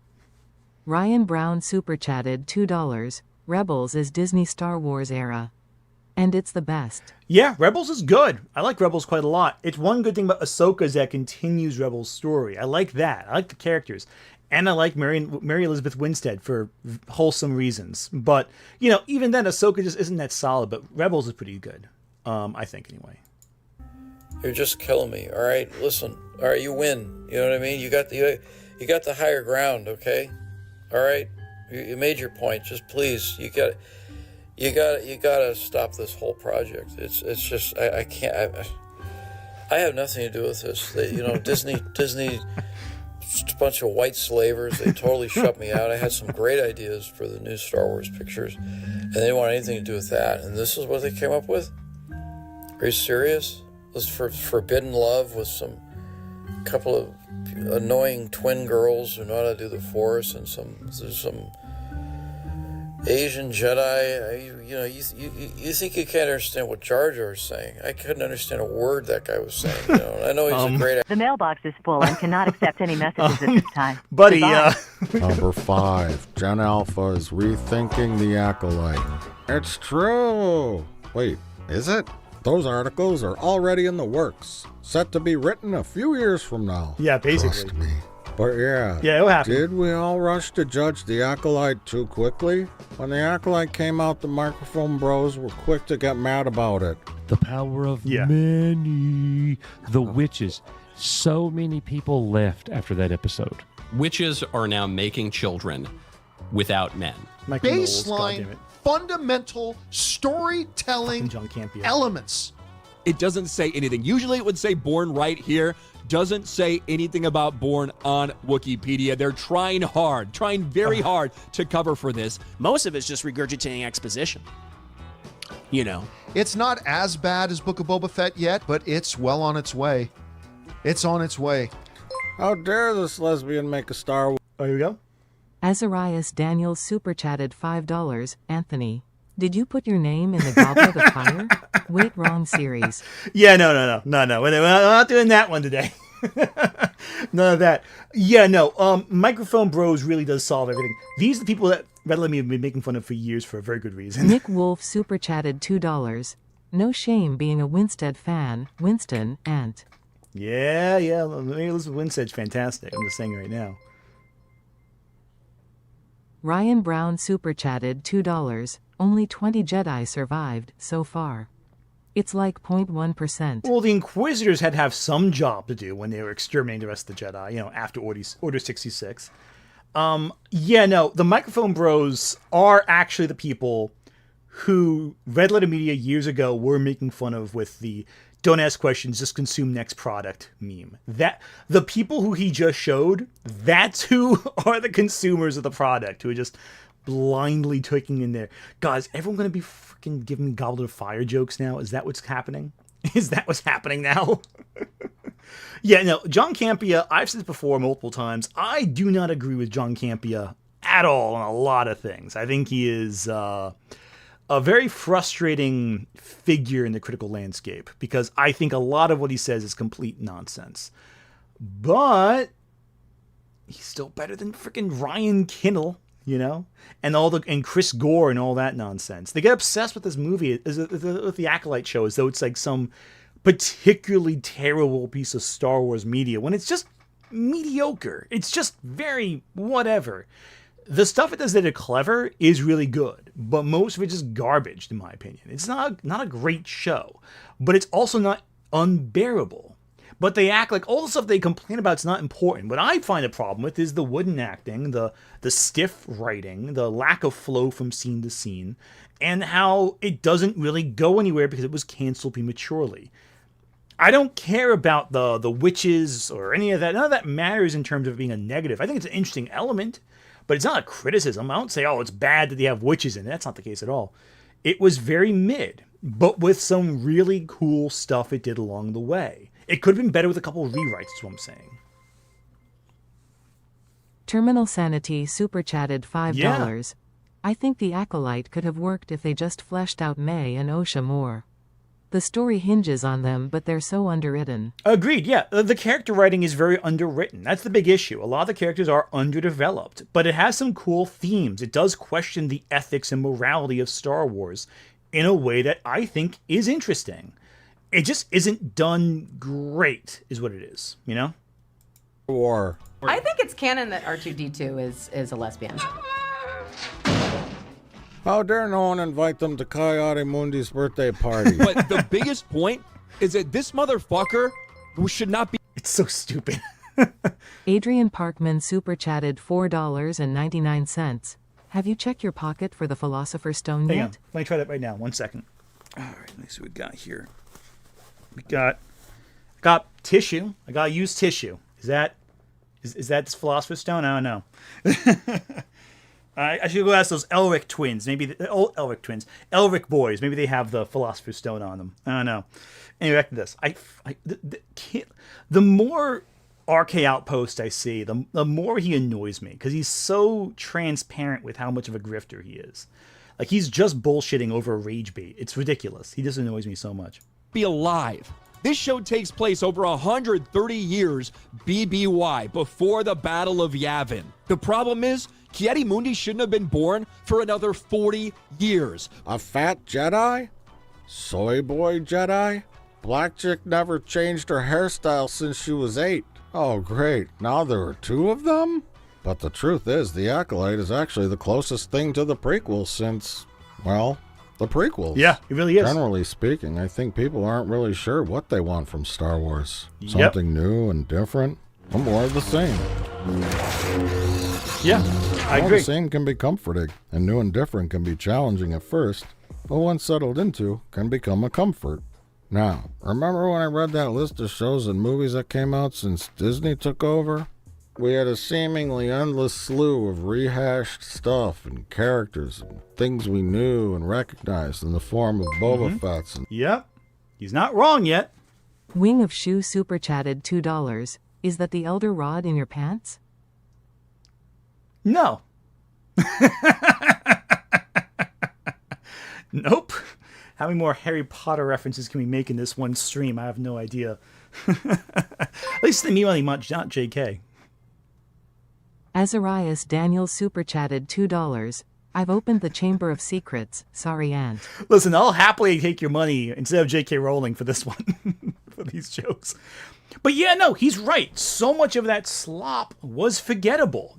Ryan Brown super chatted $2. Rebels is Disney Star Wars era. And it's the best. Yeah, Rebels is good. I like Rebels quite a lot. It's one good thing about Ahsoka is that it continues Rebels' story. I like that. I like the characters. And I like Mary Elizabeth Winstead for wholesome reasons. But, even then, Ahsoka just isn't that solid. But Rebels is pretty good, I think, anyway. You're just killing me. All right, listen. All right, you win. You know what I mean? You got the higher ground. Okay. All right. You made your point. Just please, you gotta stop this whole project. It's just I can't. I have nothing to do with this. Disney, just a bunch of white slavers. They totally shut me out. I had some great ideas for the new Star Wars pictures, and they didn't want anything to do with that. And this is what they came up with? Are you serious? This forbidden love with some couple of annoying twin girls who know how to do the Force, and some Asian Jedi. You think you can't understand what Jar Jar's saying? I couldn't understand a word that guy was saying. I know he's a great. The mailbox is full and cannot accept any messages at this time. Buddy, Number 5. Gen Alpha is rethinking the Acolyte. It's true. Wait, is it? Those articles are already in the works, set to be written a few years from now. Yeah, basically. Trust me. But yeah, it'll happen. Did we all rush to judge the Acolyte too quickly? When the Acolyte came out, the microphone bros were quick to get mad about it. The power of many. The witches. So many people left after that episode. Witches are now making children without men. Baseline, fundamental storytelling elements. It doesn't say anything. Usually it would say born right here. Doesn't say anything about born on Wikipedia. They're trying very hard to cover for this. Most of it's just regurgitating exposition. It's not as bad as Book of Boba Fett yet, but it's well on its way. It's on its way. How dare this lesbian make a Star Wars? Oh, here we go. Azarias Daniels super chatted $5. Anthony, did you put your name in the Goblet of Fire? Wait, wrong series. Yeah, no. We're not doing that one today. None of that. Yeah, no. Microphone Bros really does solve everything. These are the people that Red Lemmy have been making fun of for years for a very good reason. Nick Wolf super chatted $2. No shame being a Winstead fan. Winston, Ant. Yeah. Mary Elizabeth Winstead's fantastic. I'm just saying right now. Ryan Brown super chatted $2. Only 20 Jedi survived so far. It's like 0.1%. Well, the Inquisitors had to have some job to do when they were exterminating the rest of the Jedi, after Order 66. The Microphone Bros are actually the people who Red Letter Media years ago were making fun of with the don't ask questions, just consume next product meme. That the people who he just showed, that's who are the consumers of the product, who are just blindly taking in there. Guys, everyone going to be freaking giving me Goblet of Fire jokes now? Is that what's happening? Is that what's happening now? Yeah, no, John Campea, I've said this before multiple times, I do not agree with John Campea at all on a lot of things. I think he is a very frustrating figure in the critical landscape, because I think a lot of what he says is complete nonsense. But he's still better than freaking Ryan Kinnell, and Chris Gore and all that nonsense. They get obsessed with this movie, with the Acolyte show, as though it's like some particularly terrible piece of Star Wars media, when it's just mediocre. It's just very whatever. The stuff it does that are clever is really good, but most of it is garbage, in my opinion. It's not a great show, but it's also not unbearable. But they act like all the stuff they complain about is not important. What I find a problem with is the wooden acting, the stiff writing, the lack of flow from scene to scene, and how it doesn't really go anywhere because it was canceled prematurely. I don't care about the witches or any of that. None of that matters in terms of being a negative. I think it's an interesting element, but it's not a criticism. I don't say, it's bad that they have witches in it. That's not the case at all. It was very mid, but with some really cool stuff it did along the way. It could have been better with a couple of rewrites, is what I'm saying. Terminal Sanity super chatted $5. Yeah. I think the Acolyte could have worked if they just fleshed out May and Osha more. The story hinges on them, but they're so underwritten. Agreed, yeah. The character writing is very underwritten. That's the big issue. A lot of the characters are underdeveloped, but it has some cool themes. It does question the ethics and morality of Star Wars in a way that I think is interesting. It just isn't done great, is what it is, Or I think it's canon that R2-D2 is a lesbian. How dare no one invite them to Coyote Mundi's birthday party? But the biggest point is that this motherfucker should not be... It's so stupid. Adrian Parkman super chatted $4.99. Have you checked your pocket for the Philosopher's Stone Hang yet? on. Let me try that right now. 1 second. All right, let me see what we got here. We got tissue. I got to use tissue. Is that this Philosopher's Stone? I don't know. I should go ask those Elric twins. Maybe the old Elric twins. Elric boys. Maybe they have the Philosopher's Stone on them. I don't know. Anyway, back to this. The more RK Outpost I see, the more he annoys me. Because he's so transparent with how much of a grifter he is. Like, he's just bullshitting over a rage bait. It's ridiculous. He just annoys me so much. Be alive. This show takes place over 130 years BBY, before the Battle of Yavin. The problem is, Ki-Adi-Mundi shouldn't have been born for another 40 years. A fat Jedi? Soy boy Jedi? Black chick never changed her hairstyle since she was 8. Oh, great. Now there are 2 of them? But the truth is, the Acolyte is actually the closest thing to the prequel since, well, the prequels. Yeah, it really is. Generally speaking, I think people aren't really sure what they want from Star Wars. Something new and different, or more of the same. Yeah, I All agree. the same can be comforting, and new and different can be challenging at first, but once settled into, can become a comfort. Now, remember when I read that list of shows and movies that came out since Disney took over? We had a seemingly endless slew of rehashed stuff and characters and things we knew and recognized in the form of Boba Fett's. And Yep. He's not wrong yet. Wing of Shoe super chatted $2. Is that the Elder Rod in your pants? No. Nope. How many more Harry Potter references can we make in this one stream? I have no idea. At least the me much, not JK. Azarias Daniel super chatted $2. I've opened the Chamber of Secrets. Sorry, Aunt. Listen, I'll happily take your money instead of J.K. Rowling for this one, for these jokes. But yeah, no, he's right. So much of that slop was forgettable.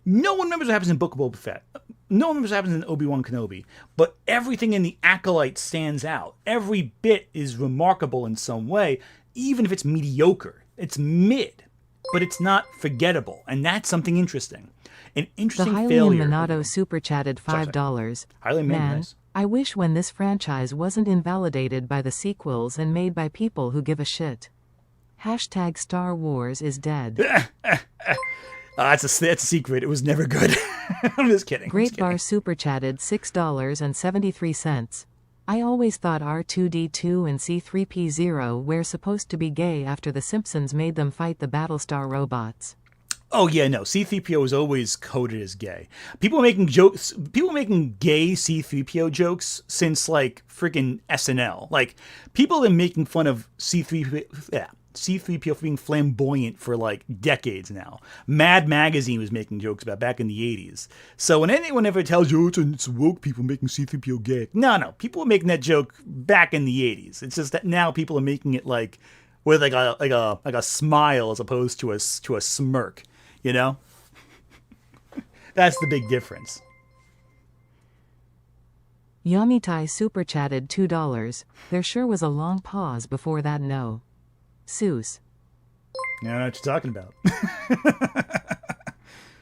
No one remembers what happens in Book of Boba Fett. No one remembers what happens in Obi-Wan Kenobi. But everything in the Acolyte stands out. Every bit is remarkable in some way, even if it's mediocre. It's mid, but it's not forgettable. And that's something interesting. An interesting the failure. The Minato super chatted $5. Highly Man, nice. I wish when this franchise wasn't invalidated by the sequels and made by people who give a shit. Hashtag Star Wars is dead. That's a secret. It was never good. I'm just kidding. Great Bar super chatted $6.73. I always thought R2-D2 and C-3PO were supposed to be gay after the Simpsons made them fight the Battlestar robots. Oh yeah, no. C-3PO was always coded as gay. People were making jokes. People were making gay C-3PO jokes since like freaking SNL. Like people have been making fun of C-3PO for being flamboyant for like decades now. Mad Magazine was making jokes about back in the 80s. So when anyone ever tells you it's woke people making C-3PO gay, no, people were making that joke back in the 80s. It's just that now people are making it like with like a smile as opposed to a smirk. You know? That's the big difference. Yamitai super chatted $2. There sure was a long pause before that no. Seuss. I don't know what you're talking about.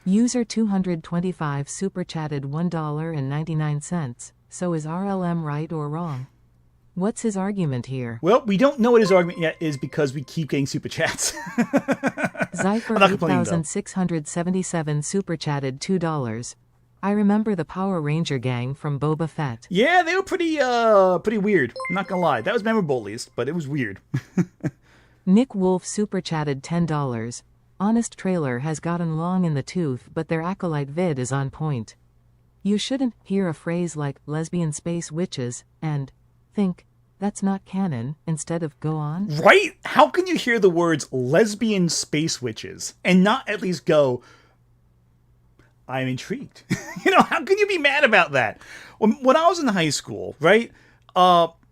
User 225 super chatted $1.99. So is RLM right or wrong? What's his argument here? Well, we don't know what his argument yet is because we keep getting super chats. Zypher 8677 super chatted $2. I remember the Power Ranger gang from Boba Fett. Yeah, they were pretty weird. I'm not gonna lie. That was memorable at least, but it was weird. Nick Wolf super chatted $10. Honest trailer has gotten long in the tooth, but their Acolyte vid is on point. You shouldn't hear a phrase like lesbian space witches and think that's not canon instead of go on. Right? How can you hear the words lesbian space witches and not at least go, I'm intrigued? You know, how can you be mad about that? When I was in high school, right,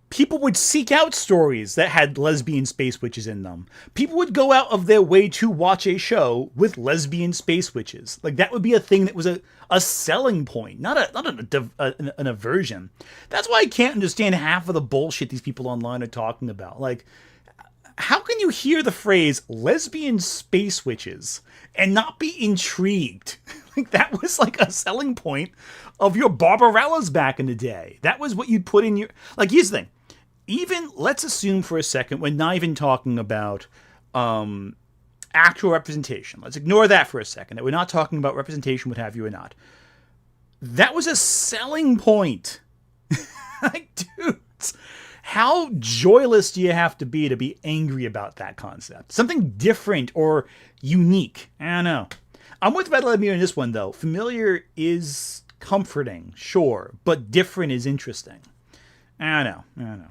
people would seek out stories that had lesbian space witches in them. People would go out of their way to watch a show with lesbian space witches. Like, that would be a thing that was a selling point, not an aversion. That's why I can't understand half of the bullshit these people online are talking about. Like, how can you hear the phrase lesbian space witches and not be intrigued? Like, that was like a selling point of your Barbarellas back in the day. That was what you'd put in your... Like, here's the thing. Even, let's assume for a second, we're not even talking about actual representation. Let's ignore that for a second. That we're not talking about representation, what have you or not. That was a selling point. Like, dudes, how joyless do you have to be angry about that concept? Something different or unique. I don't know. I'm with Red Lemire in this one, though. Familiar is comforting, sure, but different is interesting. I don't know.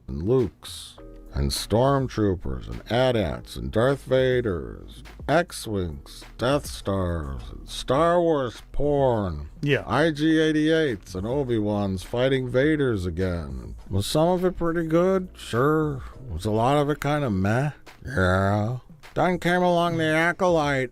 And Luke's, and Stormtroopers, and AT-ATs, and Darth Vaders, X-Wings, Death Stars, and Star Wars porn. Yeah. IG-88s and Obi-Wans fighting Vaders again. Was some of it pretty good? Sure. Was a lot of it kind of meh? Yeah. Then came along the Acolyte.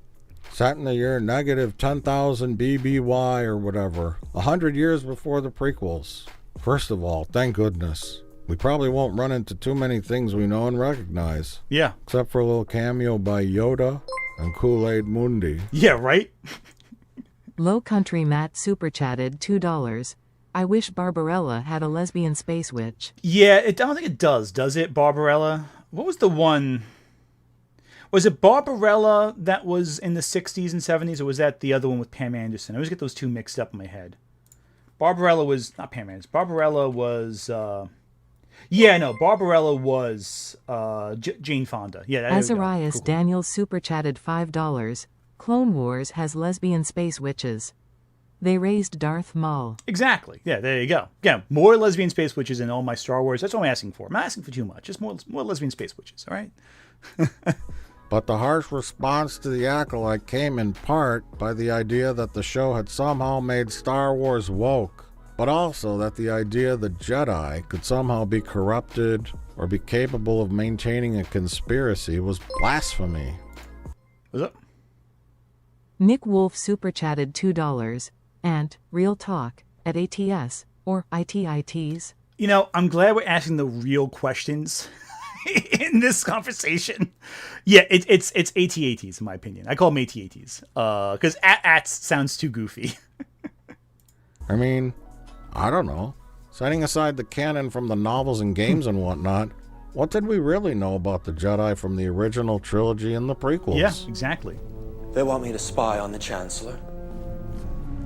Set in the year negative 10,000 BBY or whatever. 100 years before the prequels. First of all, thank goodness. We probably won't run into too many things we know and recognize. Yeah. Except for a little cameo by Yoda and Kool-Aid Mundi. Yeah, right? Low Country Matt super chatted $2. I wish Barbarella had a lesbian space witch. Yeah, I don't think it does it, Barbarella? What was the one... Was it Barbarella that was in the 60s and 70s, or was that the other one with Pam Anderson? I always get those two mixed up in my head. Barbarella was... Not Pam Anderson. Barbarella was... Barbarella was Jane Fonda. Yeah, Azarias cool. Daniels super chatted $5. Clone Wars has lesbian space witches. They raised Darth Maul. Exactly. Yeah, there you go. Yeah, more lesbian space witches in all my Star Wars. That's what I'm asking for. I'm not asking for too much. Just more lesbian space witches, all right? But the harsh response to the Acolyte came in part by the idea that the show had somehow made Star Wars woke, but also that the idea the Jedi could somehow be corrupted or be capable of maintaining a conspiracy was blasphemy. What's up? Nick Wolf super chatted $2. And real talk at ATS or ITITs. You know, I'm glad we're asking the real questions in this conversation. Yeah, it's AT-ATs in my opinion. I call them AT-ATs because ATs sounds too goofy. I mean, I don't know. Setting aside the canon from the novels and games and whatnot, what did we really know about the Jedi from the original trilogy and the prequels? Yeah, exactly. They want me to spy on the Chancellor.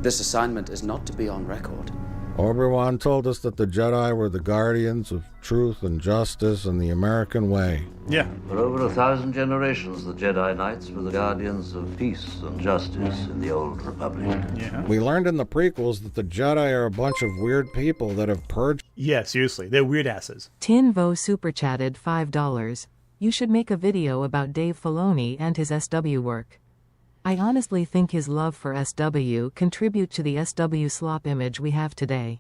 This assignment is not to be on record. Obi-Wan told us that the Jedi were the guardians of truth and justice and the American way. Yeah. For over 1,000 generations, the Jedi Knights were the guardians of peace and justice in the Old Republic. Yeah. We learned in the prequels that the Jedi are a bunch of weird people that have purged... Yeah, seriously. They're weird asses. Tin Vo super chatted $5. You should make a video about Dave Filoni and his SW work. I honestly think his love for SW contribute to the SW slop image we have today.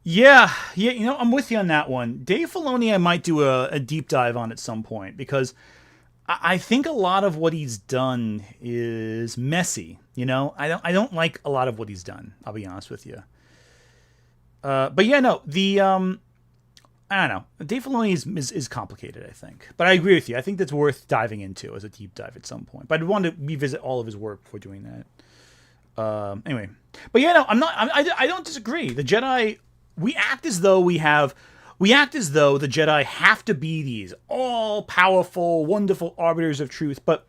Yeah, you know, I'm with you on that one. Dave Filoni I might do a deep dive on at some point, because I think a lot of what he's done is messy, you know? I don't like a lot of what he's done, I'll be honest with you. But yeah, no, I don't know. Dave Filoni is complicated, I think. But I agree with you. I think that's worth diving into as a deep dive at some point. But I'd want to revisit all of his work before doing that. Anyway. But yeah, no, I don't disagree. The Jedi, we act as though the Jedi have to be these all-powerful, wonderful arbiters of truth. But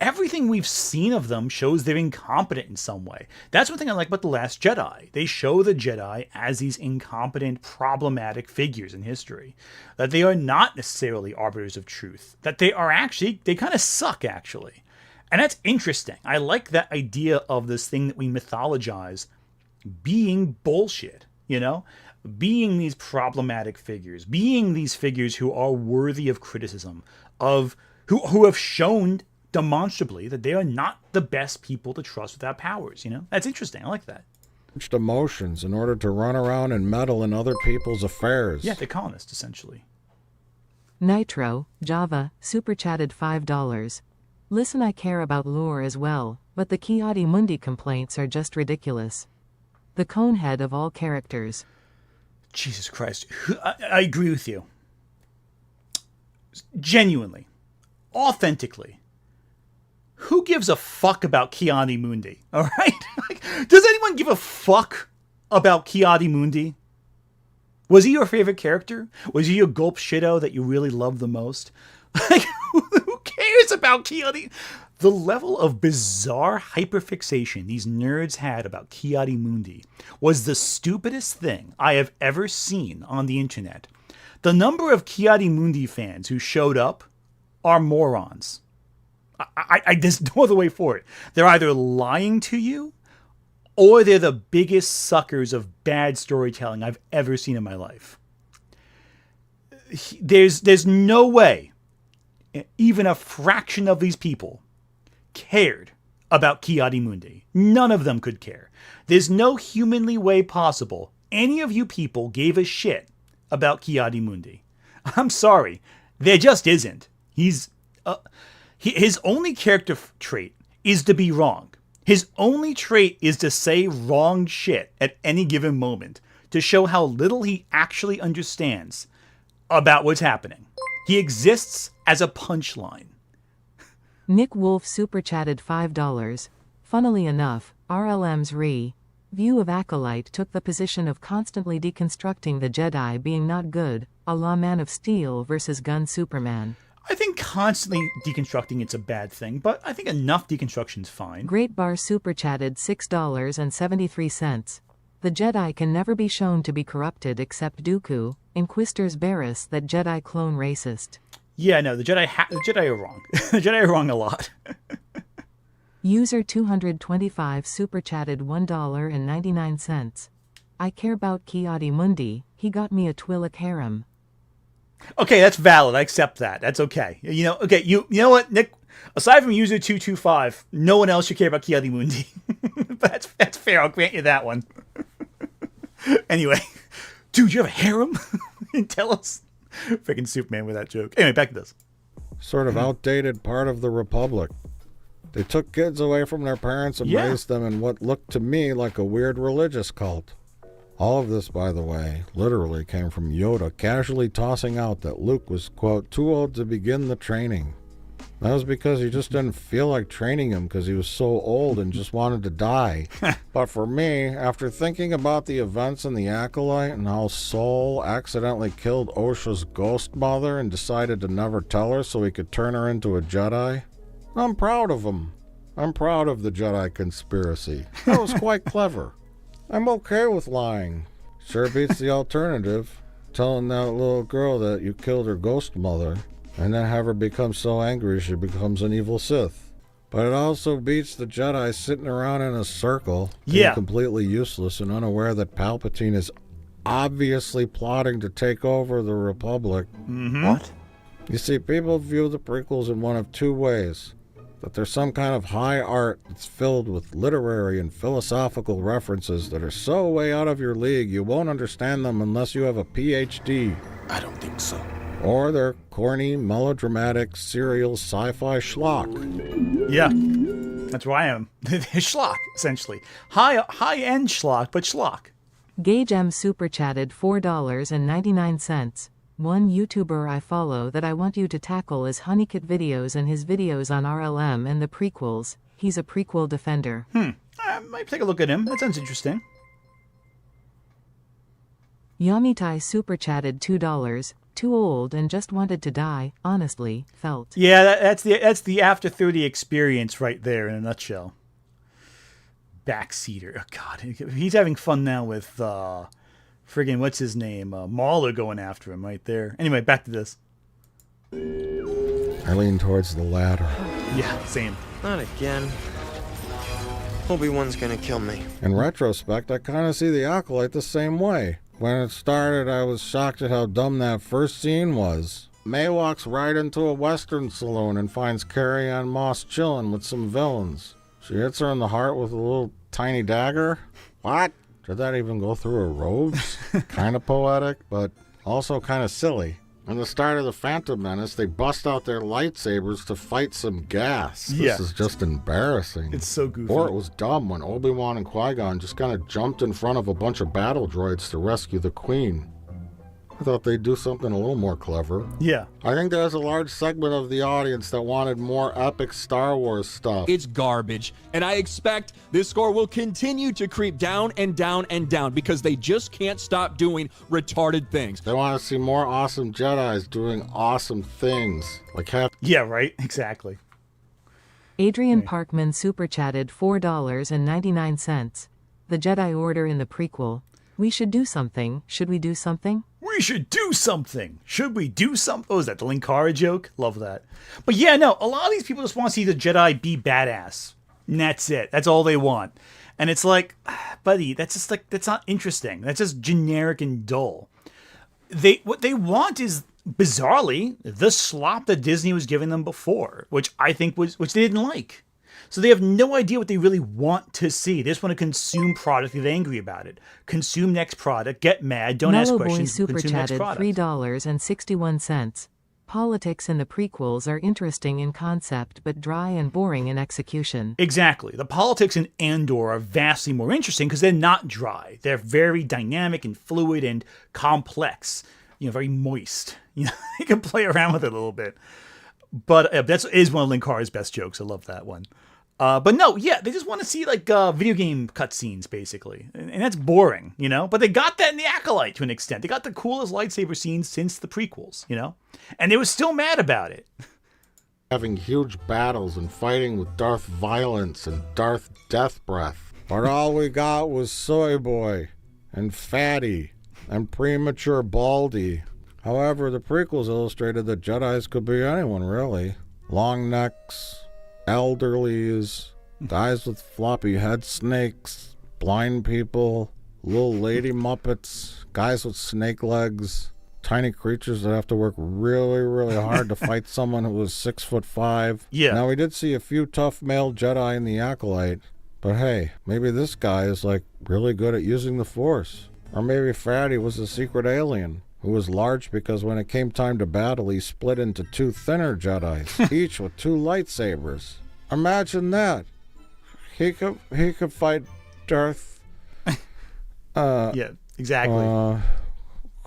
everything we've seen of them shows they're incompetent in some way. That's one thing I like about The Last Jedi. They show the Jedi as these incompetent, problematic figures in history. That they are not necessarily arbiters of truth. That they are actually, they kind of suck, actually. And that's interesting. I like that idea of this thing that we mythologize being bullshit, you know? Being these problematic figures. Being these figures who are worthy of criticism. Who have shown demonstrably that they are not the best people to trust without powers, you know? That's interesting. I like that. Emotions in order to run around and meddle in other people's affairs. Yeah, they're colonists, essentially. Nitro, Java, super chatted $5. Listen, I care about lore as well, but the Ki-Adi-Mundi complaints are just ridiculous. The conehead of all characters. Jesus Christ. I agree with you. Genuinely. Authentically. who gives a fuck about Ki-Adi-Mundi? All right? Like, does anyone give a fuck about Ki-Adi-Mundi? Was he your favorite character? Was he your gulp shitto that you really loved the most? Like, who cares about Ki-Adi? The level of bizarre hyperfixation these nerds had about Ki-Adi-Mundi was the stupidest thing I have ever seen on the internet. The number of Ki-Adi-Mundi fans who showed up are morons. There's no other way for it. They're either lying to you, or they're the biggest suckers of bad storytelling I've ever seen in my life. There's no way even a fraction of these people cared about Ki-Adi-Mundi. None of them could care. There's no humanly way possible any of you people gave a shit about Ki-Adi-Mundi. I'm sorry. There just isn't. His only character trait is to be wrong. His only trait is to say wrong shit at any given moment to show how little he actually understands about what's happening. He exists as a punchline. Nick Wolf super chatted $5. Funnily enough, RLM's view of Acolyte took the position of constantly deconstructing the Jedi being not good, a la Man of Steel versus Gun Superman. I think constantly deconstructing it's a bad thing, but I think enough deconstruction's fine. Great Bar super chatted $6.73. The Jedi can never be shown to be corrupted except Dooku, Inquisitor's Barris that Jedi clone racist. Yeah, no, the Jedi are wrong. The Jedi are wrong a lot. User 225 super chatted $1.99. I care about Ki-Adi-Mundi, he got me a Twi'lek harem. Okay, that's valid. I accept that. That's okay. You know what, Nick? Aside from user 225, no one else should care about Ki-Adi-Mundi. That's fair. I'll grant you that one. Anyway, dude, you have a harem? Tell us. Freaking Superman with that joke. Anyway, back to this. Sort of outdated part of the Republic. They took kids away from their parents and raised them in what looked to me like a weird religious cult. All of this, by the way, literally came from Yoda casually tossing out that Luke was, quote, too old to begin the training. That was because he just didn't feel like training him because he was so old and just wanted to die. But for me, after thinking about the events in the Acolyte and how Sol accidentally killed Osha's ghost mother and decided to never tell her so he could turn her into a Jedi, I'm proud of him. I'm proud of the Jedi conspiracy. That was quite clever. I'm okay with lying. Sure beats the alternative, telling that little girl that you killed her ghost mother, and then have her become so angry she becomes an evil Sith. But it also beats the Jedi sitting around in a circle, being completely useless and unaware that Palpatine is obviously plotting to take over the Republic. Mm-hmm. What? You see, people view the prequels in one of two ways. That there's some kind of high art that's filled with literary and philosophical references that are so way out of your league you won't understand them unless you have a PhD. I don't think so. Or they're corny, melodramatic, serial sci-fi schlock. Yeah, that's where I am. Schlock, essentially. High-end schlock, but schlock. Gage M super chatted $4.99. One YouTuber I follow that I want you to tackle is Honeycut Videos and his videos on RLM and the prequels. He's a prequel defender. I might take a look at him. That sounds interesting. Yamitai super chatted $2. Too old and just wanted to die, honestly, felt. Yeah, that's the after 30 experience right there in a nutshell. Backseater. Oh, God. He's having fun now with... friggin' what's his name? Mauler going after him right there. Anyway, back to this. I lean towards the latter. Yeah, same. Not again. Obi-Wan's gonna kill me. In retrospect, I kind of see the Acolyte the same way. When it started, I was shocked at how dumb that first scene was. May walks right into a western saloon and finds Carrie-Ann Moss chilling with some villains. She hits her in the heart with a little tiny dagger. What? Did that even go through her robes? Kind of poetic, but also kind of silly. In the start of The Phantom Menace, they bust out their lightsabers to fight some gas. This is just embarrassing. It's so goofy. Or it was dumb when Obi-Wan and Qui-Gon just kind of jumped in front of a bunch of battle droids to rescue the Queen. I thought they'd do something a little more clever. Yeah. I think there's a large segment of the audience that wanted more epic Star Wars stuff. It's garbage, and I expect this score will continue to creep down and down and down because they just can't stop doing retarded things. They want to see more awesome Jedis doing awesome things. Like Yeah, right? Exactly. Adrian Parkman super chatted $4.99. The Jedi Order in the prequel. We should do something. Should we do something? We should do something. Should we do something? Oh, is that the Linkara joke? Love that. But yeah, no, a lot of these people just want to see the Jedi be badass. And that's it. That's all they want. And it's like, buddy, that's just like, that's not interesting. That's just generic and dull. What they want is, bizarrely, the slop that Disney was giving them before, which I think which they didn't like. So they have no idea what they really want to see. They just want to consume product, get angry about it. Consume next product, get mad, don't ask questions, Boy super consume next chatted product. $3.61. Politics in the prequels are interesting in concept but dry and boring in execution. Exactly. The politics in Andor are vastly more interesting because they're not dry. They're very dynamic and fluid and complex. Very moist. You can play around with it a little bit. But that is one of Linkara's best jokes. I love that one. But no, yeah, they just want to see like video game cutscenes, basically. And that's boring, But they got that in the Acolyte to an extent. They got the coolest lightsaber scenes since the prequels, And they were still mad about it. Having huge battles and fighting with Darth Violence and Darth Death Breath. But all we got was Soy Boy and Fatty and Premature Baldy. However, the prequels illustrated that Jedis could be anyone, really. Long necks, elderlies, guys with floppy head snakes, blind people, little lady muppets, guys with snake legs, tiny creatures that have to work really, really hard to fight someone who was 6'5". Yeah. Now, we did see a few tough male Jedi in the Acolyte, but hey, maybe this guy is like really good at using the Force. Or maybe Fatty was a secret alien who was large because when it came time to battle, he split into two thinner Jedis, each with two lightsabers. Imagine that. He could fight Darth. Yeah, exactly.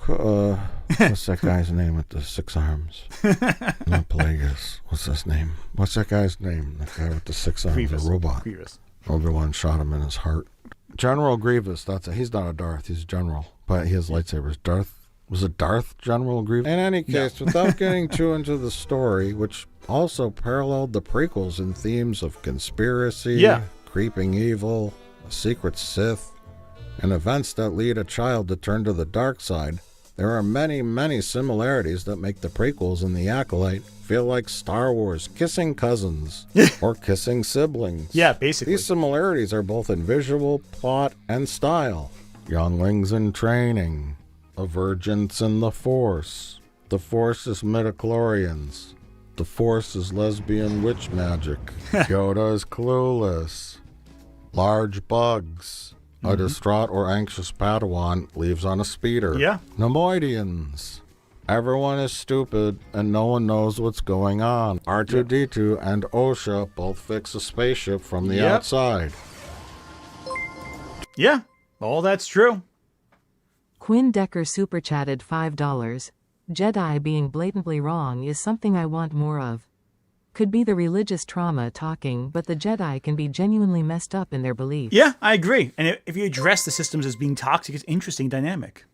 What's that guy's name with the 6 arms? Not Plagueis. What's his name? What's that guy's name? The guy with the 6 arms, Grievous. a robot. Grievous. Obi-Wan shot him in his heart. General Grievous. He's not a Darth. He's a general, but he has lightsabers. Was it Darth General Grievous? In any case, without getting too into the story, which also paralleled the prequels in themes of conspiracy, creeping evil, a secret Sith, and events that lead a child to turn to the dark side, there are many, many similarities that make the prequels and the Acolyte feel like Star Wars kissing cousins or kissing siblings. Yeah, basically. These similarities are both in visual, plot, and style. Younglings in training. A virgins in the Force. The Force is midichlorians. The Force is lesbian witch magic. Yoda is clueless. Large bugs. A distraught or anxious Padawan leaves on a speeder. Yeah. Nemoidians. Everyone is stupid and no one knows what's going on. R2-D2 and OSHA both fix a spaceship from the outside. Yeah, all that's true. Quinn Decker super chatted $5. Jedi being blatantly wrong is something I want more of. Could be the religious trauma talking, but the Jedi can be genuinely messed up in their beliefs. Yeah, I agree. And if you address the systems as being toxic, it's interesting dynamic.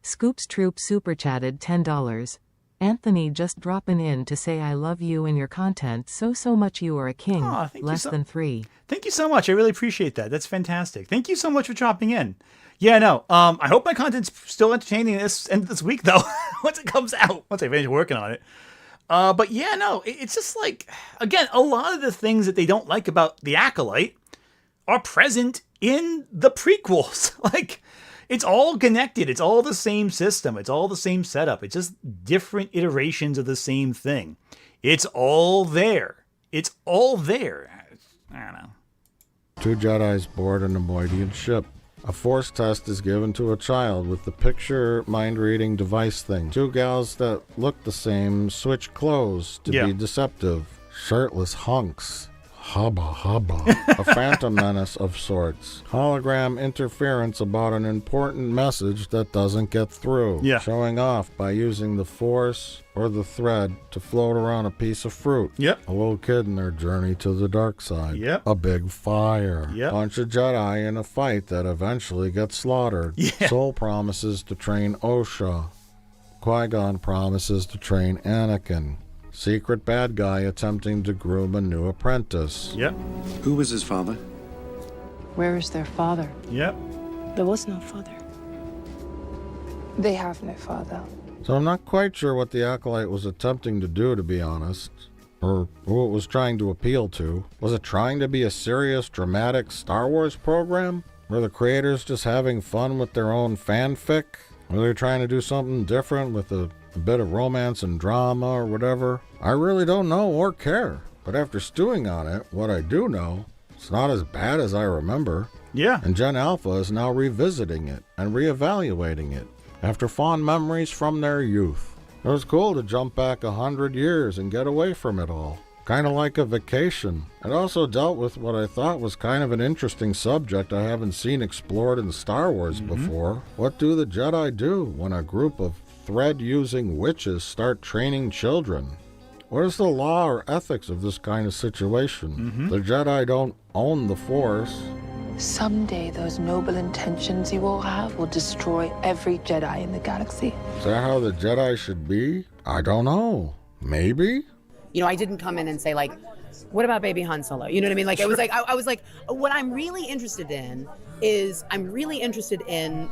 Scoops Troop super chatted $10. Anthony just dropping in to say I love you and your content so much you are a king. Less than 3. Thank you so much. I really appreciate that. That's fantastic. Thank you so much for dropping in. Yeah, no. I hope my content's still entertaining this week, though. Once it comes out, once I finish working on it. But yeah, no. It's just like, again, a lot of the things that they don't like about the Acolyte are present in the prequels. Like, it's all connected. It's all the same system. It's all the same setup. It's just different iterations of the same thing. It's all there. It's all there. I don't know. 2 Jedis board a Nemoidian ship. A Force test is given to a child with the picture mind-reading device thing. 2 gals that look the same switch clothes to be deceptive. Shirtless hunks. Hubba hubba. A phantom menace of sorts. Hologram interference about an important message that doesn't get through. Yeah. Showing off by using the force or the thread to float around a piece of fruit. Yep. A little kid in their journey to the dark side. Yep. A big fire. Yep. Bunch of Jedi in a fight that eventually gets slaughtered. Yeah. Soul promises to train Osha. Qui-Gon promises to train Anakin. Secret bad guy attempting to groom a new apprentice. Yep. Who was his father? Where is their father? Yep. There was no father. They have no father. So I'm not quite sure what the Acolyte was attempting to do, to be honest. Or who it was trying to appeal to. Was it trying to be a serious, dramatic Star Wars program? Were the creators just having fun with their own fanfic? Were they trying to do something different with a bit of romance and drama or whatever? I really don't know or care. But after stewing on it, what I do know, it's not as bad as I remember. Yeah. And Gen Alpha is now revisiting it and reevaluating it after fond memories from their youth. It was cool to jump back 100 years and get away from it all. Kind of like a vacation. It also dealt with what I thought was kind of an interesting subject I haven't seen explored in Star Wars before. What do the Jedi do when a group of thread-using witches start training children? What is the law or ethics of this kind of situation? The Jedi don't own the Force. Someday those noble intentions you all have will destroy every Jedi in the galaxy. Is that how the Jedi should be? I don't know. Maybe? You know, I didn't come in and say, like, what about baby Han Solo? You know what I mean? Like, it was like, I was like, what I'm really interested in is I'm really interested in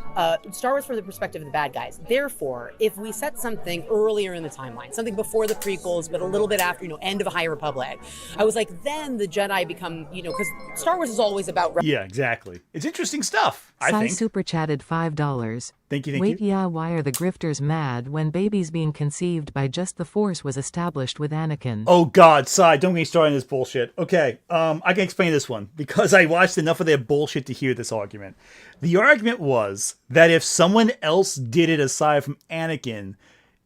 Star Wars from the perspective of the bad guys. Therefore, if we set something earlier in the timeline, something before the prequels, but a little bit after, end of High Republic, I was like, then the Jedi become, because Star Wars is always about... Yeah, exactly. It's interesting stuff, I Sai think. super chatted $5. Thank you, Wait, yeah, why are the grifters mad when babies being conceived by just the Force was established with Anakin? Oh God, Sai, don't get me started on this bullshit. Okay, I can explain this one because I watched enough of their bullshit to hear this argument. The argument was that if someone else did it aside from Anakin,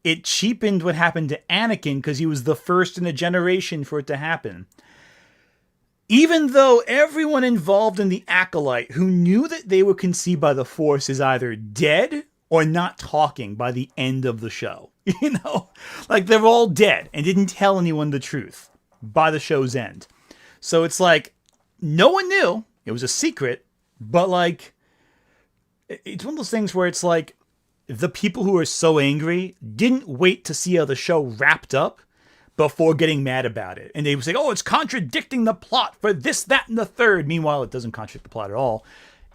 it cheapened what happened to Anakin because he was the first in a generation for it to happen. Even though everyone involved in the Acolyte who knew that they were conceived by the Force is either dead or not talking by the end of the show. Like they're all dead and didn't tell anyone the truth by the show's end. So it's like, no one knew. It was a secret, but like, it's one of those things where it's like, the people who are so angry didn't wait to see how the show wrapped up before getting mad about it. And they would say, oh, it's contradicting the plot for this, that, and the third. Meanwhile, it doesn't contradict the plot at all.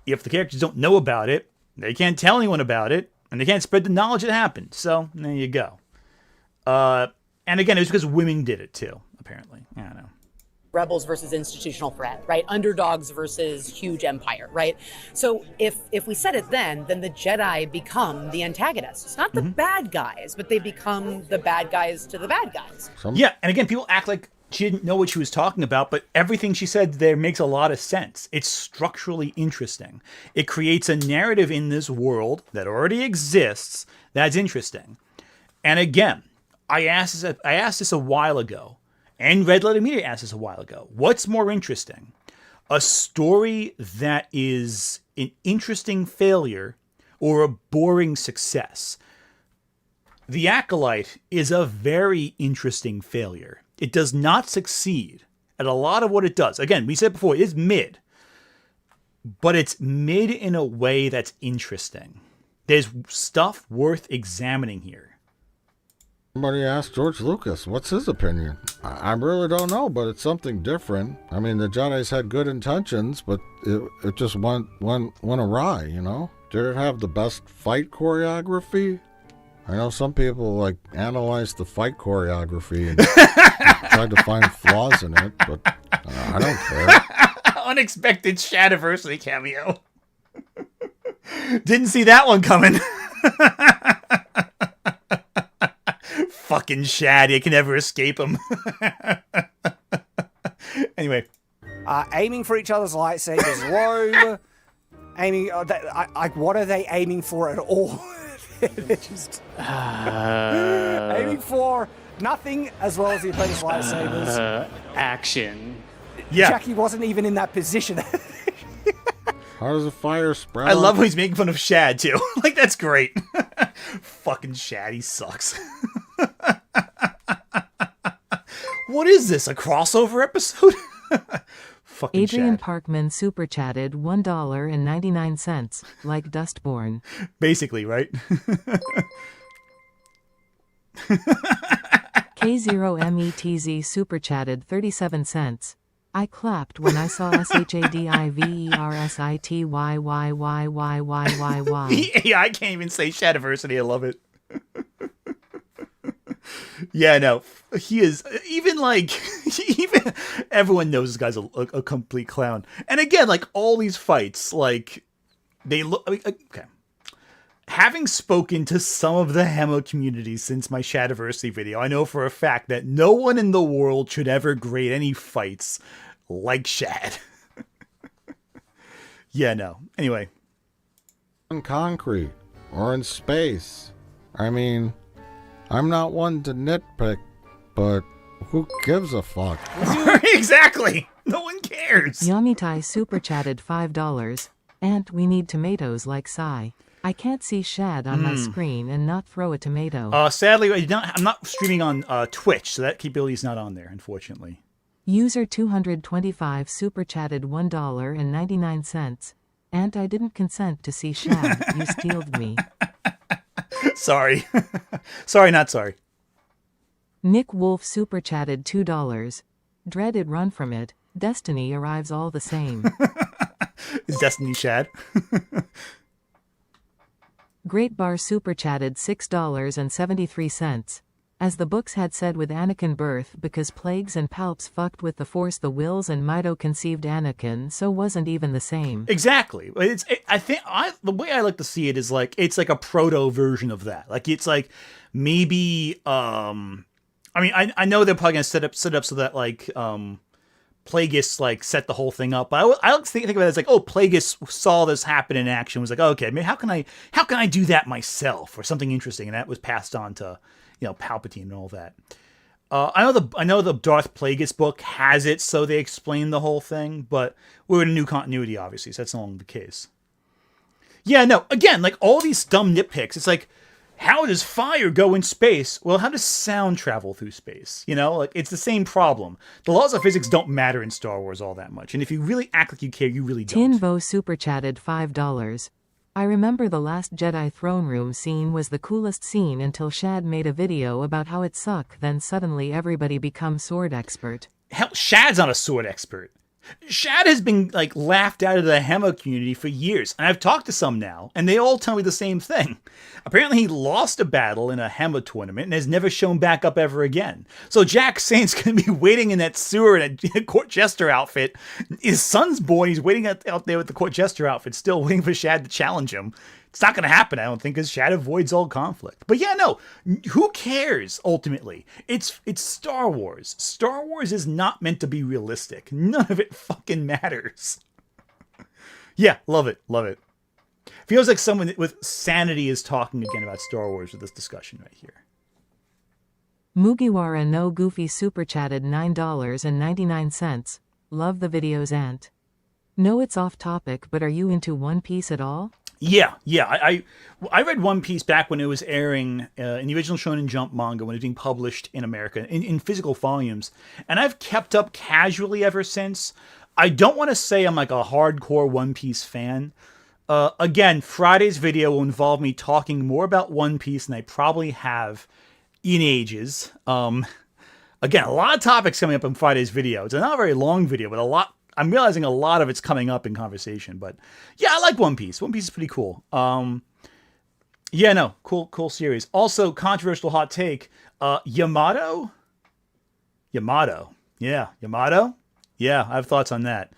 If the characters don't know about it, they can't tell anyone about it, and they can't spread the knowledge that happened. So, there you go. And again, it was because women did it too, apparently. I don't know. Rebels versus institutional threat, right? Underdogs versus huge empire, right? So if we said it then the Jedi become the antagonists. Not the bad guys, but they become the bad guys to the bad guys. Yeah, and again, people act like she didn't know what she was talking about, but everything she said there makes a lot of sense. It's structurally interesting. It creates a narrative in this world that already exists that's interesting. And again, I asked this a while ago. And Red Letter Media asked us a while ago, what's more interesting? A story that is an interesting failure or a boring success? The Acolyte is a very interesting failure. It does not succeed at a lot of what it does. Again, we said before, it is mid. But it's mid in a way that's interesting. There's stuff worth examining here. Somebody asked George Lucas, what's his opinion? I really don't know, but it's something different. I mean, the Jedi's had good intentions, but it just went awry, Did it have the best fight choreography? I know some people, analyze the fight choreography and tried to find flaws in it, but I don't care. Unexpected Shadiversary cameo. Didn't see that one coming. Fucking Shad, you can never escape him. Anyway. Aiming for each other's lightsabers low. Aiming, what are they aiming for at all? They're just aiming for nothing as well as the opponent's lightsabers. Action. Yeah. Jackie wasn't even in that position. How does the fire spread? I love when he's making fun of Shad, too. Like, that's great. Fucking Shad, he sucks. What is this, a crossover episode? Fucking Adrian Shad. Parkman super chatted $1.99, like Dustborn. Basically, right? K0METZ super chatted 37 cents. I clapped when I saw SHADIVERSITYYYYYYYY. The AI can't even say Shadiversity. I love it. Yeah, no, he is even like even everyone knows this guy's a complete clown. And again, like all these fights, like they look. I mean, okay, having spoken to some of the Hemo community since my Shadiversity video, I know for a fact that no one in the world should ever grade any fights like Shad. Yeah, no. Anyway, in concrete or in space. I mean, I'm not one to nitpick, but who gives a fuck? Exactly. No one cares. Yamitai super chatted $5. And we need tomatoes like Psy. I can't see Shad on my screen and not throw a tomato. Sadly, I'm not streaming on Twitch, so that capability is not on there, unfortunately. User 225 super chatted $1.99. And I didn't consent to see Shad. You stealed me. Sorry. Sorry, not sorry. Nick Wolf super chatted $2. Dreaded run from it. Destiny arrives all the same. Is Destiny Shad? Great Bar super chatted $6.73. As the books had said with Anakin birth, because plagues and palps fucked with the Force, the Wills and Mito conceived Anakin, so wasn't even the same. Exactly. I think the way I like to see it is like it's like a proto version of that. Like it's like maybe I mean I know they're probably gonna set up so that like Plagueis like set the whole thing up. But I like to think of it as like, oh, Plagueis saw this happen in action, was like, oh, okay, maybe how can I do that myself or something interesting, and that was passed on to Palpatine and all that. I know the Darth Plagueis book has it, so they explain the whole thing, but we're in a new continuity, obviously, so that's no longer the case. Yeah, no, again, like all these dumb nitpicks, it's like, how does fire go in space? Well, how does sound travel through space? Like it's the same problem. The laws of physics don't matter in Star Wars all that much, and if you really act like you care, you really don't. Tinvo super chatted $5. I remember the Last Jedi throne room scene was the coolest scene until Shad made a video about how it sucked, then suddenly everybody becomes sword expert. Hell, Shad's not a sword expert. Shad has been like laughed out of the Hemo community for years, and I've talked to some now, and they all tell me the same thing. Apparently he lost a battle in a Hemo tournament and has never shown back up ever again. So Jack Saint's going to be waiting in that sewer in a court jester outfit. His son's born, he's waiting out there with the court jester outfit, still waiting for Shad to challenge him. It's not going to happen, I don't think, because Shad avoids all conflict. But yeah, no, who cares, ultimately? It's Star Wars. Star Wars is not meant to be realistic. None of it fucking matters. Yeah, love it, love it. Feels like someone with sanity is talking again about Star Wars with this discussion right here. Mugiwara no Goofy super chatted $9.99. Love the videos, Ant. Know it's off topic, but are you into One Piece at all? Yeah. I read One Piece back when it was airing in the original Shonen Jump manga, when it was being published in America in physical volumes, and I've kept up casually ever since. I don't want to say I'm like a hardcore One Piece fan. Again, Friday's video will involve me talking more about One Piece than I probably have in ages. Again, a lot of topics coming up in Friday's video. It's not a very long video, but a lot. I'm realizing a lot of it's coming up in conversation, but yeah, I like One Piece. One Piece is pretty cool. Yeah, no, cool series. Also, controversial hot take, Yamato? Yeah, Yamato? Yeah, I have thoughts on that.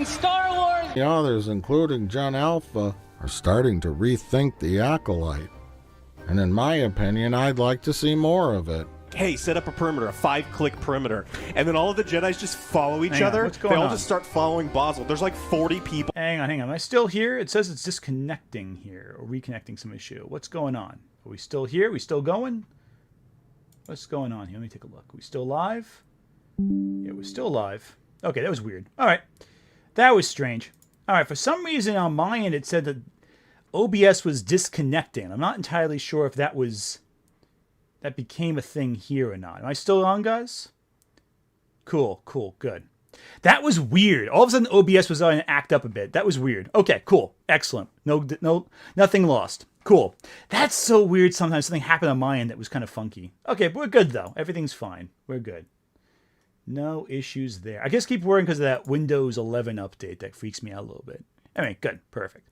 Star Wars! The others, including John Alpha, are starting to rethink the Acolyte. And in my opinion, I'd like to see more of it. Hey, set up a perimeter, a 5-click perimeter. And then all of the Jedis just follow each other. What's going they all on? just start following Basil. There's like 40 people. Hang on. Am I still here? It says it's disconnecting here, or reconnecting some issue. What's going on? Are we still here? Are we still going? What's going on here? Let me take a look. Are we still live? Yeah, we're still live. Okay, that was weird. All right. That was strange. All right, for some reason on my end it said that OBS was disconnecting. I'm not entirely sure if that became a thing here or not. Am I still on, guys? Cool, good. That was weird. All of a sudden OBS was on and act up a bit. That was weird. Okay, cool. Excellent. Nothing lost. Cool. That's so weird sometimes. Something happened on my end that was kind of funky. Okay, but we're good though. Everything's fine. We're good. No issues there. I guess keep worrying because of that Windows 11 update. That freaks me out a little bit. Anyway, good. Perfect.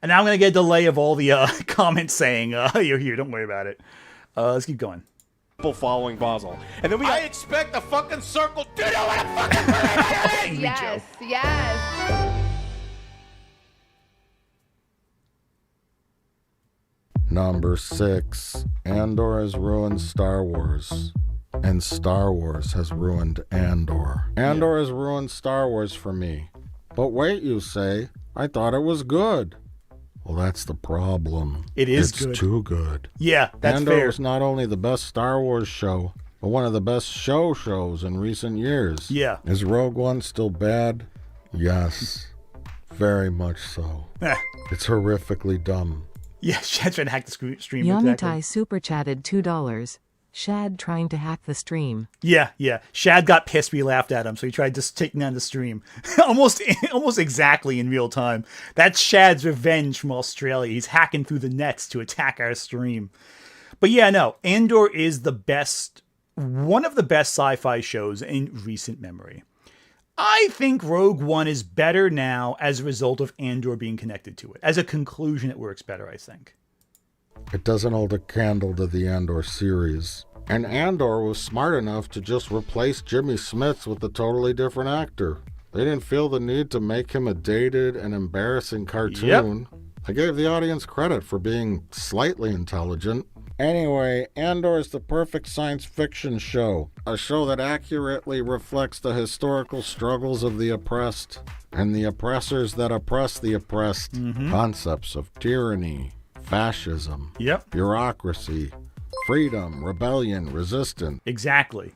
And now I'm going to get a delay of all the comments saying, you're here. Don't worry about it. Let's keep going. People following Basel. And then I expect a fucking circle. Do you know what a fucking bird is? Yes, yes. Number 6. Andor has ruined Star Wars. And Star Wars has ruined Andor. Andor has ruined Star Wars for me. But wait, you say, I thought it was good. Well, that's the problem. It's good. It's too good. Yeah, that's Andor fair. was not only the best Star Wars show, but one of the best shows in recent years. Yeah. Is Rogue One still bad? Yes. Very much so. It's horrifically dumb. Yeah, Shad's trying to hack the stream. Yamitai Exactly. super chatted $2. Shad trying to hack the stream. Yeah. Shad got pissed. We laughed at him, so he tried just taking down the stream. almost exactly in real time. That's Shad's revenge from Australia. He's hacking through the nets to attack our stream. But yeah, no, Andor is one of the best sci-fi shows in recent memory. I think Rogue One is better now as a result of Andor being connected to it. As a conclusion, it works better, I think. It doesn't hold a candle to the Andor series. And Andor was smart enough to just replace Jimmy Smits with a totally different actor. They didn't feel the need to make him a dated and embarrassing cartoon. Yep. I gave the audience credit for being slightly intelligent. Anyway, Andor is the perfect science fiction show. A show that accurately reflects the historical struggles of the oppressed and the oppressors that oppress the oppressed. Concepts of tyranny, fascism, bureaucracy, freedom, rebellion, resistance. Exactly.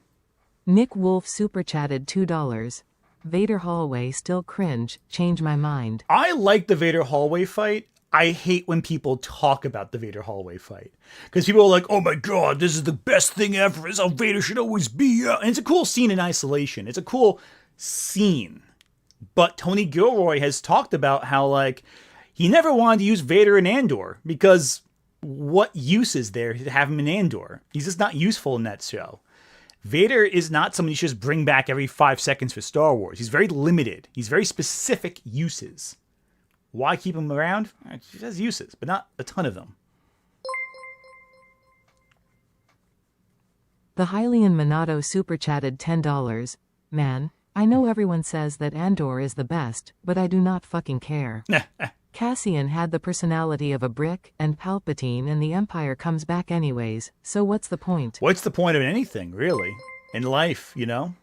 Nick Wolf super chatted $2. Vader hallway still cringe. Change my mind. I like the Vader hallway fight. I hate when people talk about the Vader hallway fight. Because people are like, oh my god, this is the best thing ever. This is how Vader should always be. And it's a cool scene in isolation. It's a cool scene. But Tony Gilroy has talked about how, like, he never wanted to use Vader in Andor. Because what use is there to have him in Andor? He's just not useful in that show. Vader is not someone you should just bring back every 5 seconds for Star Wars. He's very limited. He's very specific uses. Why keep him around? He has uses, but not a ton of them. The Hylian Minato super chatted $10. Man, I know everyone says that Andor is the best, but I do not fucking care. Cassian had the personality of a brick, and Palpatine and the Empire comes back anyways, so what's the point? What's the point of anything, really? In life, you know?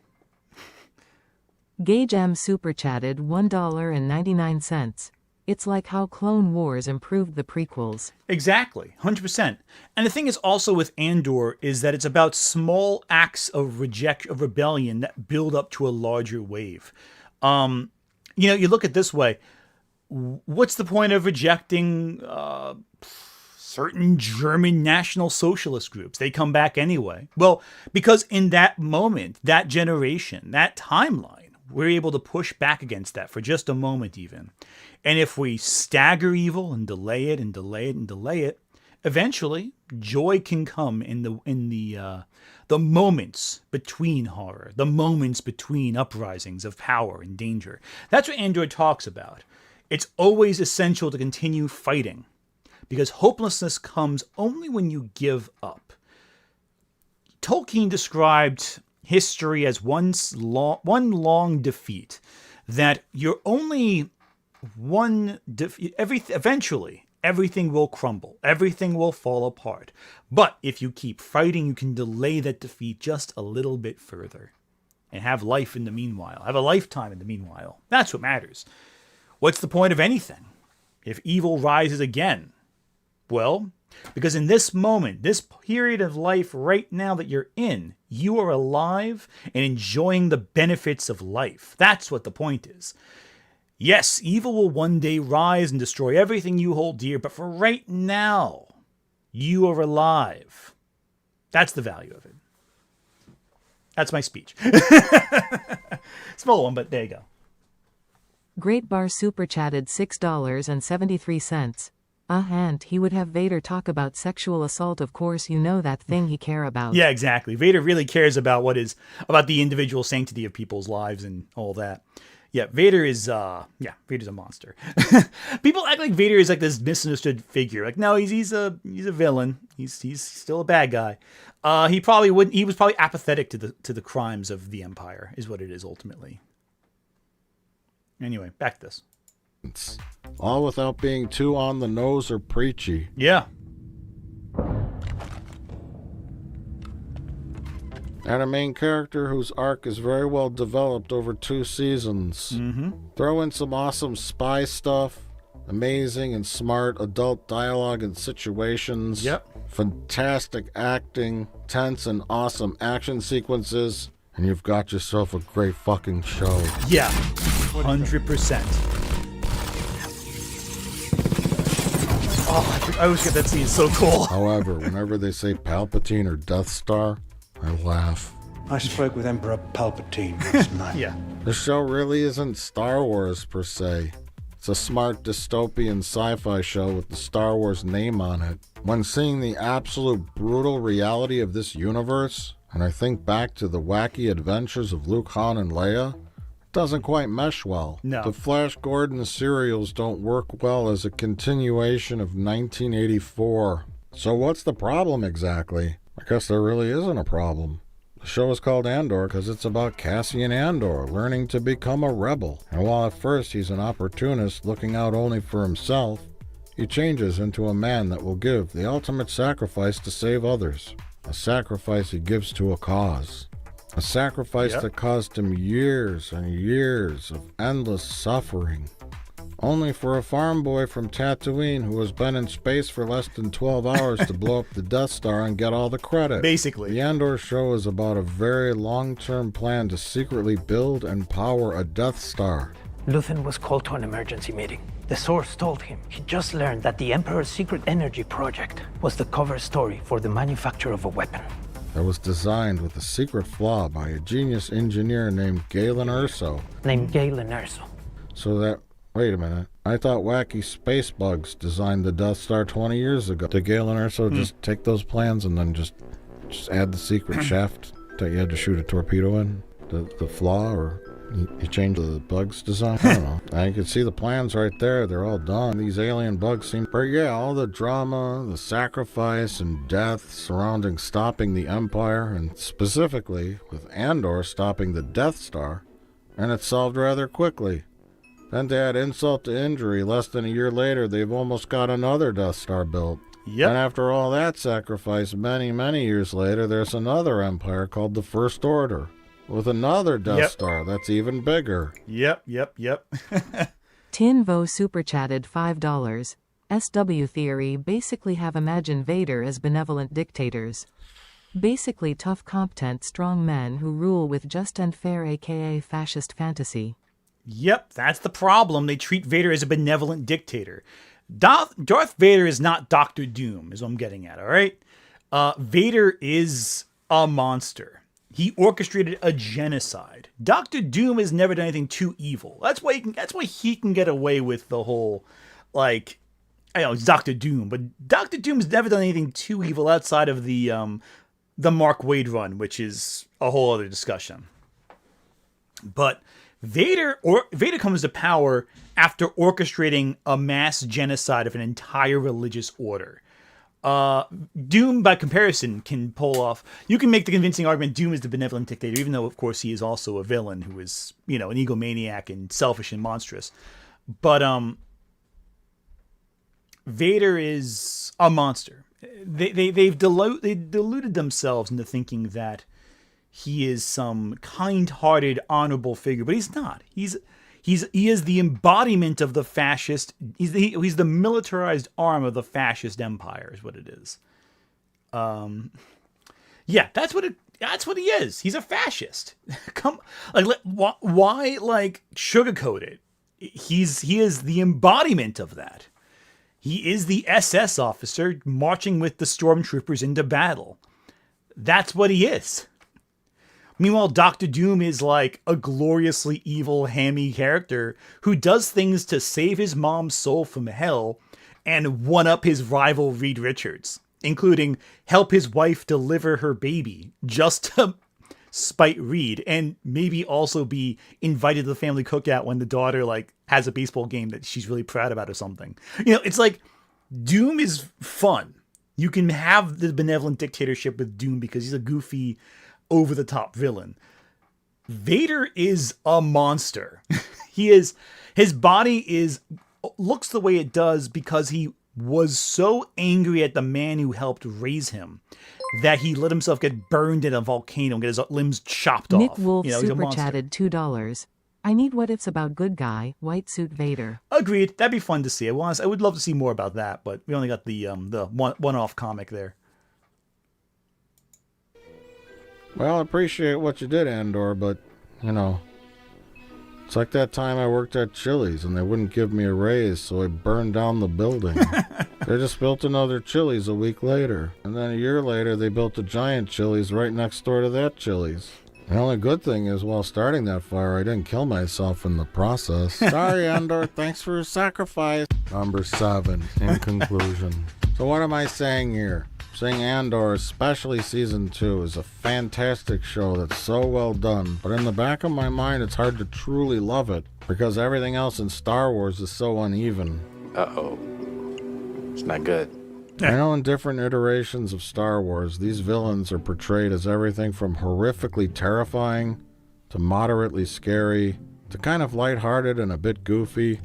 Gage M super chatted $1.99. It's like how Clone Wars improved the prequels. Exactly, 100%. And the thing is also with Andor is that it's about small acts of rebellion that build up to a larger wave. You you look at it this way. What's the point of rejecting certain German National Socialist groups? They come back anyway. Well, because in that moment, that generation, that timeline, we're able to push back against that for just a moment even. And if we stagger evil and delay it and delay it and delay it, eventually joy can come in the moments between horror, the moments between uprisings of power and danger. That's what Andor talks about. It's always essential to continue fighting because hopelessness comes only when you give up. Tolkien described history as one long defeat, that you're only one defeat. Eventually, everything will crumble. Everything will fall apart. But if you keep fighting, you can delay that defeat just a little bit further and have life in the meanwhile. Have a lifetime in the meanwhile. That's what matters. What's the point of anything? If evil rises again, well, Because in this moment, this period of life right now that you're in, you are alive and enjoying the benefits of life. That's what the point is. Yes, evil will one day rise and destroy everything you hold dear, but for right now, you are alive. That's the value of it. That's my speech. Small one, but there you go. Great Bar super chatted $6.73. And he would have Vader talk about sexual assault. Of course, you know that thing he care about. Yeah, exactly. Vader really cares about about the individual sanctity of people's lives and all that. Yeah, Vader is Vader's a monster. People act like Vader is like this misunderstood figure. Like, no, he's a villain. He's still a bad guy. He was probably apathetic to the crimes of the Empire, is what it is ultimately. Anyway, back to this. All without being too on the nose or preachy. Yeah. And a main character whose arc is very well developed over 2 seasons. Mm-hmm. Throw in some awesome spy stuff, amazing and smart adult dialogue and situations. Yep. Fantastic acting, tense and awesome action sequences, and you've got yourself a great fucking show. Yeah, 100%. Oh, I always get that scene. It's so cool. However, whenever they say Palpatine or Death Star, I laugh. I spoke with Emperor Palpatine last night. Yeah. The show really isn't Star Wars per se. It's a smart dystopian sci-fi show with the Star Wars name on it. When seeing the absolute brutal reality of this universe, and I think back to the wacky adventures of Luke, Han, and Leia, it doesn't quite mesh well. No. The Flash Gordon serials don't work well as a continuation of 1984. So what's the problem exactly? I guess there really isn't a problem. The show is called Andor because it's about Cassian Andor learning to become a rebel. And while at first he's an opportunist looking out only for himself, he changes into a man that will give the ultimate sacrifice to save others. A sacrifice he gives to a cause. A sacrifice that caused him years and years of endless suffering. Only for a farm boy from Tatooine who has been in space for less than 12 hours to blow up the Death Star and get all the credit. Basically. The Andor show is about a very long-term plan to secretly build and power a Death Star. Luthen was called to an emergency meeting. The source told him he just learned that the Emperor's secret energy project was the cover story for the manufacture of a weapon. That was designed with a secret flaw by a genius engineer named Galen Erso. So that... Wait a minute. I thought wacky space bugs designed the Death Star 20 years ago. Did Galen Erso just take those plans and then just add the secret shaft that you had to shoot a torpedo in? The flaw, or you changed the bug's design? I don't know. I can see the plans right there. They're all done. These alien bugs seem... But yeah, all the drama, the sacrifice and death surrounding stopping the Empire, and specifically with Andor stopping the Death Star, and it's solved rather quickly. Then to add insult to injury, less than a year later, they've almost got another Death Star built. Yep. And after all that sacrifice, many, many years later, there's another empire called the First Order, with another Death Star that's even bigger. Yep. Tinvo super chatted $5. SW theory basically have imagined Vader as benevolent dictators. Basically tough, competent, strong men who rule with just and fair, aka fascist fantasy. Yep, that's the problem. They treat Vader as a benevolent dictator. Darth Vader is not Doctor Doom, is what I'm getting at, all right? Vader is a monster. He orchestrated a genocide. Doctor Doom has never done anything too evil. That's why he can get away with the whole, like, I know it's Doctor Doom, but Doctor Doom's never done anything too evil outside of the Mark Waid run, which is a whole other discussion. But Vader comes to power after orchestrating a mass genocide of an entire religious order. Doom, by comparison, can pull off... You can make the convincing argument Doom is the benevolent dictator, even though, of course, he is also a villain who is, an egomaniac and selfish and monstrous. But Vader is a monster. They've deluded themselves into thinking that he is some kind-hearted, honorable figure, but he's not. He's He is the embodiment of the fascist. He's the militarized arm of the fascist empire, is what it is. Yeah, that's what he is. He's a fascist. Why sugarcoat it? He is the embodiment of that. He is the SS officer marching with the stormtroopers into battle. That's what he is. Meanwhile, Doctor Doom is like a gloriously evil, hammy character who does things to save his mom's soul from hell and one-up his rival Reed Richards, including help his wife deliver her baby just to spite Reed, and maybe also be invited to the family cookout when the daughter has a baseball game that she's really proud about or something. It's like Doom is fun. You can have the benevolent dictatorship with Doom because he's a goofy, over-the-top villain. Vader is a monster. His body looks the way it does because he was so angry at the man who helped raise him that he let himself get burned in a volcano and get his limbs chopped Nick off. Wolf He's a super monster. chatted $2. I need what ifs about good guy, white suit Vader. Agreed. That'd be fun to see. I would love to see more about that, but we only got the one-off comic there. Well, I appreciate what you did, Andor, but, it's like that time I worked at Chili's and they wouldn't give me a raise, so I burned down the building. They just built another Chili's a week later. And then a year later, they built a giant Chili's right next door to that Chili's. The only good thing is, while starting that fire, I didn't kill myself in the process. Sorry, Andor. Thanks for your sacrifice. Number 7, in conclusion. So what am I saying here? Saying Andor, especially Season 2, is a fantastic show that's so well done, but in the back of my mind, it's hard to truly love it, because everything else in Star Wars is so uneven. Uh-oh. It's not good. I know in different iterations of Star Wars, these villains are portrayed as everything from horrifically terrifying, to moderately scary, to kind of lighthearted and a bit goofy,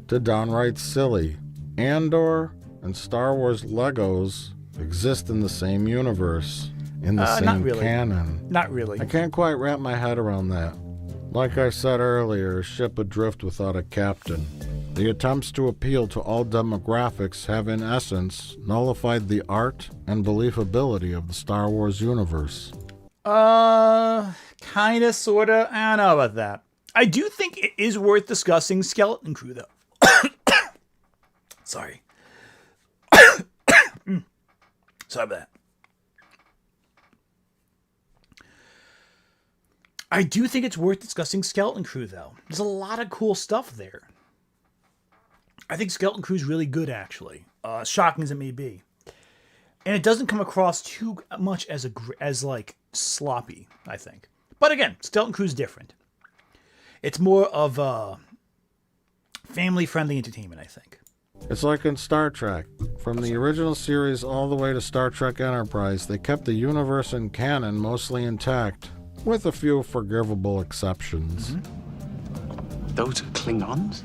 to downright silly. Andor and Star Wars Legos exist in the same universe, in the same canon. Not really. I can't quite wrap my head around that. Like I said earlier, a ship adrift without a captain. The attempts to appeal to all demographics have in essence nullified the art and believability of the Star Wars universe. Kinda, sorta. I don't know about that. I do think it is worth discussing Skeleton Crew, though. Sorry. Sorry about that. I do think it's worth discussing Skeleton Crew, though. There's a lot of cool stuff there. I think Skeleton Crew's really good, actually. Shocking as it may be. And it doesn't come across too much as sloppy, I think. But again, Skeleton Crew's different. It's more of a family-friendly entertainment, I think. It's like in Star Trek. From the original series all the way to Star Trek Enterprise, they kept the universe and canon mostly intact, with a few forgivable exceptions. Those are Klingons?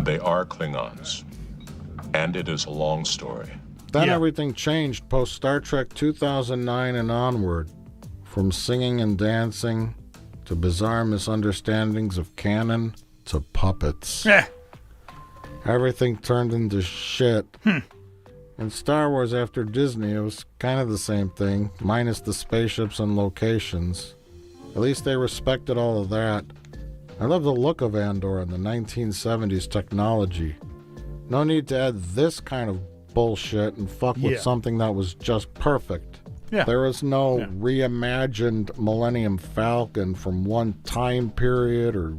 They are Klingons. And it is a long story. Then everything changed post Star Trek 2009 and onward. From singing and dancing, to bizarre misunderstandings of canon, to puppets. Everything turned into shit. In Star Wars after Disney, it was kind of the same thing, minus the spaceships and locations. At least they respected all of that. I love the look of Andor and the 1970s technology. No need to add this kind of bullshit and fuck with something that was just perfect. There was no reimagined Millennium Falcon from one time period or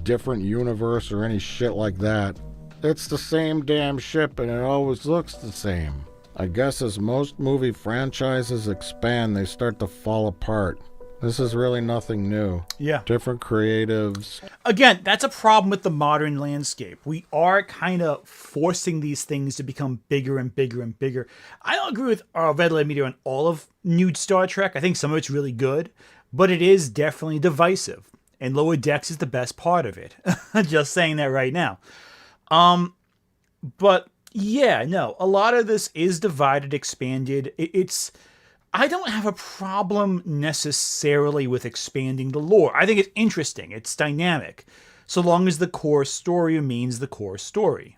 different universe or any shit like that. It's the same damn ship and it always looks the same. I guess as most movie franchises expand, they start to fall apart. This is really nothing new. Different creatives. Again, that's a problem with the modern landscape. We are kind of forcing these things to become bigger and bigger and bigger. I don't agree with Red Letter Media on all of new Star Trek. I think some of it's really good, but it is definitely divisive. And Lower Decks is the best part of it. Just saying that right now. But yeah, no, a lot of this is divided, expanded. I don't have a problem necessarily with expanding the lore. I think it's interesting. It's dynamic. so long as the core story remains the core story.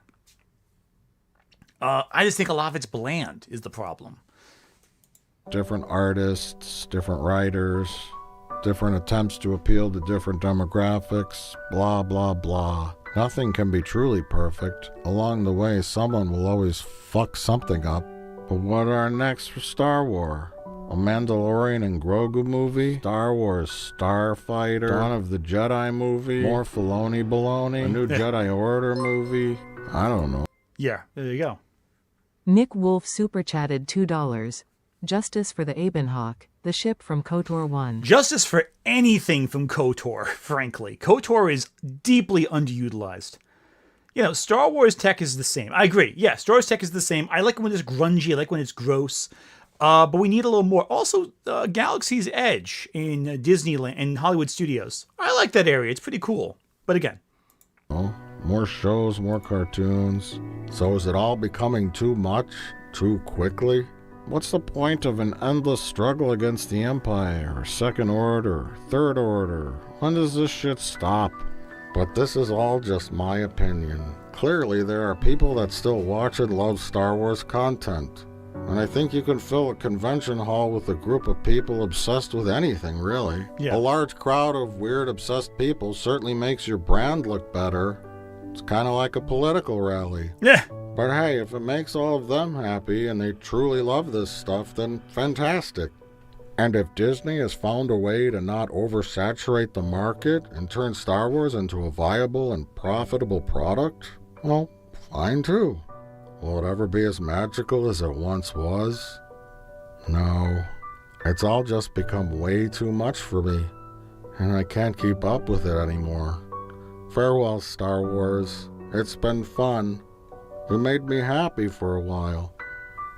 I just think a lot of it's bland is the problem. Different artists, different writers, different attempts to appeal to different demographics, blah, blah, blah. Nothing can be truly perfect. Along the way, someone will always fuck something up. But what are next for Star Wars? A Mandalorian and Grogu movie? Star Wars Starfighter? Dawn of the Jedi movie? More Filoni baloney? A new Jedi Order movie? I don't know. Yeah, there you go. Nick Wolf super chatted $2. Justice for the Abenhawk, the ship from KOTOR 1. Justice for anything from KOTOR, frankly. KOTOR is deeply underutilized. You know, Star Wars tech is the same. I agree. Yeah, Star Wars tech is the same. I like when it's grungy. I like when it's gross. But we need a little more. Also, Galaxy's Edge in Disneyland and Hollywood Studios. I like that area. It's pretty cool. But again. Oh, more shows, more cartoons. So is it all becoming too much? Too quickly? What's the point of an endless struggle against the Empire, Second Order, Third Order? When does this shit stop? But this is all just my opinion. Clearly, there are people that still watch and love Star Wars content. And I think you can fill a convention hall with a group of people obsessed with anything, really. Yeah. A large crowd of weird, obsessed people certainly makes your brand look better. It's kind of like a political rally. Yeah. But hey, if it makes all of them happy and they truly love this stuff, then fantastic. And if Disney has found a way to not oversaturate the market and turn Star Wars into a viable and profitable product, well, fine too. Will it ever be as magical as it once was? No. It's all just become way too much for me, and I can't keep up with it anymore. Farewell, Star Wars. It's been fun. You made me happy for a while.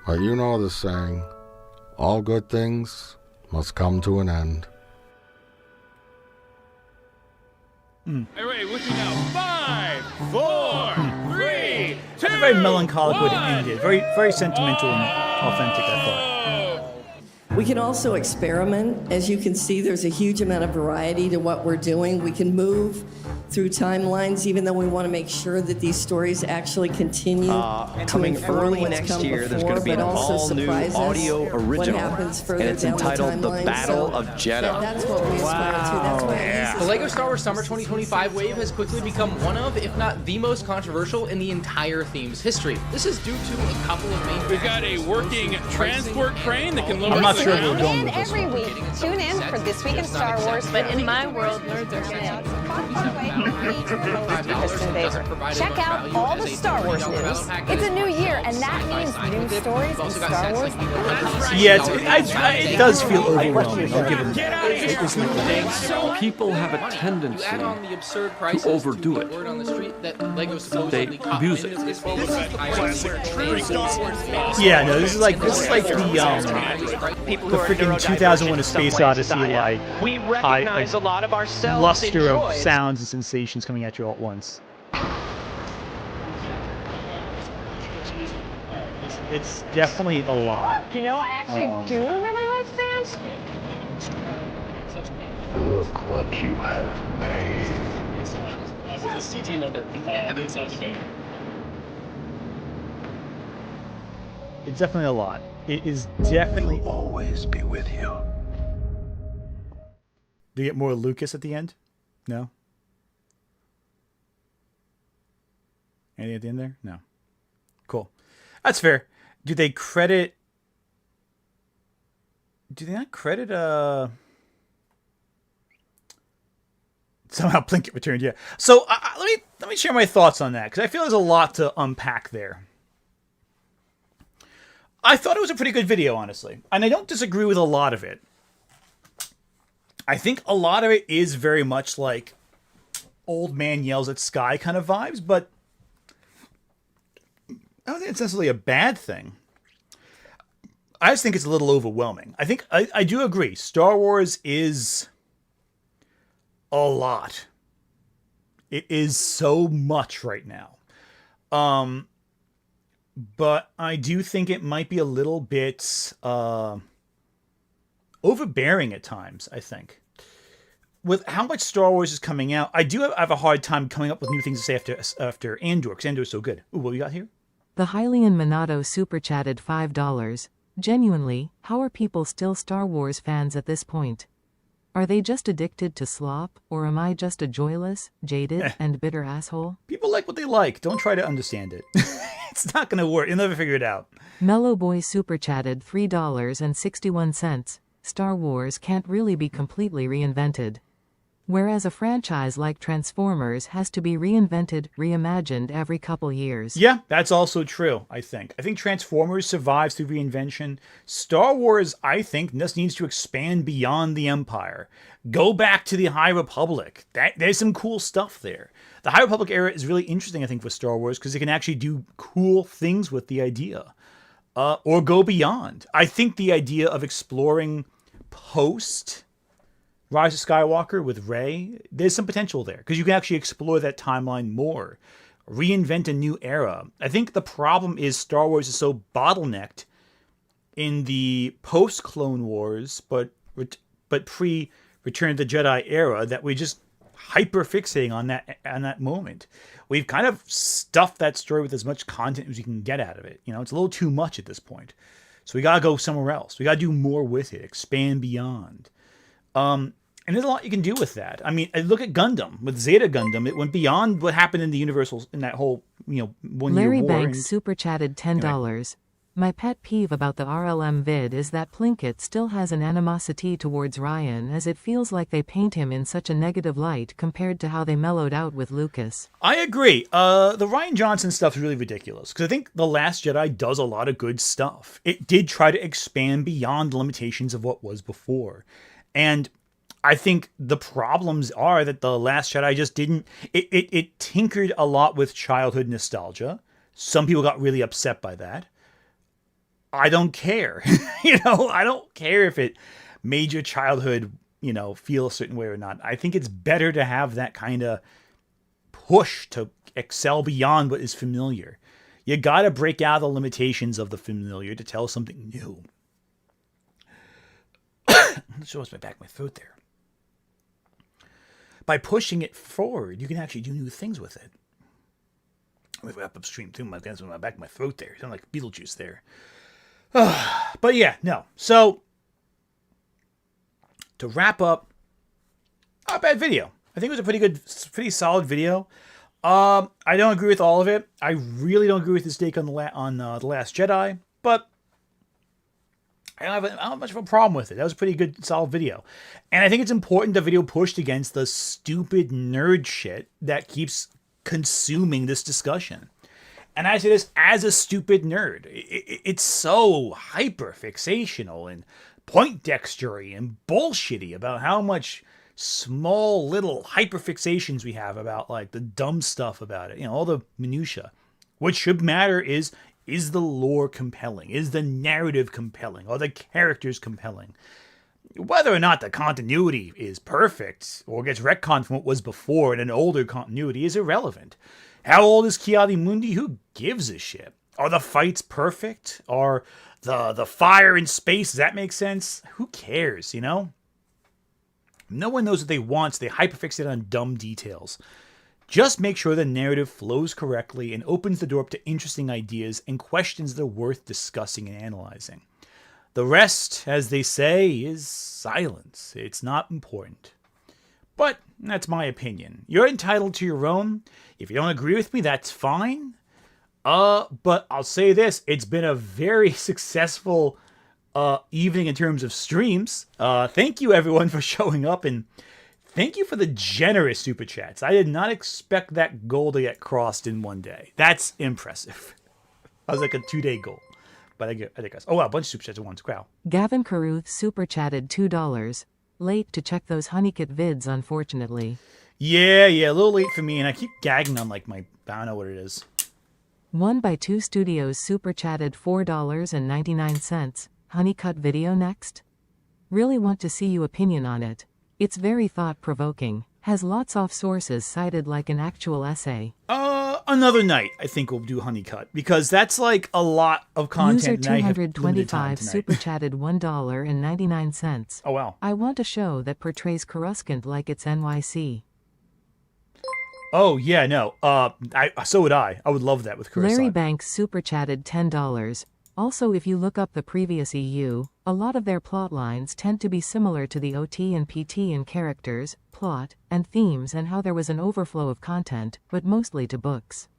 But you know the saying, all good things must come to an end. Hey, wait, with me now. 5, 4, 3, 2. That's a very melancholic way to end it. Very, very sentimental and authentic, I thought. We can also experiment. As you can see, there's a huge amount of variety to what we're doing. We can move through timelines, even though we want to make sure that these stories actually continue to coming inform early what's next come year, there's before, going to be but an also all-new surprise us audio what original, happens further and it's down entitled the "The timeline. Battle So of Jeddah." That's what we aspire to. That's what it The LEGO Star Wars Summer 2025 wave has quickly become one of, if not the most controversial in the entire theme's history. This is due to a couple of main We've got a working transport crane that can lower I'm not the sure ground. we're going with And this every one. week, tune in for This Week in Star Wars. But in my world, nerds are Check out all the Star Wars news. It's a new year, and that means new stories in Star Wars. Yeah, it does feel overwhelming. I'll give it that. People have a tendency to overdo it. They abuse it. Yeah, no, this is like the freaking 2001: A Space Odyssey, like We recognize a lot of ourselves luster in of choice. sounds and sensations coming at you all at once. It's definitely a lot. You know, I actually do really like fans. Look what you have made. It's definitely a lot. It is definitely. Will always be with you. Do you get more Lucas at the end? No? Anything at the end there? No. Cool. That's fair. Do they credit... Do they not credit, Somehow Plinkett returned, yeah. So, let me share my thoughts on that, because I feel there's a lot to unpack there. I thought it was a pretty good video, honestly. And I don't disagree with a lot of it. I think a lot of it is very much like old man yells at sky kind of vibes, but I don't think it's necessarily a bad thing. I just think it's a little overwhelming. I think I do agree. Star Wars is a lot. It is so much right now. But I do think it might be a little bit overbearing at times, I think. with how much Star Wars is coming out, I do have a hard time coming up with new things to say after Andor, because Andor is so good. Ooh, what we got here? The Hylian Minato super chatted $5. Genuinely, how are people still Star Wars fans at this point? Are they just addicted to slop, or am I just a joyless, jaded, and bitter asshole? People like what they like. Don't try to understand it. It's not going to work. You'll never figure it out. Mellow Boy super chatted $3.61. Star Wars can't really be completely reinvented. Whereas a franchise like Transformers has to be reinvented, reimagined every couple years. Yeah, that's also true, I think. I think Transformers survives through reinvention. Star Wars, I think, just needs to expand beyond the Empire. Go back to the High Republic. There's some cool stuff there. The High Republic era is really interesting, I think, for Star Wars, because it can actually do cool things with the idea. Or go beyond. I think the idea of exploring post Rise of Skywalker with Rey, there's some potential there, because you can actually explore that timeline more. Reinvent a new era. I think the problem is Star Wars is so bottlenecked in the post-Clone Wars, but pre-Return of the Jedi era, that we just hyper-fixating on that moment. We've kind of stuffed that story with as much content as we can get out of it. You know, it's a little too much at this point. So we got to go somewhere else. We got to do more with it, expand beyond. And there's a lot you can do with that. I mean, look at Gundam. With Zeta Gundam, it went beyond what happened in the Universal, in that whole, 1 year war. Larry Banks super chatted $10. Anyway. My pet peeve about the RLM vid is that Plinkett still has an animosity towards Ryan, as it feels like they paint him in such a negative light compared to how they mellowed out with Lucas. I agree. The Rian Johnson stuff is really ridiculous, because I think The Last Jedi does a lot of good stuff. It did try to expand beyond the limitations of what was before. And I think the problems are that The Last Jedi just didn't... It tinkered a lot with childhood nostalgia. Some people got really upset by that. I don't care. I don't care if it made your childhood, feel a certain way or not. I think it's better to have that kind of push to excel beyond what is familiar. You got to break out the limitations of the familiar to tell something new. Show us my back of my throat there. By pushing it forward, you can actually do new things with it. Let me wrap upstream too. My hands on my back of my throat there. Sound like Beetlejuice there. But yeah, no. So to wrap up, not a bad video. I think it was a pretty solid video. I don't agree with all of it. I really don't agree with his take on the Last Jedi, but I don't have much of a problem with it. That was a pretty good, solid video. And I think it's important the video pushed against the stupid nerd shit that keeps consuming this discussion. And I say this as a stupid nerd. It's so hyper-fixational and Poindextery and bullshitty about how much small little hyper-fixations we have about like the dumb stuff about it. All the minutia. What should matter is the lore compelling? Is the narrative compelling? Are the characters compelling? Whether or not the continuity is perfect or gets retconned from what was before in an older continuity is irrelevant. How old is Ki-Adi-Mundi? Who gives a shit? Are the fights perfect? Are the fire in space, does that make sense? Who cares, No one knows what they want, so they hyperfixate on dumb details. Just make sure the narrative flows correctly and opens the door up to interesting ideas and questions that are worth discussing and analyzing. The rest, as they say, is silence. It's not important. But that's my opinion. You're entitled to your own. If you don't agree with me, that's fine. But I'll say this. It's been a very successful evening in terms of streams. Thank you, everyone, for showing up, and thank you for the generous super chats. I did not expect that goal to get crossed in one day. That's impressive. That was like a 2-day goal. But I guess. Oh, wow, a bunch of super chats at once. Wow. Gavin Caruth super chatted $2. Late to check those Honeycutt vids, unfortunately. Yeah, a little late for me, and I keep gagging on like I don't know what it is. 1x2 Studios super chatted $4.99. Honeycutt video next? Really want to see your opinion on it. It's very thought-provoking. Has lots of sources cited like an actual essay. another night, I think we'll do Honeycut, because that's like a lot of content. User 225 super chatted $1.99. Oh, wow. I want a show that portrays Coruscant like it's NYC. Oh, yeah, no. So would I. I would love that with Coruscant. Larry Banks super chatted $10. Also, if you look up the previous EU, a lot of their plot lines tend to be similar to the OT and PT in characters, plot, and themes, and how there was an overflow of content, but mostly to books.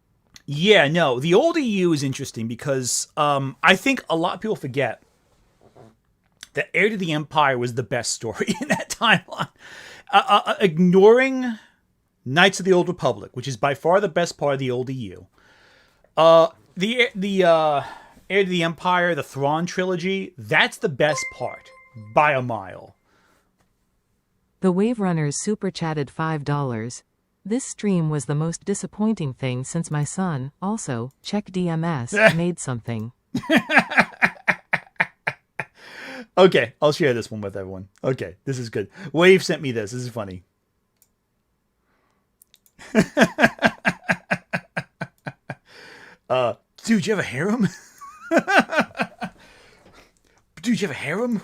Yeah, no, the old EU is interesting because I think a lot of people forget that Heir to the Empire was the best story in that timeline. Ignoring Knights of the Old Republic, which is by far the best part of the old EU. The Heir to the Empire, the Thrawn trilogy, that's the best part, by a mile. The Wave Runners super chatted $5. This stream was the most disappointing thing since my son, also, check DMS, made something. Okay, I'll share this one with everyone. Okay, this is good. Wave sent me this. This is funny. Dude, you have a harem? Dude, you have a harem?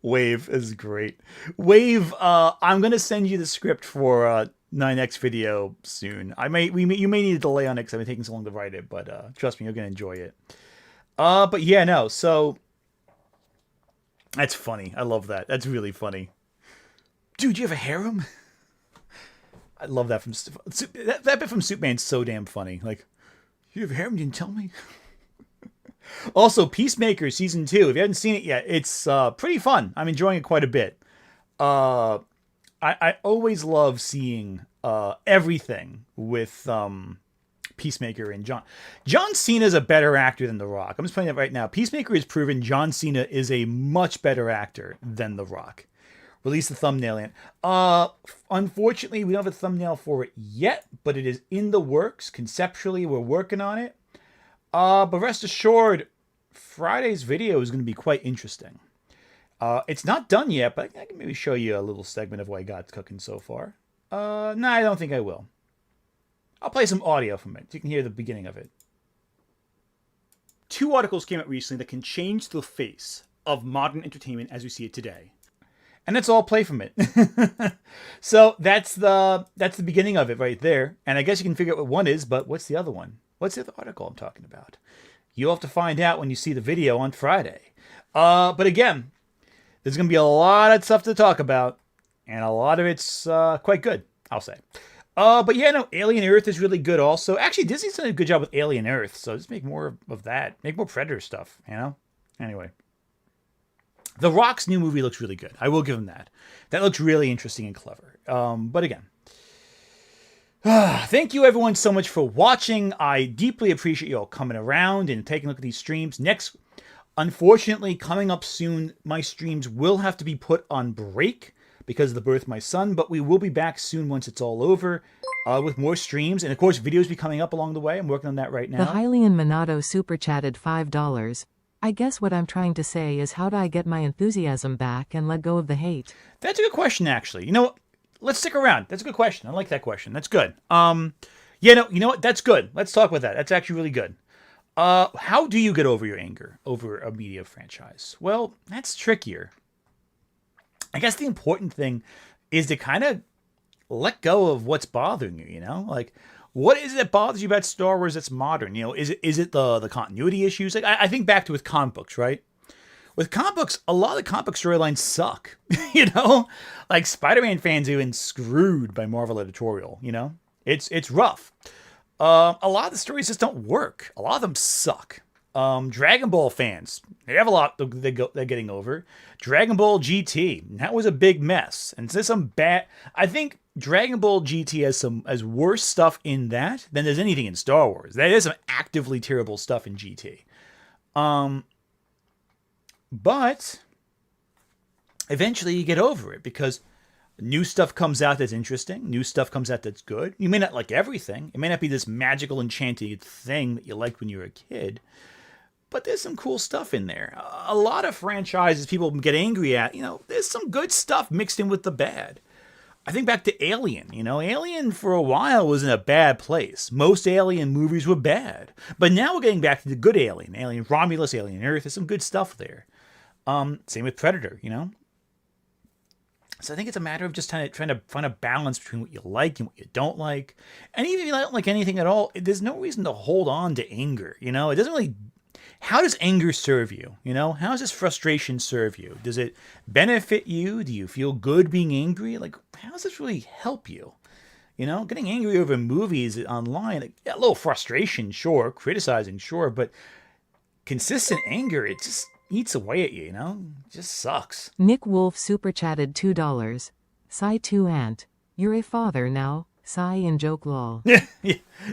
Wave is great. Wave, I'm gonna send you the script for 9X video soon. You may need a delay on it because I've been taking so long to write it, but trust me, you're gonna enjoy it. But yeah, no. So that's funny. I love that. That's really funny. Dude, you have a harem? I love that from that bit from Superman's so damn funny. Like, you have a harem? You didn't tell me. Also, Peacemaker Season 2. If you haven't seen it yet, it's pretty fun. I'm enjoying it quite a bit. I always love seeing everything with Peacemaker and John. John Cena is a better actor than The Rock. I'm just playing that right now. Peacemaker has proven John Cena is a much better actor than The Rock. Release the thumbnail in. Unfortunately, we don't have a thumbnail for it yet, but it is in the works. Conceptually, we're working on it. But rest assured, Friday's video is going to be quite interesting. It's not done yet, but I can maybe show you a little segment of what I got cooking so far. No, I don't think I will. I'll play some audio from it so you can hear the beginning of it. 2 articles came out recently that can change the face of modern entertainment as we see it today. And that's all play from it. So that's the beginning of it right there. And I guess you can figure out what one is, but what's the other one? What's the other article I'm talking about? You'll have to find out when you see the video on Friday. But again, there's going to be a lot of stuff to talk about. And a lot of it's quite good, I'll say. But yeah, no, Alien Earth is really good also. Actually, Disney's done a good job with Alien Earth. So just make more of that. Make more Predator stuff, you know? Anyway. The Rock's new movie looks really good. I will give him that. That looks really interesting and clever. But again, thank you everyone so much for watching. I deeply appreciate you all coming around and taking a look at these streams. Next, unfortunately, coming up soon, my streams will have to be put on break because of the birth of my son, but we will be back soon once it's all over with more streams. And of course, videos will be coming up along the way. I'm working on that right now. The Hylian Minato super chatted $5. I guess what I'm trying to say is, how do I get my enthusiasm back and let go of the hate? That's a good question, actually. You know what? Let's stick around. That's a good question. I like that question. That's good. Yeah, no, you know what? That's good. Let's talk about that. That's actually really good. How do you get over your anger over a media franchise? Well, that's trickier. I guess the important thing is to kind of let go of what's bothering you, you know? Like, what is it that bothers you about Star Wars that's modern? You know, is it the continuity issues? Like, I think back to with comic books, right? With comic books, a lot of the comic book storylines suck. You know, like Spider-Man fans are even screwed by Marvel editorial. You know, it's rough. A lot of the stories just don't work. A lot of them suck. Dragon Ball fans, they have a lot they're getting over. Dragon Ball GT, that was a big mess, and there's some bad. I think Dragon Ball GT has worse stuff in that than there's anything in Star Wars. There is some actively terrible stuff in GT. But eventually you get over it because new stuff comes out that's interesting. New stuff comes out that's good. You may not like everything. It may not be this magical, enchanted thing that you liked when you were a kid. But there's some cool stuff in there. A lot of franchises people get angry at, you know, there's some good stuff mixed in with the bad. I think back to Alien. You know, Alien for a while was in a bad place. Most Alien movies were bad. But now we're getting back to the good Alien. Alien Romulus, Alien Earth. There's some good stuff there. Same with Predator, you know? So I think it's a matter of just trying to find a balance between what you like and what you don't like. And even if you don't like anything at all, there's no reason to hold on to anger. You know, it doesn't really. How does anger serve you? You know, how does this frustration serve you? Does it benefit you? Do you feel good being angry? Like, how does this really help you? You know, getting angry over movies online, like, yeah, a little frustration, sure, criticizing, sure, but consistent anger, it just eats away at you, you know? It just sucks. Nick Wolf super chatted $2. Sigh 2 Ant. You're a father now. Sigh and joke lol. Yeah,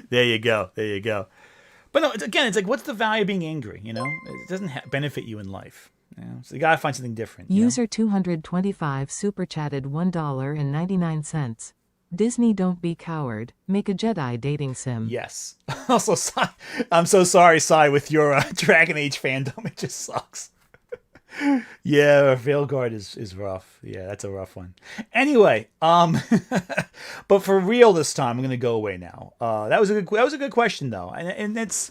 there you go. There you go. But no, it's like, what's the value of being angry, you know? It doesn't benefit you in life. You know? So you gotta find something different. User 225 super chatted $1.99. Disney, don't be coward. Make a Jedi dating sim. Yes. Also, I'm so sorry, Sai, with your Dragon Age fandom. It just sucks. Yeah, Veilguard is rough. Yeah, that's a rough one. Anyway, but for real this time, I'm gonna go away now. That was a good question though, and it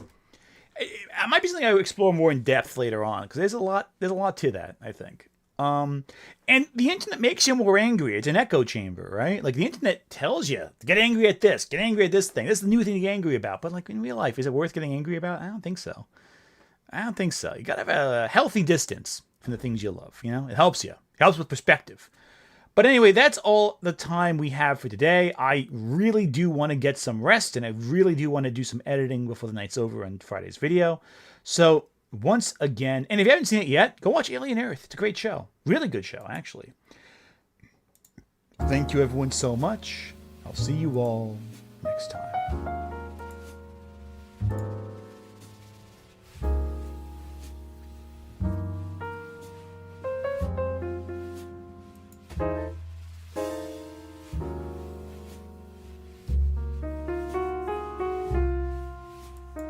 might be something I would explore more in depth later on because there's a lot to that, I think. And the internet makes you more angry. It's an echo chamber, right? Like the internet tells you, get angry at this, get angry at this thing. This is the new thing to get angry about. But like in real life, is it worth getting angry about? I don't think so. You gotta have a healthy distance from the things you love. You know, it helps you. It helps with perspective. But anyway, that's all the time we have for today. I really do want to get some rest, and I really do want to do some editing before the night's over on Friday's video. So once again, and if you haven't seen it yet, go watch Alien Earth. It's a great show. Really good show, actually. Thank you everyone so much. I'll see you all next time.